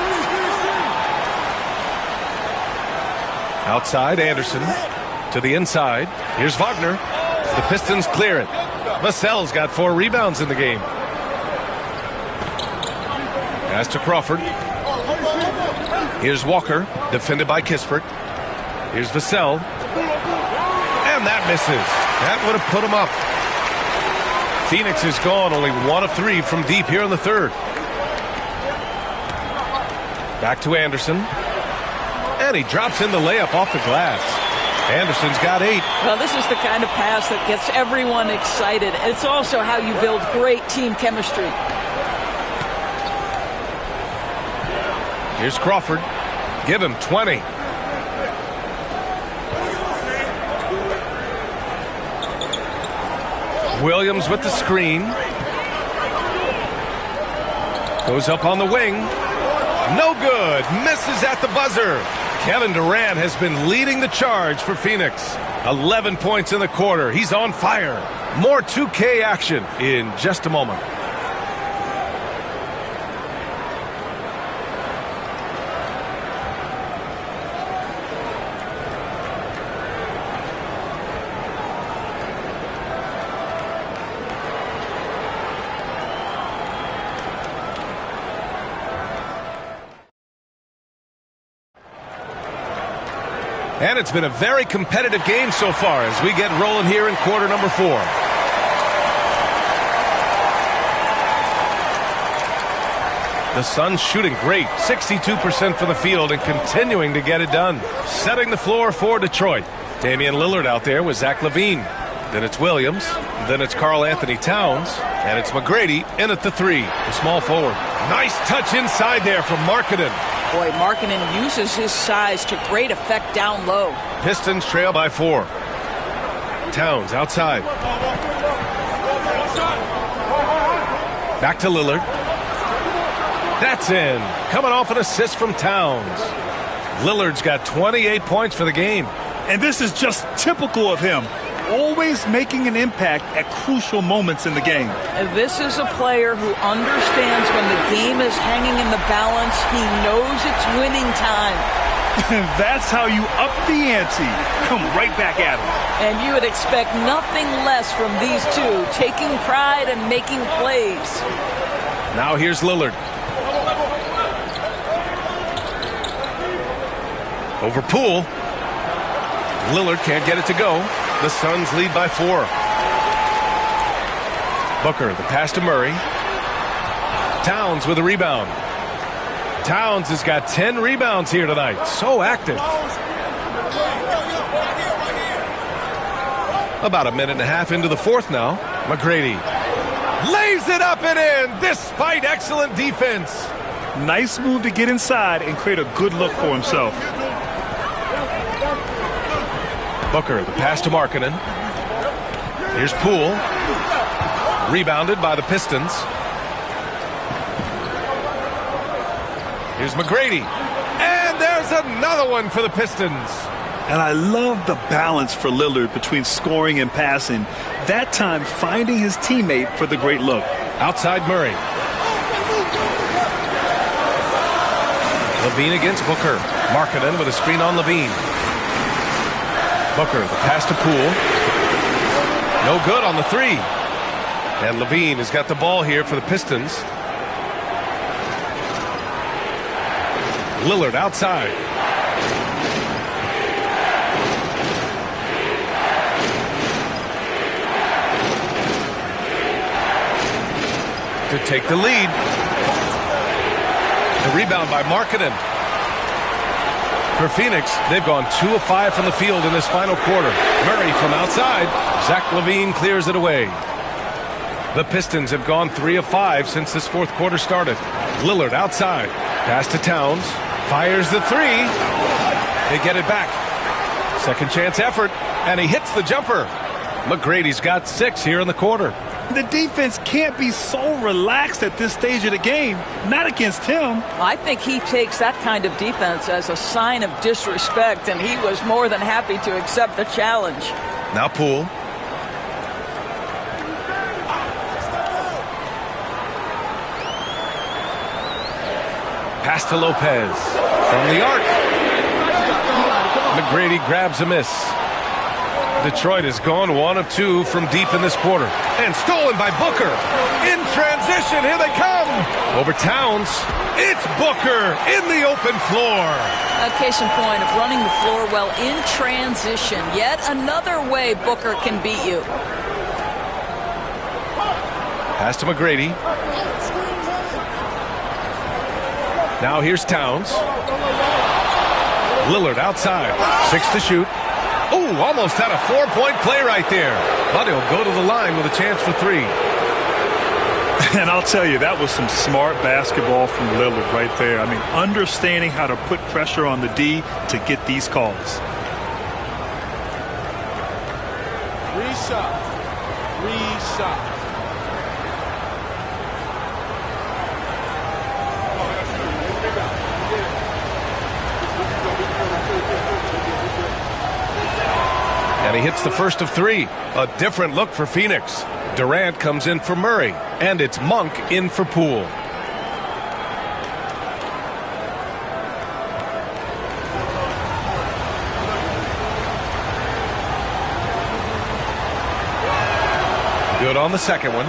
Outside, Anderson. To the inside. Here's Wagner. The Pistons clear it. Vassell's got 4 rebounds in the game. Pass to Crawford. Here's Walker, defended by Kispert. Here's Vassell. And that misses. That would have put him up. Phoenix is gone, only 1 of 3 from deep here in the third. Back to Anderson. And he drops in the layup off the glass. Anderson's got 8. Well, this is the kind of pass that gets everyone excited. It's also how you build great team chemistry. Here's Crawford. Give him 20. Williams with the screen. Goes up on the wing. No good. Misses at the buzzer. Kevin Durant has been leading the charge for Phoenix. 11 points in the quarter. He's on fire. More 2K action in just a moment. And it's been a very competitive game so far as we get rolling here in quarter number 4. The Suns shooting great, 62% from the field and continuing to get it done. Setting the floor for Detroit. Damian Lillard out there with Zach LaVine. Then it's Williams. Then it's Karl Anthony Towns. And it's McGrady in at the 3, the small forward. Nice touch inside there from Markkanen. Boy, Markkanen uses his size to great effect down low. Pistons trail by 4. Towns outside. Back to Lillard. That's in. Coming off an assist from Towns. Lillard's got 28 points for the game. And this is just typical of him. Always making an impact at crucial moments in the game. And this is a player who understands when the game is hanging in the balance. He knows it's winning time. That's how you up the ante. Come right back at him. And you would expect nothing less from these two, taking pride and making plays. Now here's Lillard. Over Poole. Lillard can't get it to go. The Suns lead by 4. Booker, the pass to Murray. Towns with a rebound. Towns has got 10 rebounds here tonight. So active. About a minute and a half into the 4th now. McGrady lays it up and in despite excellent defense. Nice move to get inside and create a good look for himself. Booker, the pass to Markkanen. Here's Poole. Rebounded by the Pistons. Here's McGrady. And there's another one for the Pistons. And I love the balance for Lillard between scoring and passing. That time finding his teammate for the great look. Outside Murray. LaVine against Booker. Markkanen with a screen on LaVine. Booker, the pass to Poole. No good on the 3. And LaVine has got the ball here for the Pistons. Lillard outside. To take the lead. The rebound by Markkanen. For Phoenix, they've gone 2 of 5 from the field in this final quarter. Murray from outside. Zach LaVine clears it away. The Pistons have gone 3 of 5 since this 4th quarter started. Lillard outside. Pass to Towns. Fires the 3. They get it back. Second chance effort. And he hits the jumper. McGrady's got 6 here in the quarter. The defense can't be so relaxed at this stage of the game. Not against him. I think he takes that kind of defense as a sign of disrespect, and he was more than happy to accept the challenge. Now Poole. Pass to Lopez. From the arc. McGrady grabs a miss. Detroit has gone 1 of 2 from deep in this quarter. And stolen by Booker. In transition, here they come. Over Towns. It's Booker in the open floor. A case in point of running the floor well in transition. Yet another way Booker can beat you. Pass to McGrady. Now here's Towns. Lillard outside. 6 to shoot. Oh, almost had a 4-point play right there. But he'll go to the line with a chance for 3. And I'll tell you, that was some smart basketball from Lillard right there. I mean, understanding how to put pressure on the D to get these calls. 3 shots. 3 shots. And he hits the first of 3. A different look for Phoenix. Durant comes in for Murray, and it's Monk in for Poole. Good on the second one.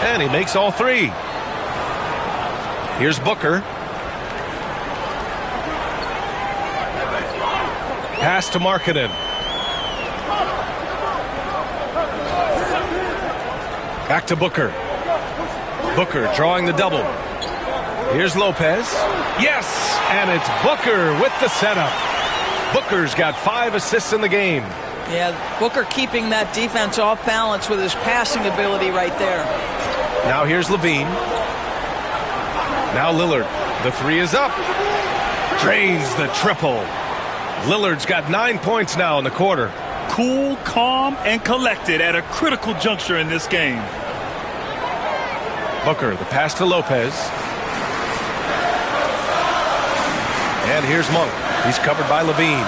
And he makes all 3. Here's Booker. Pass to Markkanen. Back to Booker. Booker drawing the double. Here's Lopez. Yes, and it's Booker with the setup. Booker's got 5 assists in the game. Yeah, Booker keeping that defense off balance with his passing ability right there. Now here's Levine. Now Lillard. The 3 is up. Drains the triple. Lillard's got 9 points now in the quarter. Cool, calm, and collected at a critical juncture in this game. Booker, the pass to Lopez. And here's Monk. He's covered by Levine.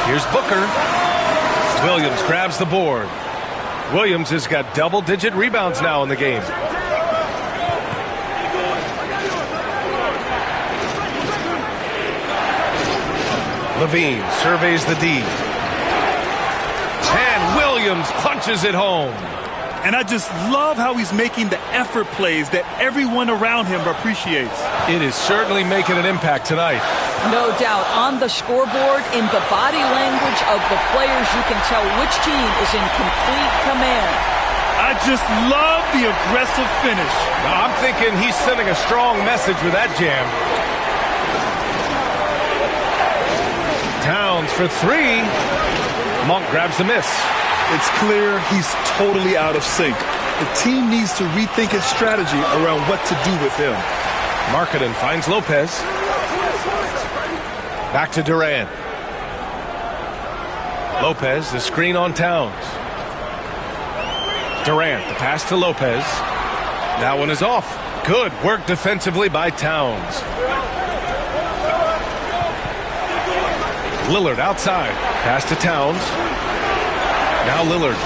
Here's Booker. Williams grabs the board. Williams has got double-digit rebounds now in the game. Levine surveys the D. And Williams punches it home. And I just love how he's making the effort plays that everyone around him appreciates. It is certainly making an impact tonight. No doubt. On the scoreboard, in the body language of the players, you can tell which team is in complete command. I just love the aggressive finish. Now, I'm thinking he's sending a strong message with that jam. Towns for 3. Monk grabs the miss. It's clear he's totally out of sync. The team needs to rethink its strategy around what to do with him. Markkanen finds Lopez. Back to Durant. Lopez, the screen on Towns. Durant, the pass to Lopez. That one is off. Good work defensively by Towns. Lillard outside. Pass to Towns. Now Lillard.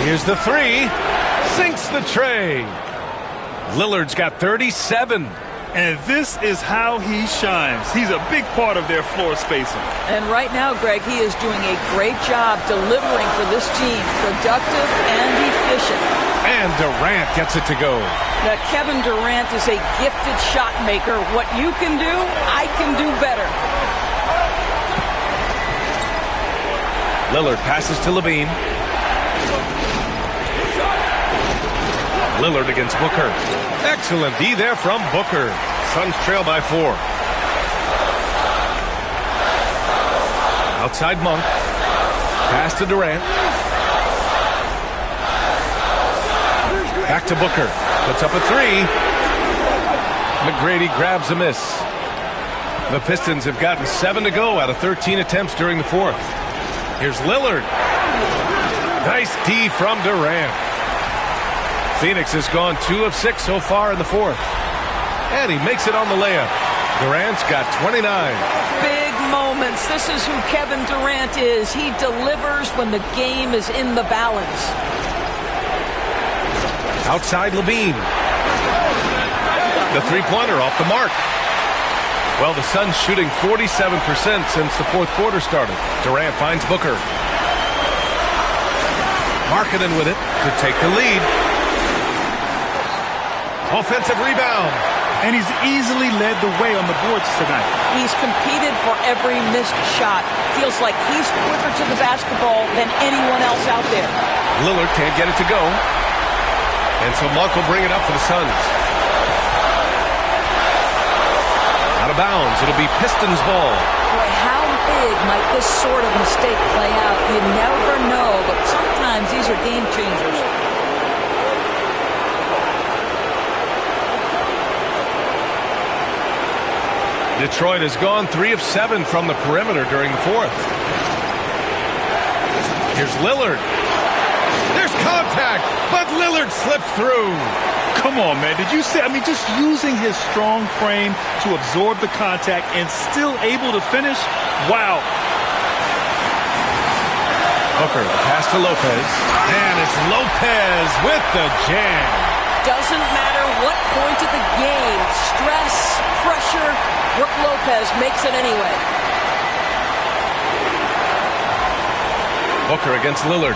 Here's the 3. Sinks the tray. Lillard's got 37. And this is how he shines. He's a big part of their floor spacing. And right now, Greg, he is doing a great job delivering for this team. Productive and efficient. And Durant gets it to go. Now, Kevin Durant is a gifted shot maker. What you can do, I can do better. Lillard passes to Levine. Lillard against Booker. Excellent D there from Booker. Suns trail by 4. Outside Monk. Pass to Durant. Back to Booker. Puts up a 3. McGrady grabs a miss. The Pistons have gotten 7 to go out of 13 attempts during the 4th. Here's Lillard. Nice D from Durant. Phoenix has gone 2 of 6 so far in the 4th. And he makes it on the layup. Durant's got 29. Big moments. This is who Kevin Durant is. He delivers when the game is in the balance. Outside Levine. The three-pointer off the mark. Well, the Suns shooting 47% since the 4th quarter started. Durant finds Booker. Markkanen with it to take the lead. Offensive rebound. And he's easily led the way on the boards tonight. He's competed for every missed shot. Feels like he's quicker to the basketball than anyone else out there. Lillard can't get it to go. And so Monk will bring it up for the Suns. Out of bounds. It'll be Pistons ball. Boy, how big might this sort of mistake play out? You never know, but sometimes these are game changers. Detroit has gone 3 of 7 from the perimeter during the fourth. Here's Lillard. There's contact, but Lillard slips through. Come on, man. Did you see? I mean, just using his strong frame to absorb the contact and still able to finish. Wow. Booker, pass to Lopez. And it's Lopez with the jam. Doesn't matter what point of the game, stress, pressure, Brook Lopez makes it anyway. Booker against Lillard.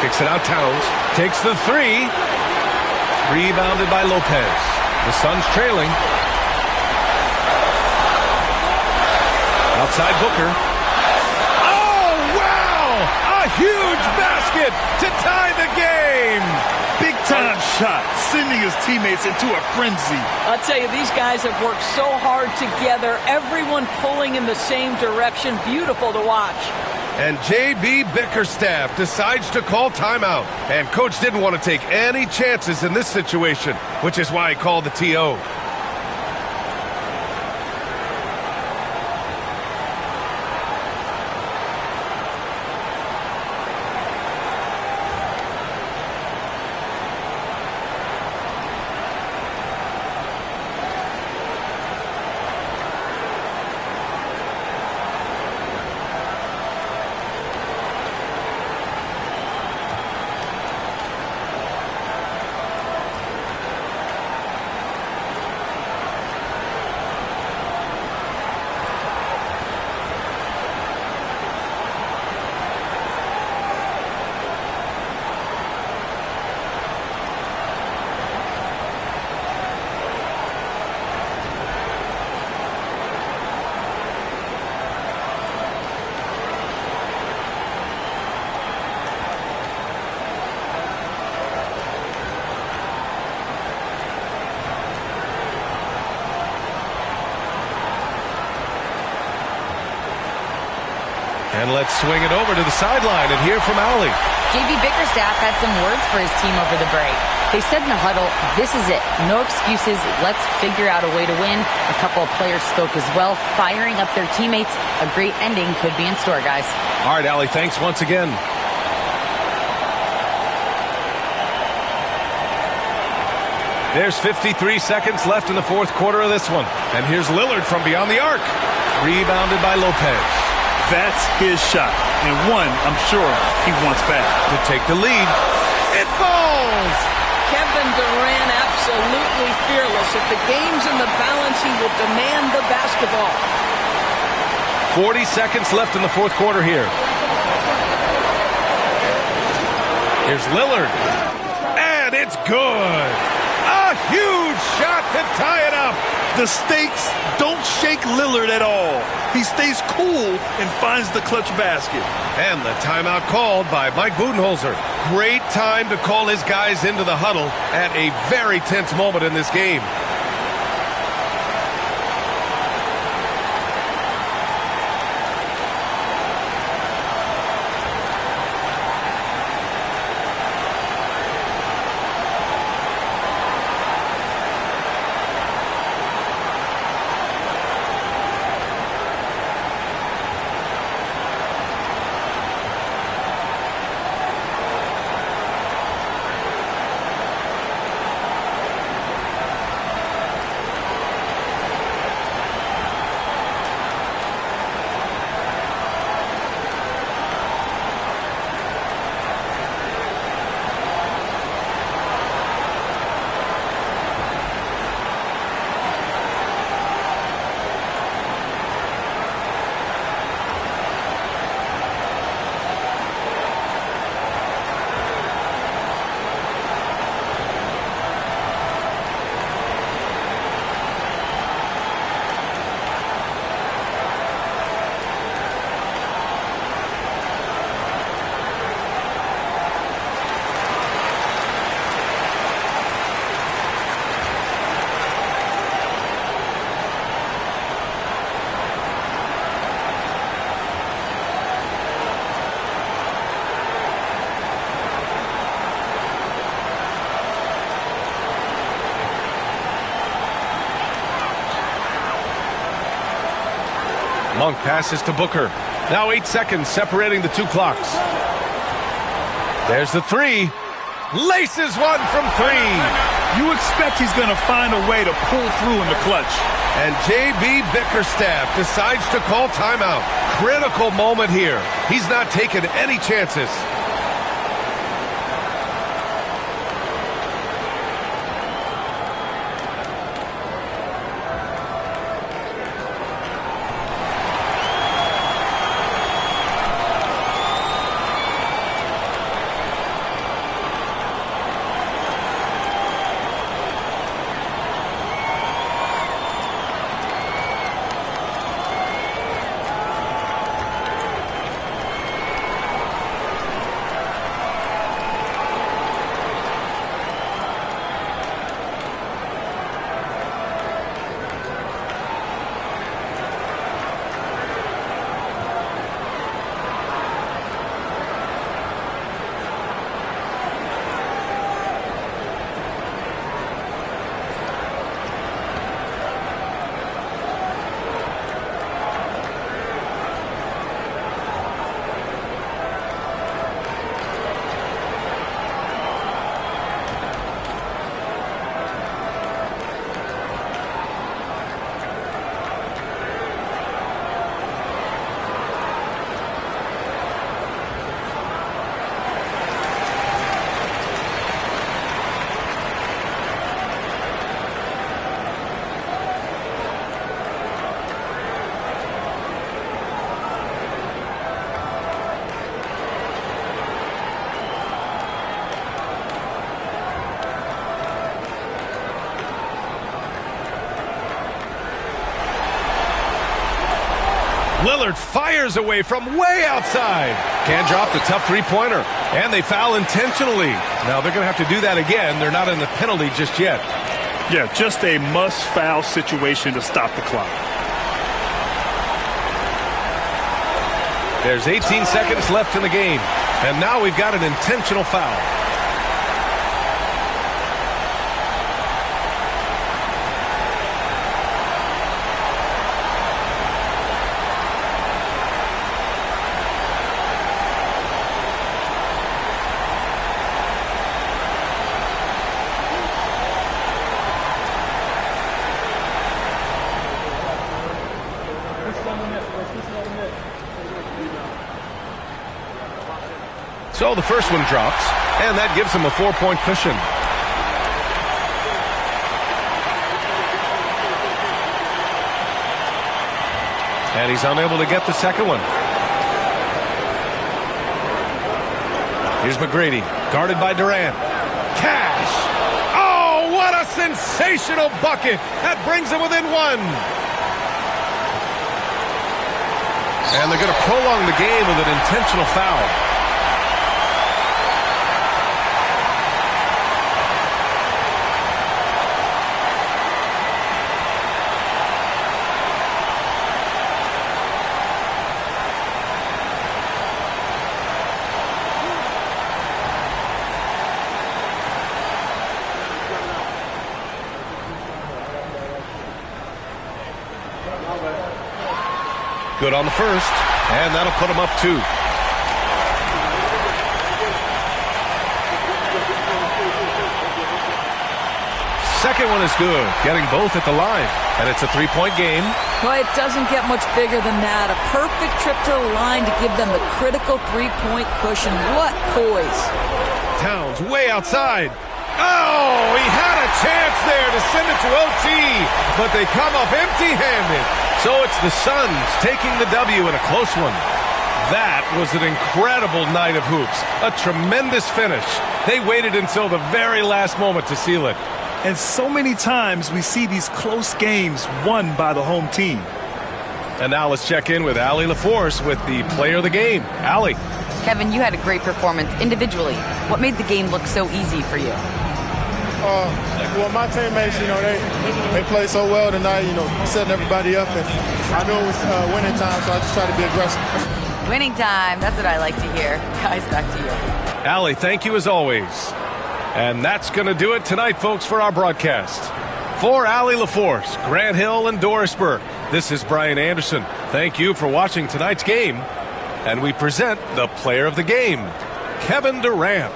Kicks it out, Towns. Takes the three. Rebounded by Lopez. The Suns trailing. Outside Booker. Oh, wow! A huge basket to tie the game! Big time shot, sending his teammates into a frenzy. I'll tell you, these guys have worked so hard together. Everyone pulling in the same direction. Beautiful to watch. And J.B. Bickerstaff decides to call timeout. And Coach didn't want to take any chances in this situation, which is why he called the TO. And let's swing it over to the sideline and hear from Owlie. J.B. Bickerstaff had some words for his team over the break. They said in the huddle, this is it. No excuses. Let's figure out a way to win. A couple of players spoke as well, firing up their teammates. A great ending could be in store, guys. All right, Owlie, thanks once again. There's 53 seconds left in the fourth quarter of this one. And here's Lillard from beyond the arc. Rebounded by Lopez. That's his shot, and one I'm sure he wants back. To take the lead. It falls! Kevin Durant absolutely fearless. If the game's in the balance, he will demand the basketball. 40 seconds left in the fourth quarter here. Here's Lillard. And it's good! A huge shot to tie it up! The stakes don't shake Lillard at all. He stays cool and finds the clutch basket. And the timeout called by Mike Budenholzer. Great time to call his guys into the huddle at a very tense moment in this game. Monk passes to Booker. Now 8 seconds separating the two clocks. There's the three. Laces one from three. You expect he's going to find a way to pull through in the clutch. And J.B. Bickerstaff decides to call timeout. Critical moment here. He's not taking any chances. Lillard fires away from way outside. Can't drop the tough three-pointer. And they foul intentionally. Now they're going to have to do that again. They're not in the penalty just yet. Yeah, just a must-foul situation to stop the clock. There's 18 seconds left in the game. And now we've got an intentional foul. So the first one drops, and that gives him a 4-point cushion. And he's unable to get the second one. Here's McGrady, guarded by Durant. Cash! Oh, what a sensational bucket! That brings him within one. And they're going to prolong the game with an intentional foul. Good on the first, and that'll put him up 2. Second one is good, getting both at the line, and it's a 3-point game. Well, it doesn't get much bigger than that. A perfect trip to the line to give them the critical 3-point cushion. What poise. Towns way outside. Oh, he had a chance there to send it to OT, but they come up empty-handed. So it's the Suns taking the W in a close one. That was an incredible night of hoops. A tremendous finish. They waited until the very last moment to seal it. And so many times we see these close games won by the home team. And now let's check in with Allie LaForce with the player of the game. Allie. Kevin, you had a great performance individually. What made the game look so easy for you? Well, my teammates, they played so well tonight, setting everybody up. And I knew it was winning time, so I just tried to be aggressive. Winning time. That's what I like to hear. Guys, back to you. Allie, thank you as always. And that's going to do it tonight, folks, for our broadcast. For Allie LaForce, Grant Hill, and Doris Burke, this is Brian Anderson. Thank you for watching tonight's game. And we present the player of the game, Kevin Durant.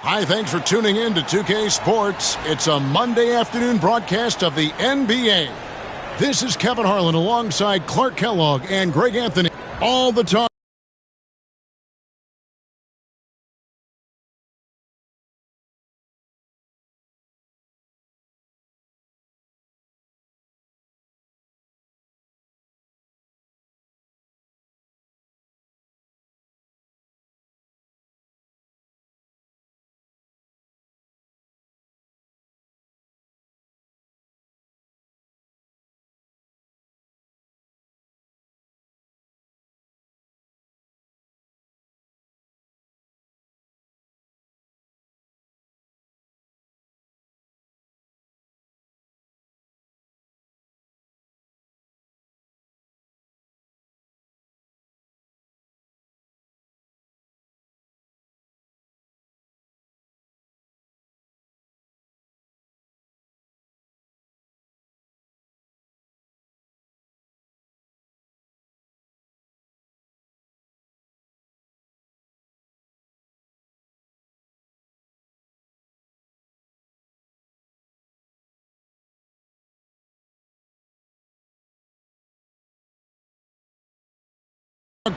Hi, thanks for tuning in to 2K Sports. It's a Monday afternoon broadcast of the NBA. This is Kevin Harlan alongside Clark Kellogg and Greg Anthony. All the time.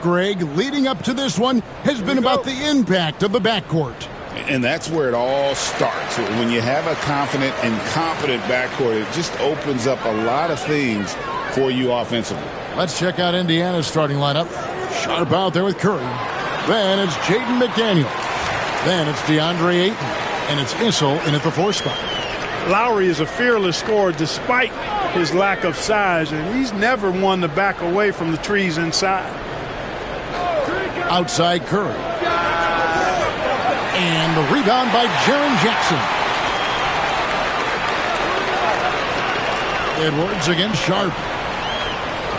Greg, leading up to this one has been about the impact of the backcourt. And that's where it all starts. When you have a confident and competent backcourt, it just opens up a lot of things for you offensively. Let's check out Indiana's starting lineup. Sharp out there with Curry. Then it's Jaden McDaniels. Then it's DeAndre Ayton. And it's Issel in at the 4 spot. Lowry is a fearless scorer despite his lack of size, and he's never one to back away from the trees inside. Outside Curry. And the rebound by Jaren Jackson. Edwards against Sharp.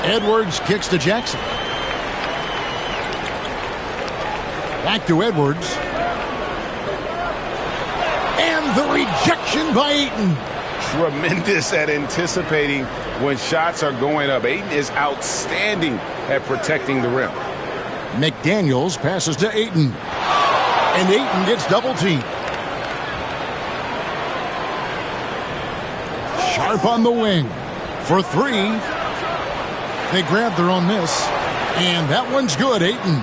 Edwards kicks to Jackson. Back to Edwards. And the rejection by Ayton. Tremendous at anticipating when shots are going up. Ayton is outstanding at protecting the rim. McDaniels passes to Ayton. And Ayton gets double-teamed. Sharp on the wing. For 3. They grab their own miss. And that one's good, Ayton.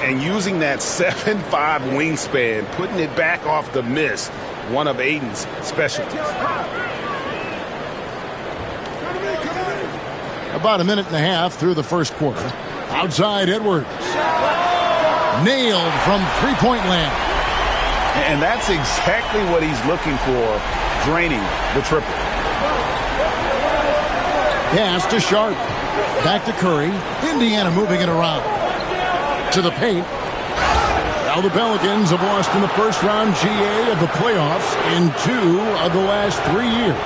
And using that 7'5 wingspan, putting it back off the miss, one of Ayton's specialties. About a minute and a half through the first quarter. Outside Edwards. Nailed from three-point land. And that's exactly what he's looking for, draining the triple. Pass to Sharp. Back to Curry. Indiana moving it around. To the paint. Now the Pelicans have lost in the first round GA of the playoffs in 2 of the last 3 years.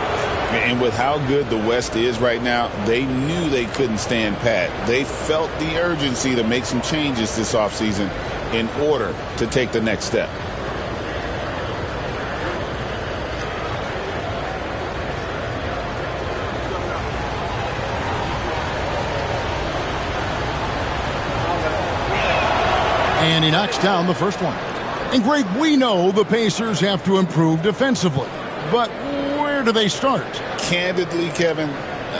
And with how good the West is right now, they knew they couldn't stand pat. They felt the urgency to make some changes this offseason in order to take the next step. And he knocks down the first one. And Greg, we know the Pacers have to improve defensively. But where do they start? Candidly, Kevin,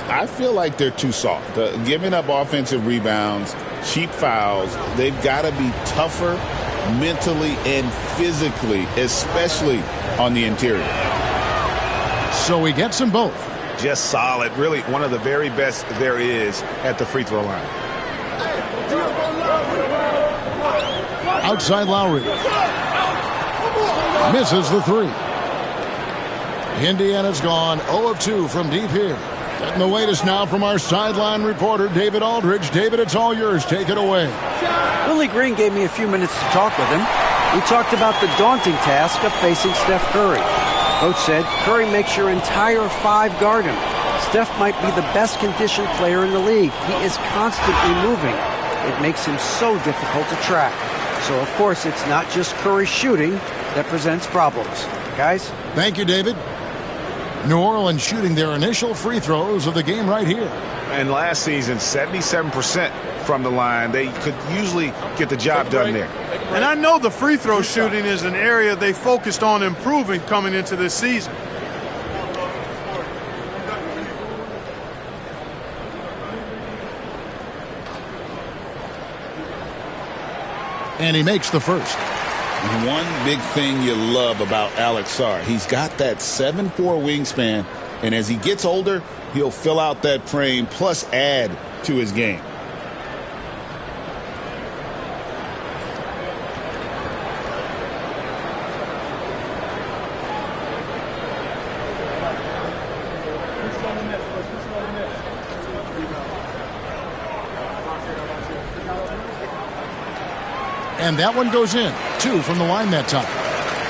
I feel like they're too soft. Giving up offensive rebounds, cheap fouls, they've got to be tougher mentally and physically, especially on the interior. So he gets them both. Just solid. Really one of the very best there is at the free throw line. Outside Lowry. Misses the 3. Indiana's gone 0 of 2 from deep here. Getting the latest now from our sideline reporter, David Aldridge. David, it's all yours. Take it away. Willie Green gave me a few minutes to talk with him. We talked about the daunting task of facing Steph Curry. Coach said Curry makes your entire 5 guard him. Steph might be the best conditioned player in the league. He is constantly moving. It makes him so difficult to track. So, of course, it's not just Curry shooting that presents problems. Guys? Thank you, David. New Orleans shooting their initial free throws of the game right here. And last season, 77% from the line. They could usually get the job done there. And I know the free throw shooting is an area they focused on improving coming into this season. And he makes the first. One big thing you love about Alex Sarr, he's got that 7'4" wingspan, and as he gets older, he'll fill out that frame plus add to his game. And that one goes in. 2 from the line that time.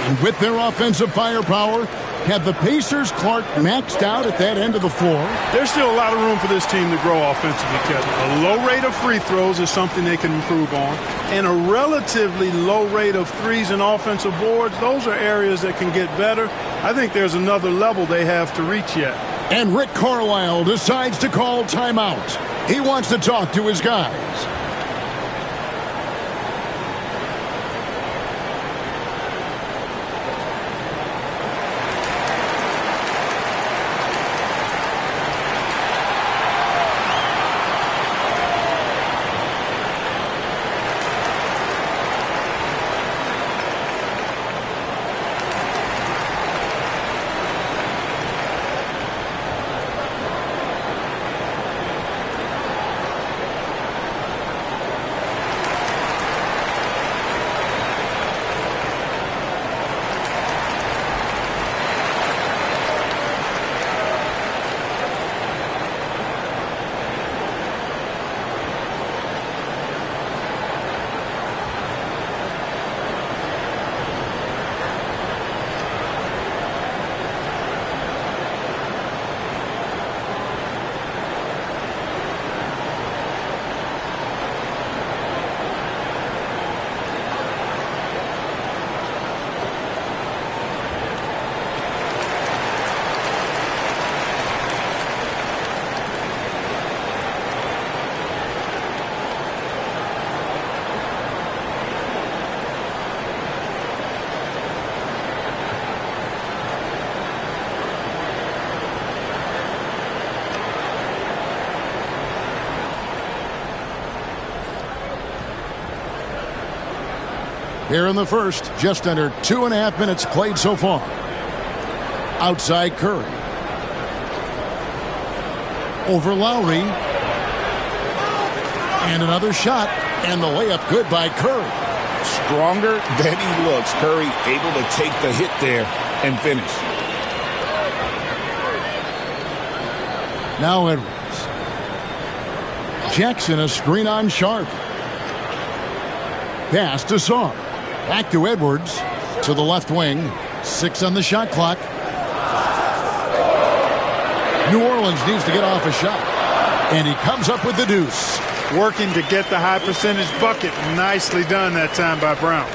And with their offensive firepower, have the Pacers, Clark, maxed out at that end of the floor? There's still a lot of room for this team to grow offensively, Kevin. A low rate of free throws is something they can improve on. And a relatively low rate of threes and offensive boards, those are areas that can get better. I think there's another level they have to reach yet. And Rick Carlisle decides to call timeout. He wants to talk to his guys. Here in the first, just under 2.5 minutes played so far. Outside Curry. Over Lowry. And another shot. And the layup good by Curry. Stronger than he looks. Curry able to take the hit there and finish. Now Edwards. Jackson a screen on Sharp. Pass to Sarr. Back to Edwards. To the left wing. 6 on the shot clock. New Orleans needs to get off a shot. And he comes up with the deuce. Working to get the high percentage bucket. Nicely done that time by Brown.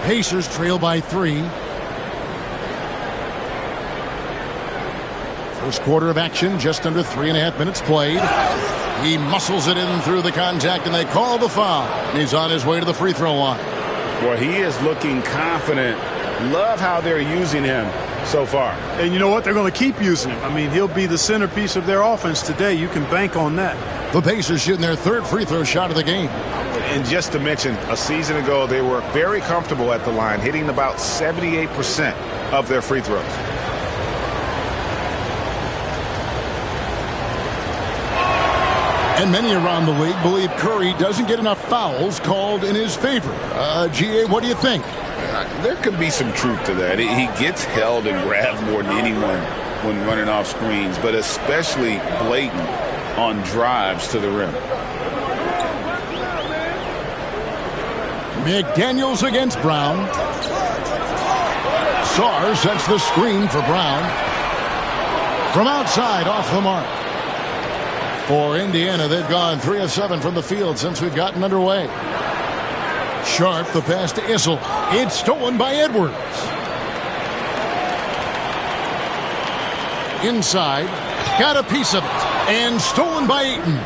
Pacers trail by 3. First quarter of action, just under 3.5 minutes played. He muscles it in through the contact, and they call the foul. And he's on his way to the free throw line. Well, he is looking confident. Love how they're using him so far. And you know what? They're going to keep using him. I mean, he'll be the centerpiece of their offense today. You can bank on that. The Pacers shooting their third free throw shot of the game. And just to mention, a season ago, they were very comfortable at the line, hitting about 78% of their free throws. And many around the league believe Curry doesn't get enough fouls called in his favor. GA, what do you think? There could be some truth to that. He gets held and grabbed more than anyone when running off screens, but especially blatant on drives to the rim. McDaniels against Brown. Sarr sets the screen for Brown. From outside, off the mark. For Indiana, they've gone 3 of 7 from the field since we've gotten underway. Sharp, the pass to Issel. It's stolen by Edwards. Inside, got a piece of it. And stolen by Ayton.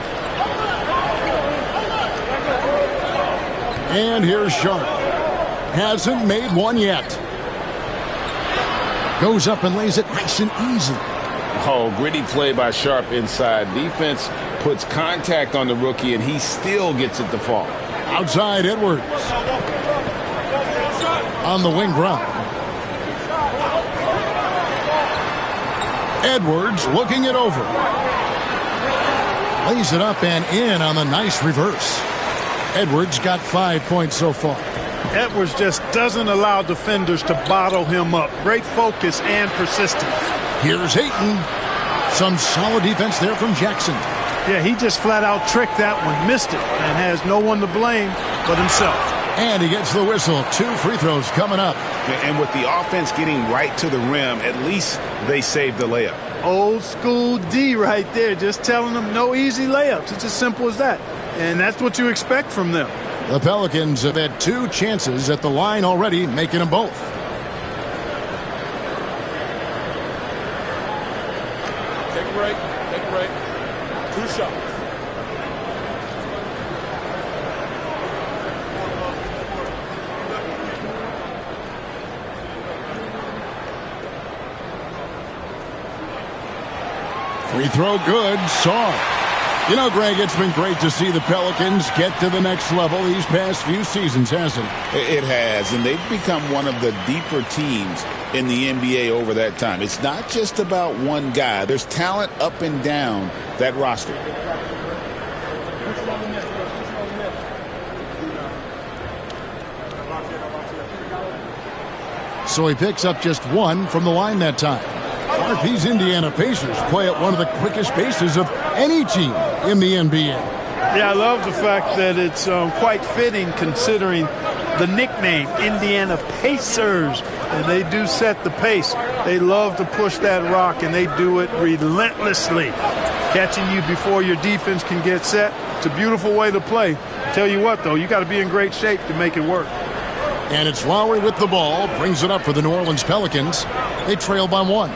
And here's Sharp. hasn't made one yet. Goes up and lays it nice and easy. Oh, gritty play by Sharp inside. Defense puts contact on the rookie, and he still gets it to fall. Outside Edwards. On the wing ground. Edwards looking it over. Lays it up and in on the nice reverse. Edwards got 5 points so far. Edwards just doesn't allow defenders to bottle him up. Great focus and persistence. Here's Ayton. Some solid defense there from Jackson. Yeah, he just flat out tricked that one, missed it, and has no one to blame but himself. And he gets the whistle. 2 free throws coming up. And with the offense getting right to the rim, at least they saved the layup. Old school D right there, just telling them no easy layups. It's as simple as that. And that's what you expect from them. The Pelicans have had 2 chances at the line already, making them both. Take a break. Take a break. 2 shots. Free throw good. Saw. You know, Greg, it's been great to see the Pelicans get to the next level these past few seasons, hasn't it? It has, and they've become one of the deeper teams in the NBA over that time. It's not just about one guy. There's talent up and down that roster. So he picks up just 1 from the line that time. These Indiana Pacers play at one of the quickest paces of any team in the NBA. Yeah, I love the fact that it's quite fitting considering the nickname, Indiana Pacers. And they do set the pace. They love to push that rock, and they do it relentlessly. Catching you before your defense can get set. It's a beautiful way to play. Tell you what, though, you got to be in great shape to make it work. And it's Lowry with the ball. Brings it up for the New Orleans Pelicans. They trail by 1.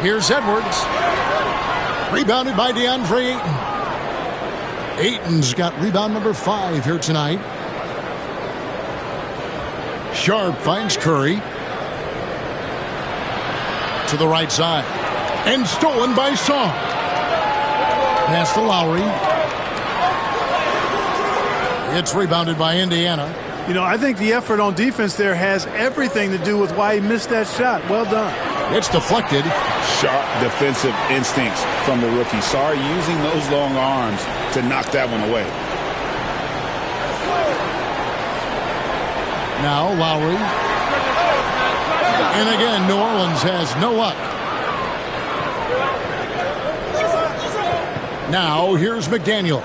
Here's Edwards. Rebounded by DeAndre Ayton. Ayton's got rebound number 5 here tonight. Sharp finds Curry. To the right side. And stolen by Song. Pass to Lowry. It's rebounded by Indiana. You know, I think the effort on defense there has everything to do with why he missed that shot. Well done. It's deflected. Sharp defensive instincts from the rookie. Sarr using those long arms to knock that one away. Now Lowry. And again, New Orleans has no luck. Now here's McDaniels.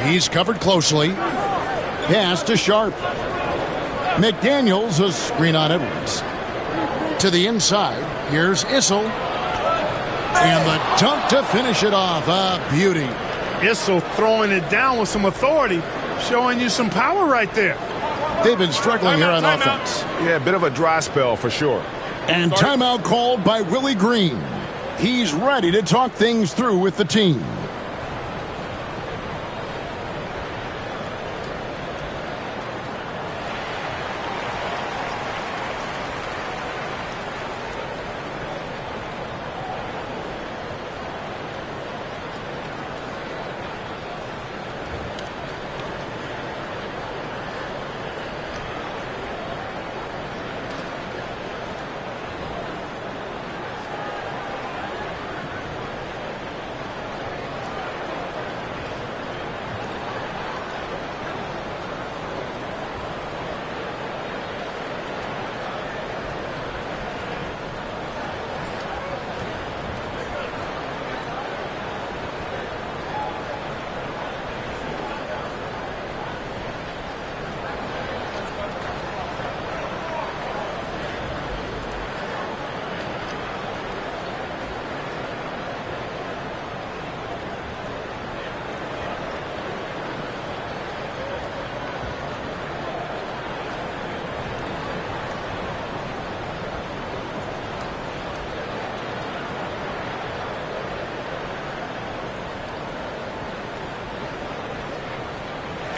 He's covered closely. Pass to Sharp. McDaniels, a screen on Edwards. To the inside. Here's Issel. And the dunk to finish it off. A beauty. Issel throwing it down with some authority, showing you some power right there. They've been struggling here on offense. Yeah, a bit of a dry spell for sure. And timeout called by Willie Green. He's ready to talk things through with the team.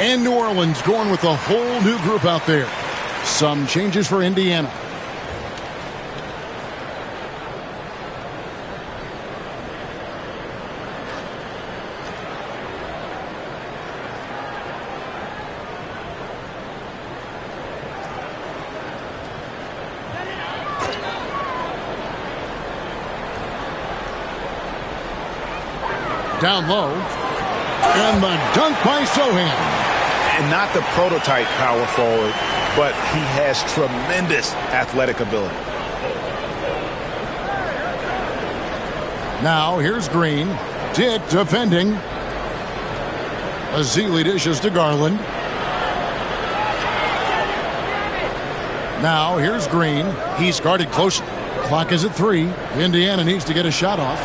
And New Orleans going with a whole new group out there. Some changes for Indiana. Down low. And the dunk by Sochan. And not the prototype power forward, but he has tremendous athletic ability. Now here's Green. Dick defending. Ezeli dishes to Garland. Now here's Green. He's guarded closely. Clock is at 3. Indiana needs to get a shot off.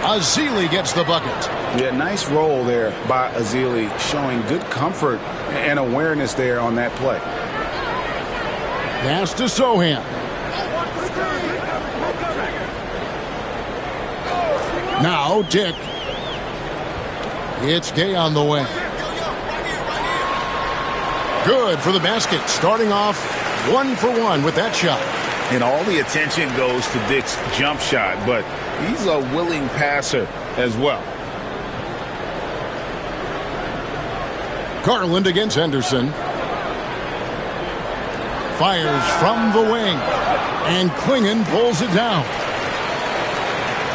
Ezeli gets the bucket. Yeah, nice roll there by Ezeli, showing good comfort and awareness there on that play. Pass to Sochan. Now Dick. It's Gay on the way. Good for the basket. Starting off 1 for 1 with that shot. And all the attention goes to Dick's jump shot, but he's a willing passer as well. Garland against Henderson. Fires from the wing. And Clingan pulls it down.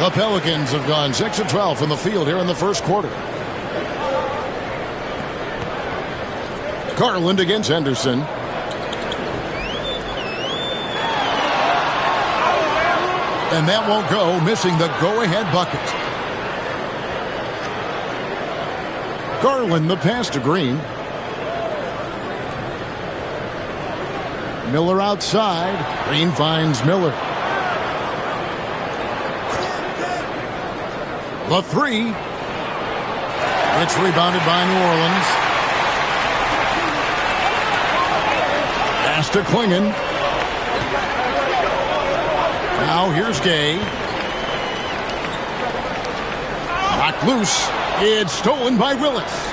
The Pelicans have gone 6 of 12 from the field here in the first quarter. Garland against Henderson. And that won't go, missing the go-ahead bucket. Garland the pass to Green. Miller outside. Green finds Miller. The 3. It's rebounded by New Orleans. Pass to Clingan. Now here's Gay. Knocked loose. It's stolen by Willis.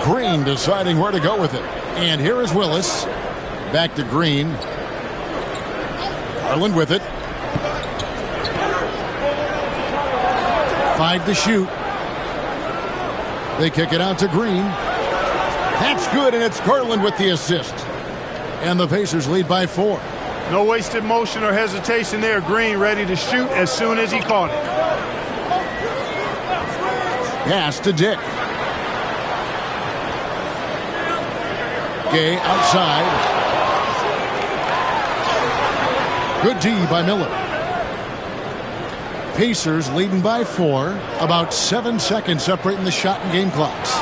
Green deciding where to go with it. And here is Willis. Back to Green. Garland with it. 5 to shoot. They kick it out to Green. That's good, and it's Garland with the assist. And the Pacers lead by 4. No wasted motion or hesitation there. Green ready to shoot as soon as he caught it. Pass to Dick. Gay outside. Good D by Miller. Pacers leading by 4. About 7 seconds separating the shot and game clocks.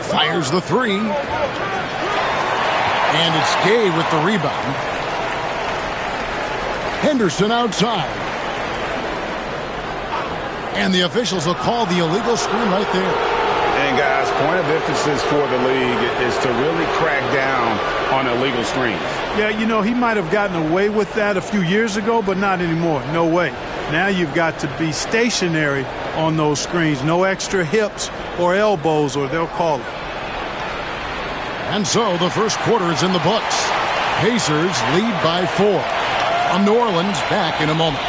Fires the 3. And it's Gay with the rebound. Henderson outside. And the officials will call the illegal screen right there. And guys, point of emphasis for the league is to really crack down on illegal screens. Yeah, you know, he might have gotten away with that a few years ago, but not anymore. No way. Now you've got to be stationary on those screens. No extra hips or elbows, or they'll call it. And so the first quarter is in the books. Pacers lead by 4. From New Orleans, back in a moment.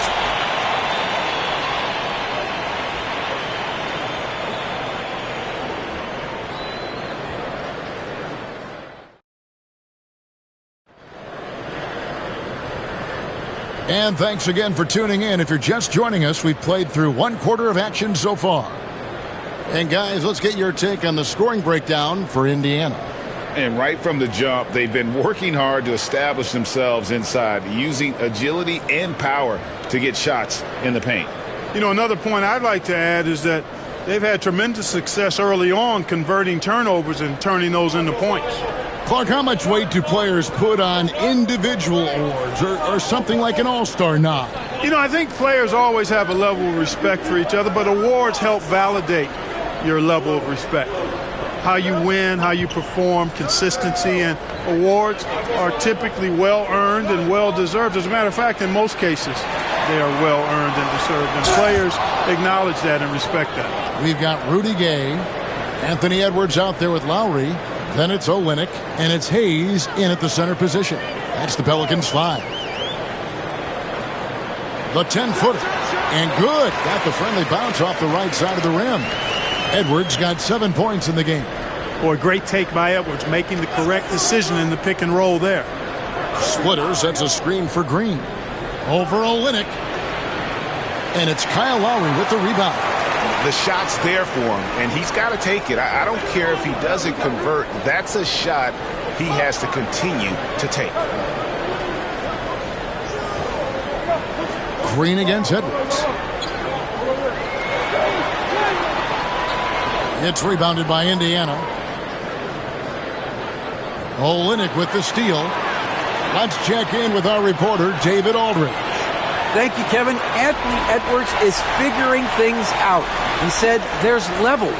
And thanks again for tuning in. If you're just joining us, we've played through 1 quarter of action so far. And guys, let's get your take on the scoring breakdown for Indiana. And right from the jump, they've been working hard to establish themselves inside, using agility and power to get shots in the paint. You know, another point I'd like to add is that they've had tremendous success early on converting turnovers and turning those into points. Clark, how much weight do players put on individual awards or something like an all-star nod? You know, I think players always have a level of respect for each other, but awards help validate your level of respect. how you win, how you perform, consistency, and awards are typically well-earned and well-deserved. As a matter of fact, in most cases, they are well-earned and deserved, and players acknowledge that and respect that. We've got Rudy Gay, Anthony Edwards out there with Lowry, then it's Olynyk, and it's Hayes in at the center position. That's the Pelicans 5. The 10-footer, and good. Got the friendly bounce off the right side of the rim. Edwards got 7 points in the game. Boy, great take by Edwards, making the correct decision in the pick and roll there. Splitter sets a screen for Green. Over Olynyk. And it's Kyle Lowry with the rebound. The shot's there for him, and he's got to take it. I don't care if he doesn't convert. That's a shot he has to continue to take. Green against Edwards. It's rebounded by Indiana. Olynyk with the steal. Let's check in with our reporter, David Aldridge. Thank you, Kevin. Anthony Edwards is figuring things out. He said there's levels.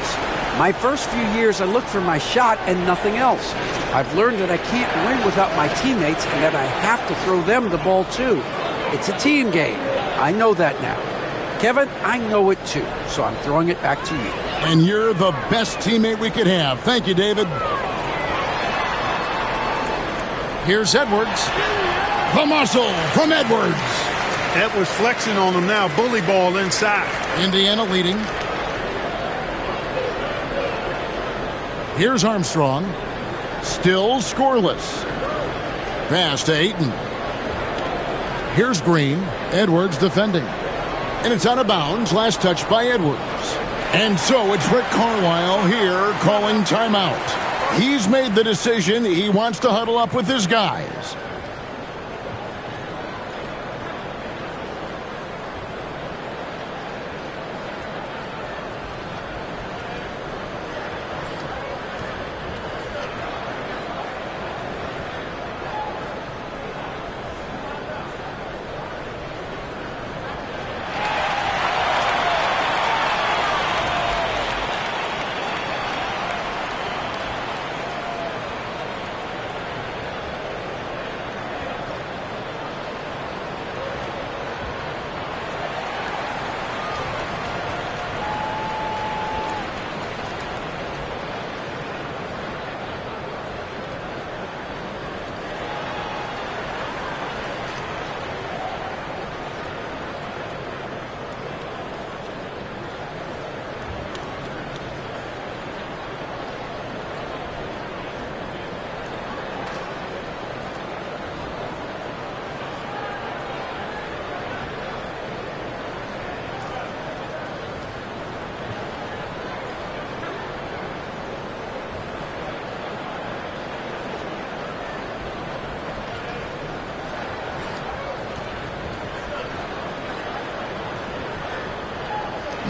My first few years, I looked for my shot and nothing else. I've learned that I can't win without my teammates and that I have to throw them the ball too. It's a team game. I know that now. Kevin, I know it too, so I'm throwing it back to you. And you're the best teammate we could have. Thank you, David. Here's Edwards. The muscle from Edwards. Edwards flexing on him now. Bully ball inside. Indiana leading. Here's Armstrong. Still scoreless. Pass to Ayton. Here's Green. Edwards defending. And it's out of bounds. Last touch by Edwards. And so it's Rick Carlisle here calling timeout. He's made the decision. He wants to huddle up with his guys.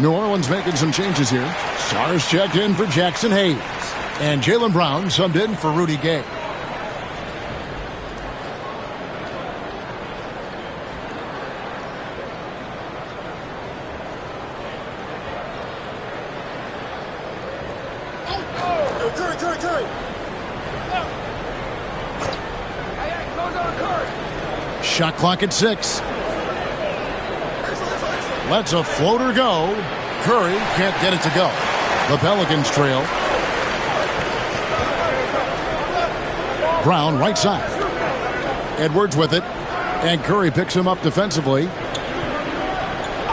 New Orleans making some changes here. Stars checked in for Jackson Hayes. And Jaylen Brown subbed in for Rudy Gay. Shot clock at 6. Lets a floater go. Curry can't get it to go. The Pelicans trail. Brown right side. Edwards with it. And Curry picks him up defensively.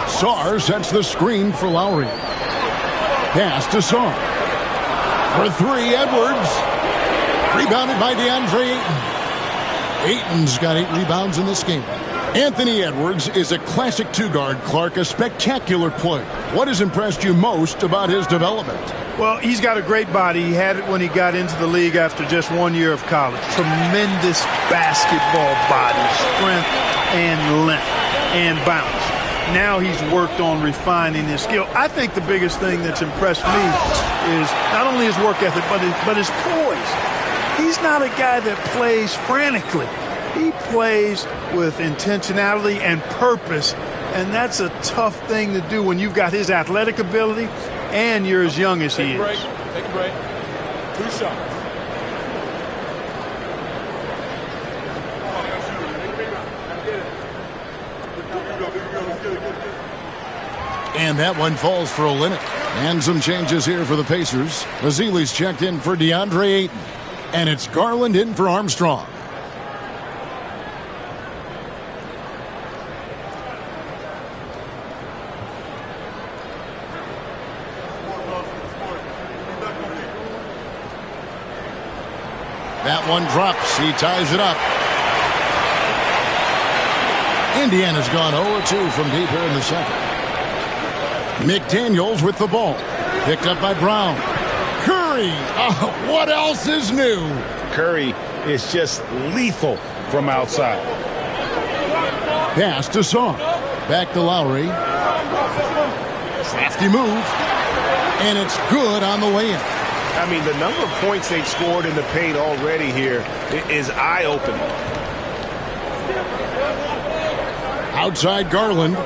Sarr sets the screen for Lowry. Pass to Sarr. For 3, Edwards. Rebounded by DeAndre Ayton. Ayton's got 8 rebounds in this game. Anthony Edwards is a classic two-guard, Clark, a spectacular player. What has impressed you most about his development? Well, he's got a great body. He had it when he got into the league after just 1 year of college. Tremendous basketball body, strength and length and bounce. Now he's worked on refining his skill. I think the biggest thing that's impressed me is not only his work ethic, but his poise. He's not a guy that plays frantically. He plays with intentionality and purpose, and that's a tough thing to do when you've got his athletic ability and you're as young as he is. Take a break. 2 shots. And that one falls for Olynyk. And some changes here for the Pacers. Ezeli's checked in for DeAndre Ayton. And it's Garland in for Armstrong. That one drops. He ties it up. Indiana's gone 0-2 from deep here in the second. McDaniels with the ball. Picked up by Brown. Curry. Oh, what else is new? Curry is just lethal from outside. Pass to Song. Back to Lowry. Crafty move. And it's good on the way in. I mean, the number of points they've scored in the paint already here is eye-opening. Outside Garland.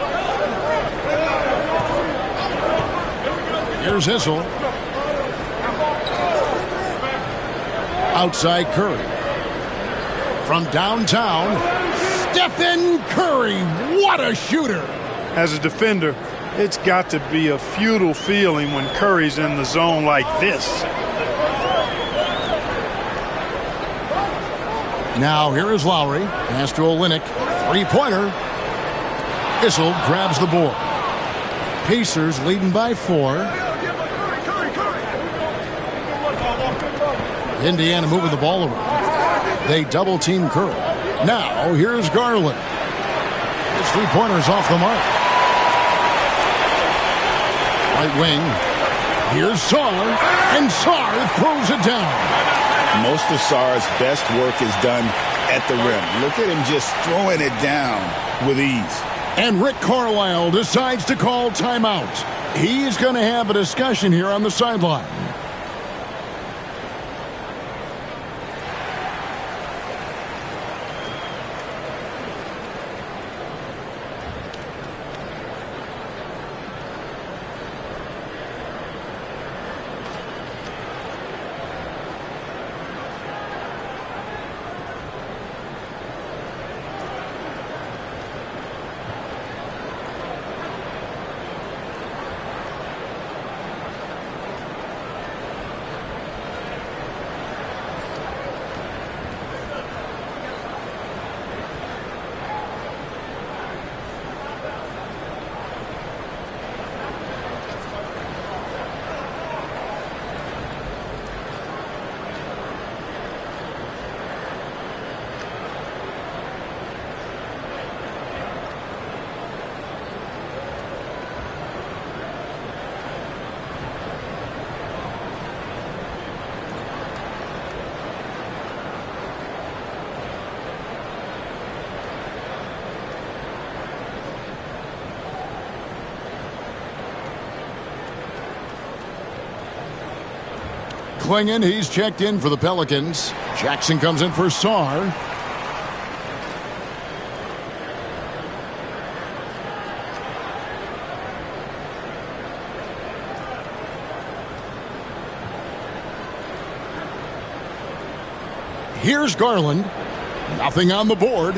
Here's Issel. Outside Curry. From downtown, Stephen Curry. What a shooter. As a defender, it's got to be a futile feeling when Curry's in the zone like this. Now here is Lowry. Pass to Olynyk. Three-pointer. Issel grabs the board. Pacers leading by 4. Indiana moving the ball around. They double-team Curry. Now here's Garland. His three-pointer's off the mark. Right wing. Here's Sarr. And Sarr throws it down. Most of Sarr's best work is done at the rim. Look at him just throwing it down with ease. And Rick Carlisle decides to call timeout. He's going to have a discussion here on the sideline. Clingan, he's checked in for the Pelicans. Jackson comes in for Sarr. Here's Garland. Nothing on the board.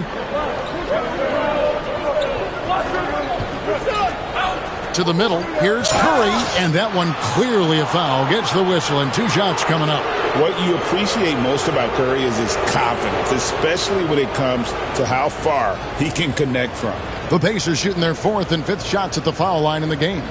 To the middle. Here's Curry, and that one clearly a foul. Gets the whistle, and 2 shots coming up. What you appreciate most about Curry is his confidence, especially when it comes to how far he can connect from. The Pacers shooting their 4th and 5th shots at the foul line in the game.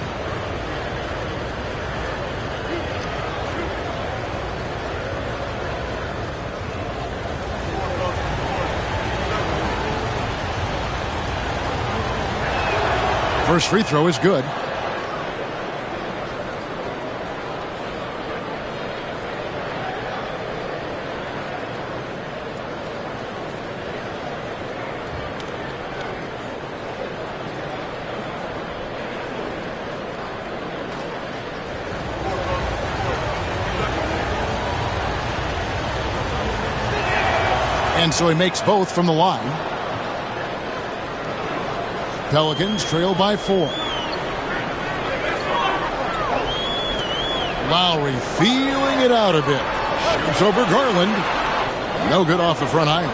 First free throw is good. And so he makes both from the line. Pelicans trail by 4. Lowry feeling it out a bit. Shoots over Garland. No good off the front iron.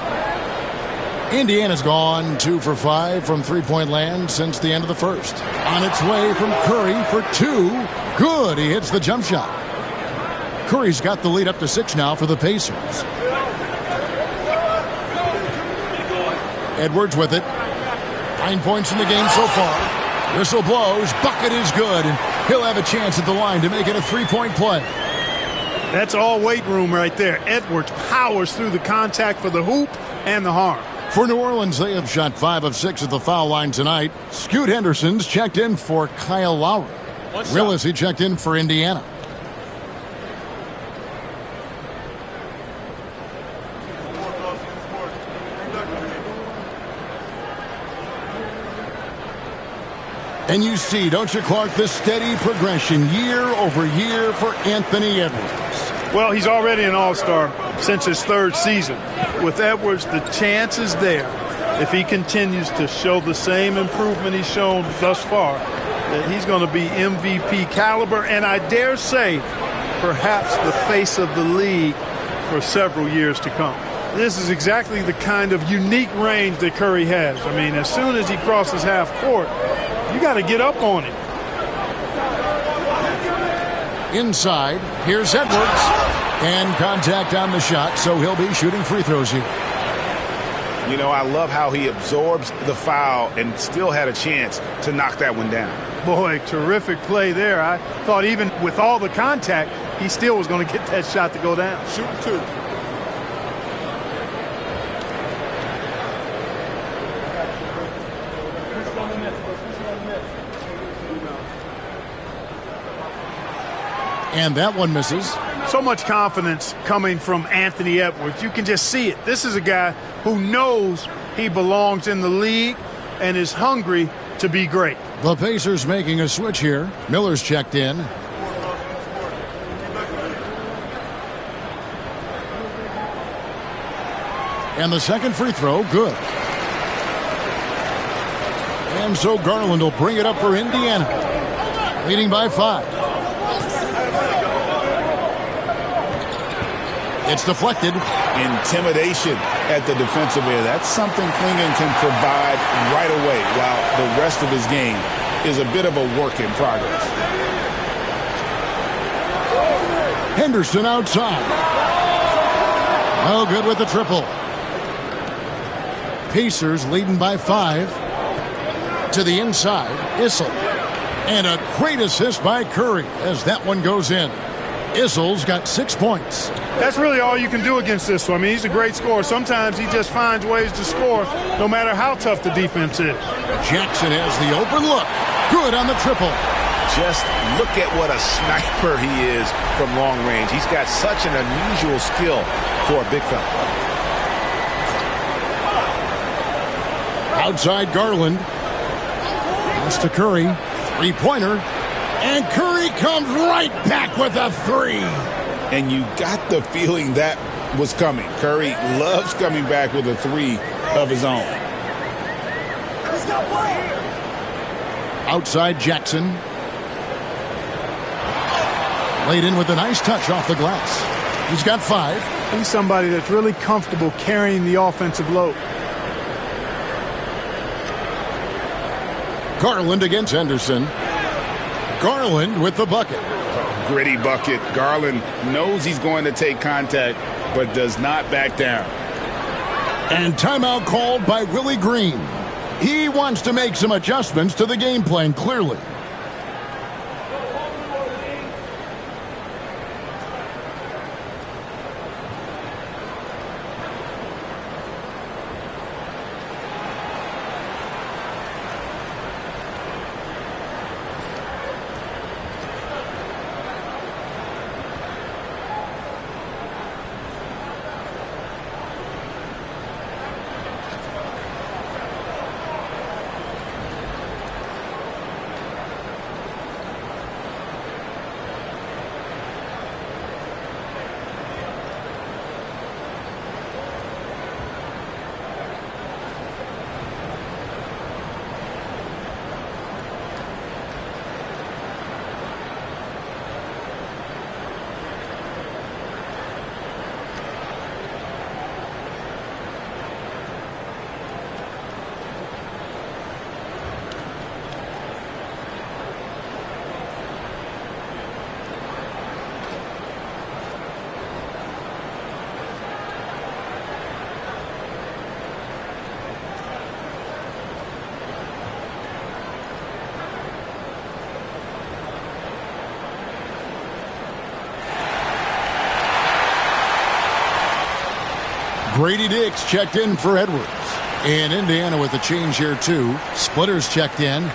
Indiana's gone 2 for 5 from three-point land since the end of the first. On its way from Curry for 2. Good. He hits the jump shot. Curry's got the lead up to 6 now for the Pacers. Edwards with it. 9 points in the game so far. Whistle blows. Bucket is good. And he'll have a chance at the line to make it a three-point play. That's all weight room right there. Edwards powers through the contact for the hoop and the harm. For New Orleans, they have shot 5 of 6 at the foul line tonight. Scoot Henderson's checked in for Kyle Lowry. Willis, he checked in for Indiana. And you see, don't you, Clark, the steady progression year over year for Anthony Edwards. Well, he's already an all-star since his 3rd season. With Edwards, the chance is there, if he continues to show the same improvement he's shown thus far, that he's going to be MVP caliber, and I dare say, perhaps the face of the league for several years to come. This is exactly the kind of unique range that Curry has. I mean, as soon as he crosses half court, you got to get up on him. Inside, here's Edwards. And contact on the shot, so he'll be shooting free throws here. You know, I love how he absorbs the foul and still had a chance to knock that one down. Boy, terrific play there. I thought even with all the contact, he still was going to get that shot to go down. Shooting 2. And that one misses. So much confidence coming from Anthony Edwards. You can just see it. This is a guy who knows he belongs in the league and is hungry to be great. The Pacers making a switch here. Miller's checked in. And the second free throw, good. And so Garland will bring it up for Indiana. Leading by 5. It's deflected. Intimidation at the defensive end. That's something Clingan can provide right away, while the rest of his game is a bit of a work in progress. Henderson outside. No good with the triple. Pacers leading by 5. To the inside, Issel. And a great assist by Curry as that one goes in. Issel's got 6 points. That's really all you can do against this one. I mean, he's a great scorer. Sometimes he just finds ways to score no matter how tough the defense is. Jackson has the open look. Good on the triple. Just look at what a sniper he is from long range. He's got such an unusual skill for a big fella. Outside Garland. Pass to Curry. Three-pointer. And Curry comes right back with a 3. And you got the feeling that was coming. Curry loves coming back with a 3 of his own. Outside Jackson. Laid in with a nice touch off the glass. He's got 5. He's somebody that's really comfortable carrying the offensive load. Garland against Henderson. Garland with the bucket. Gritty bucket. Garland knows he's going to take contact, but does not back down. And timeout called by Willie Green. He wants to make some adjustments to the game plan, clearly. Grady Dix checked in for Edwards. And Indiana with a change here, too. Splitters checked in.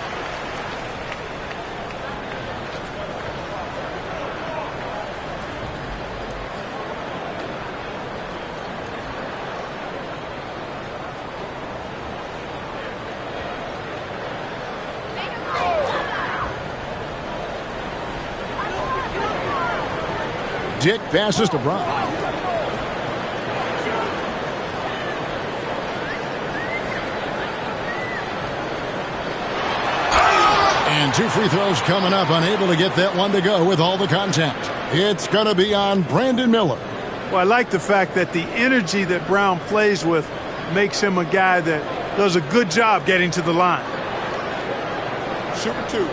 Dick passes to Brown. And 2 free throws coming up, unable to get that one to go with all the contact. It's going to be on Brandon Miller. Well, I like the fact that the energy that Brown plays with makes him a guy that does a good job getting to the line. Shooting 2.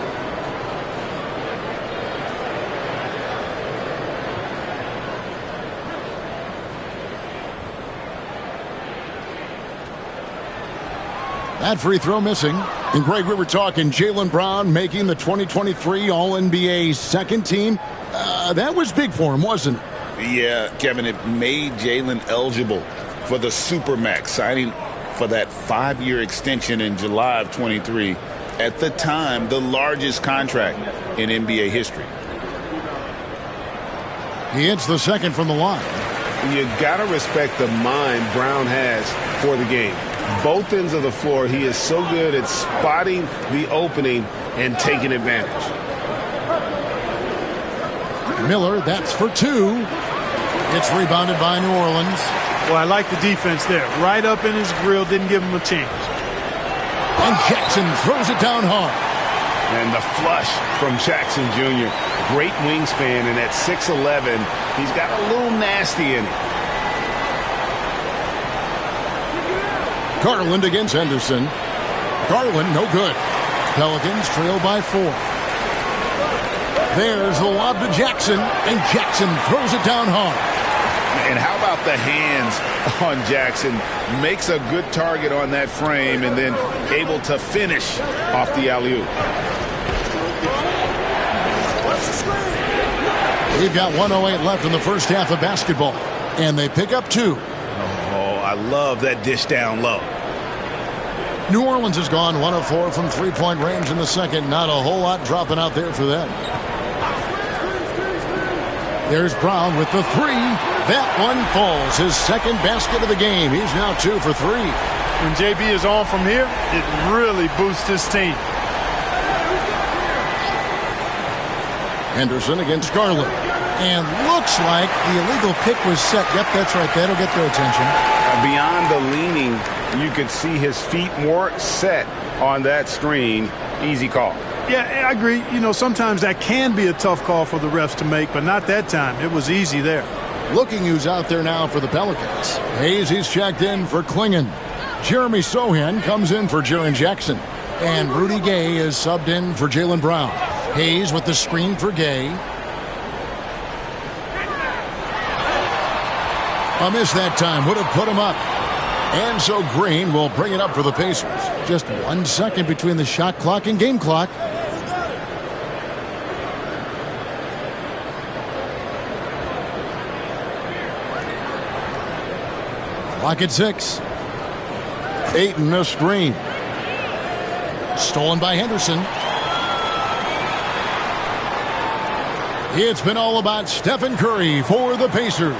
That free throw missing. And Greg, we were talking Jaylen Brown making the 2023 All-NBA second team. That was big for him, wasn't it? Yeah, Kevin, it made Jaylen eligible for the Supermax, signing for that 5-year extension in July of 23. At the time, the largest contract in NBA history. He hits the second from the line. You got to respect the mind Brown has for the game. Both ends of the floor, he is so good at spotting the opening and taking advantage. Miller, that's for 2. It's rebounded by New Orleans. Well, I like the defense there. Right up in his grill, didn't give him a chance. And Jackson throws it down hard. And the flush from Jackson Jr. Great wingspan, and at 6'11", he's got a little nasty in it. Garland against Henderson. Garland, no good. Pelicans trail by 4. There's the lob to Jackson, and Jackson throws it down hard. And how about the hands on Jackson? Makes a good target on that frame and then able to finish off the alley-oop. We've got 1:08 left in the first half of basketball, and they pick up 2. I love that dish down low. New Orleans has gone 1 of 4 from three-point range in the second. Not a whole lot dropping out there for them. There's Brown with the 3. That one falls. His second basket of the game. He's now 2 for 3. When JB is on from here, it really boosts his team. Henderson against Garland. And looks like the illegal pick was set. Yep, that's right. That'll get their attention. Beyond the leaning, you could see his feet more set on that screen. Easy call. Yeah, I agree. You know, sometimes that can be a tough call for the refs to make, but not that time. It was easy there. Looking who's out there now for the Pelicans. Hayes, he's checked in for Klingon. Jeremy Sohan comes in for Jaren Jackson. And Rudy Gay is subbed in for Jaylen Brown. Hayes with the screen for Gay. A miss that time would have put him up. And so Green will bring it up for the Pacers. Just 1 second between the shot clock and game clock. Clock at 6. Ayton a screen. Stolen by Henderson. It's been all about Stephen Curry for the Pacers.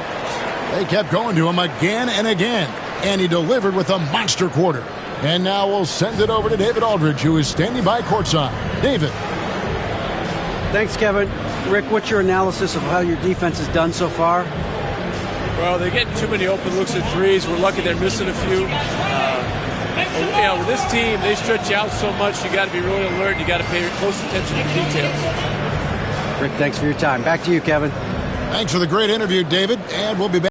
They kept going to him again and again, and he delivered with a monster quarter. And now we'll send it over to David Aldridge, who is standing by courtside. David. Thanks, Kevin. Rick, what's your analysis of how your defense has done so far? Well, they're getting too many open looks at threes. We're lucky they're missing a few. With this team, they stretch you out so much, you got to be really alert. You got to pay close attention to the details. Rick, thanks for your time. Back to you, Kevin. Thanks for the great interview, David, and we'll be back.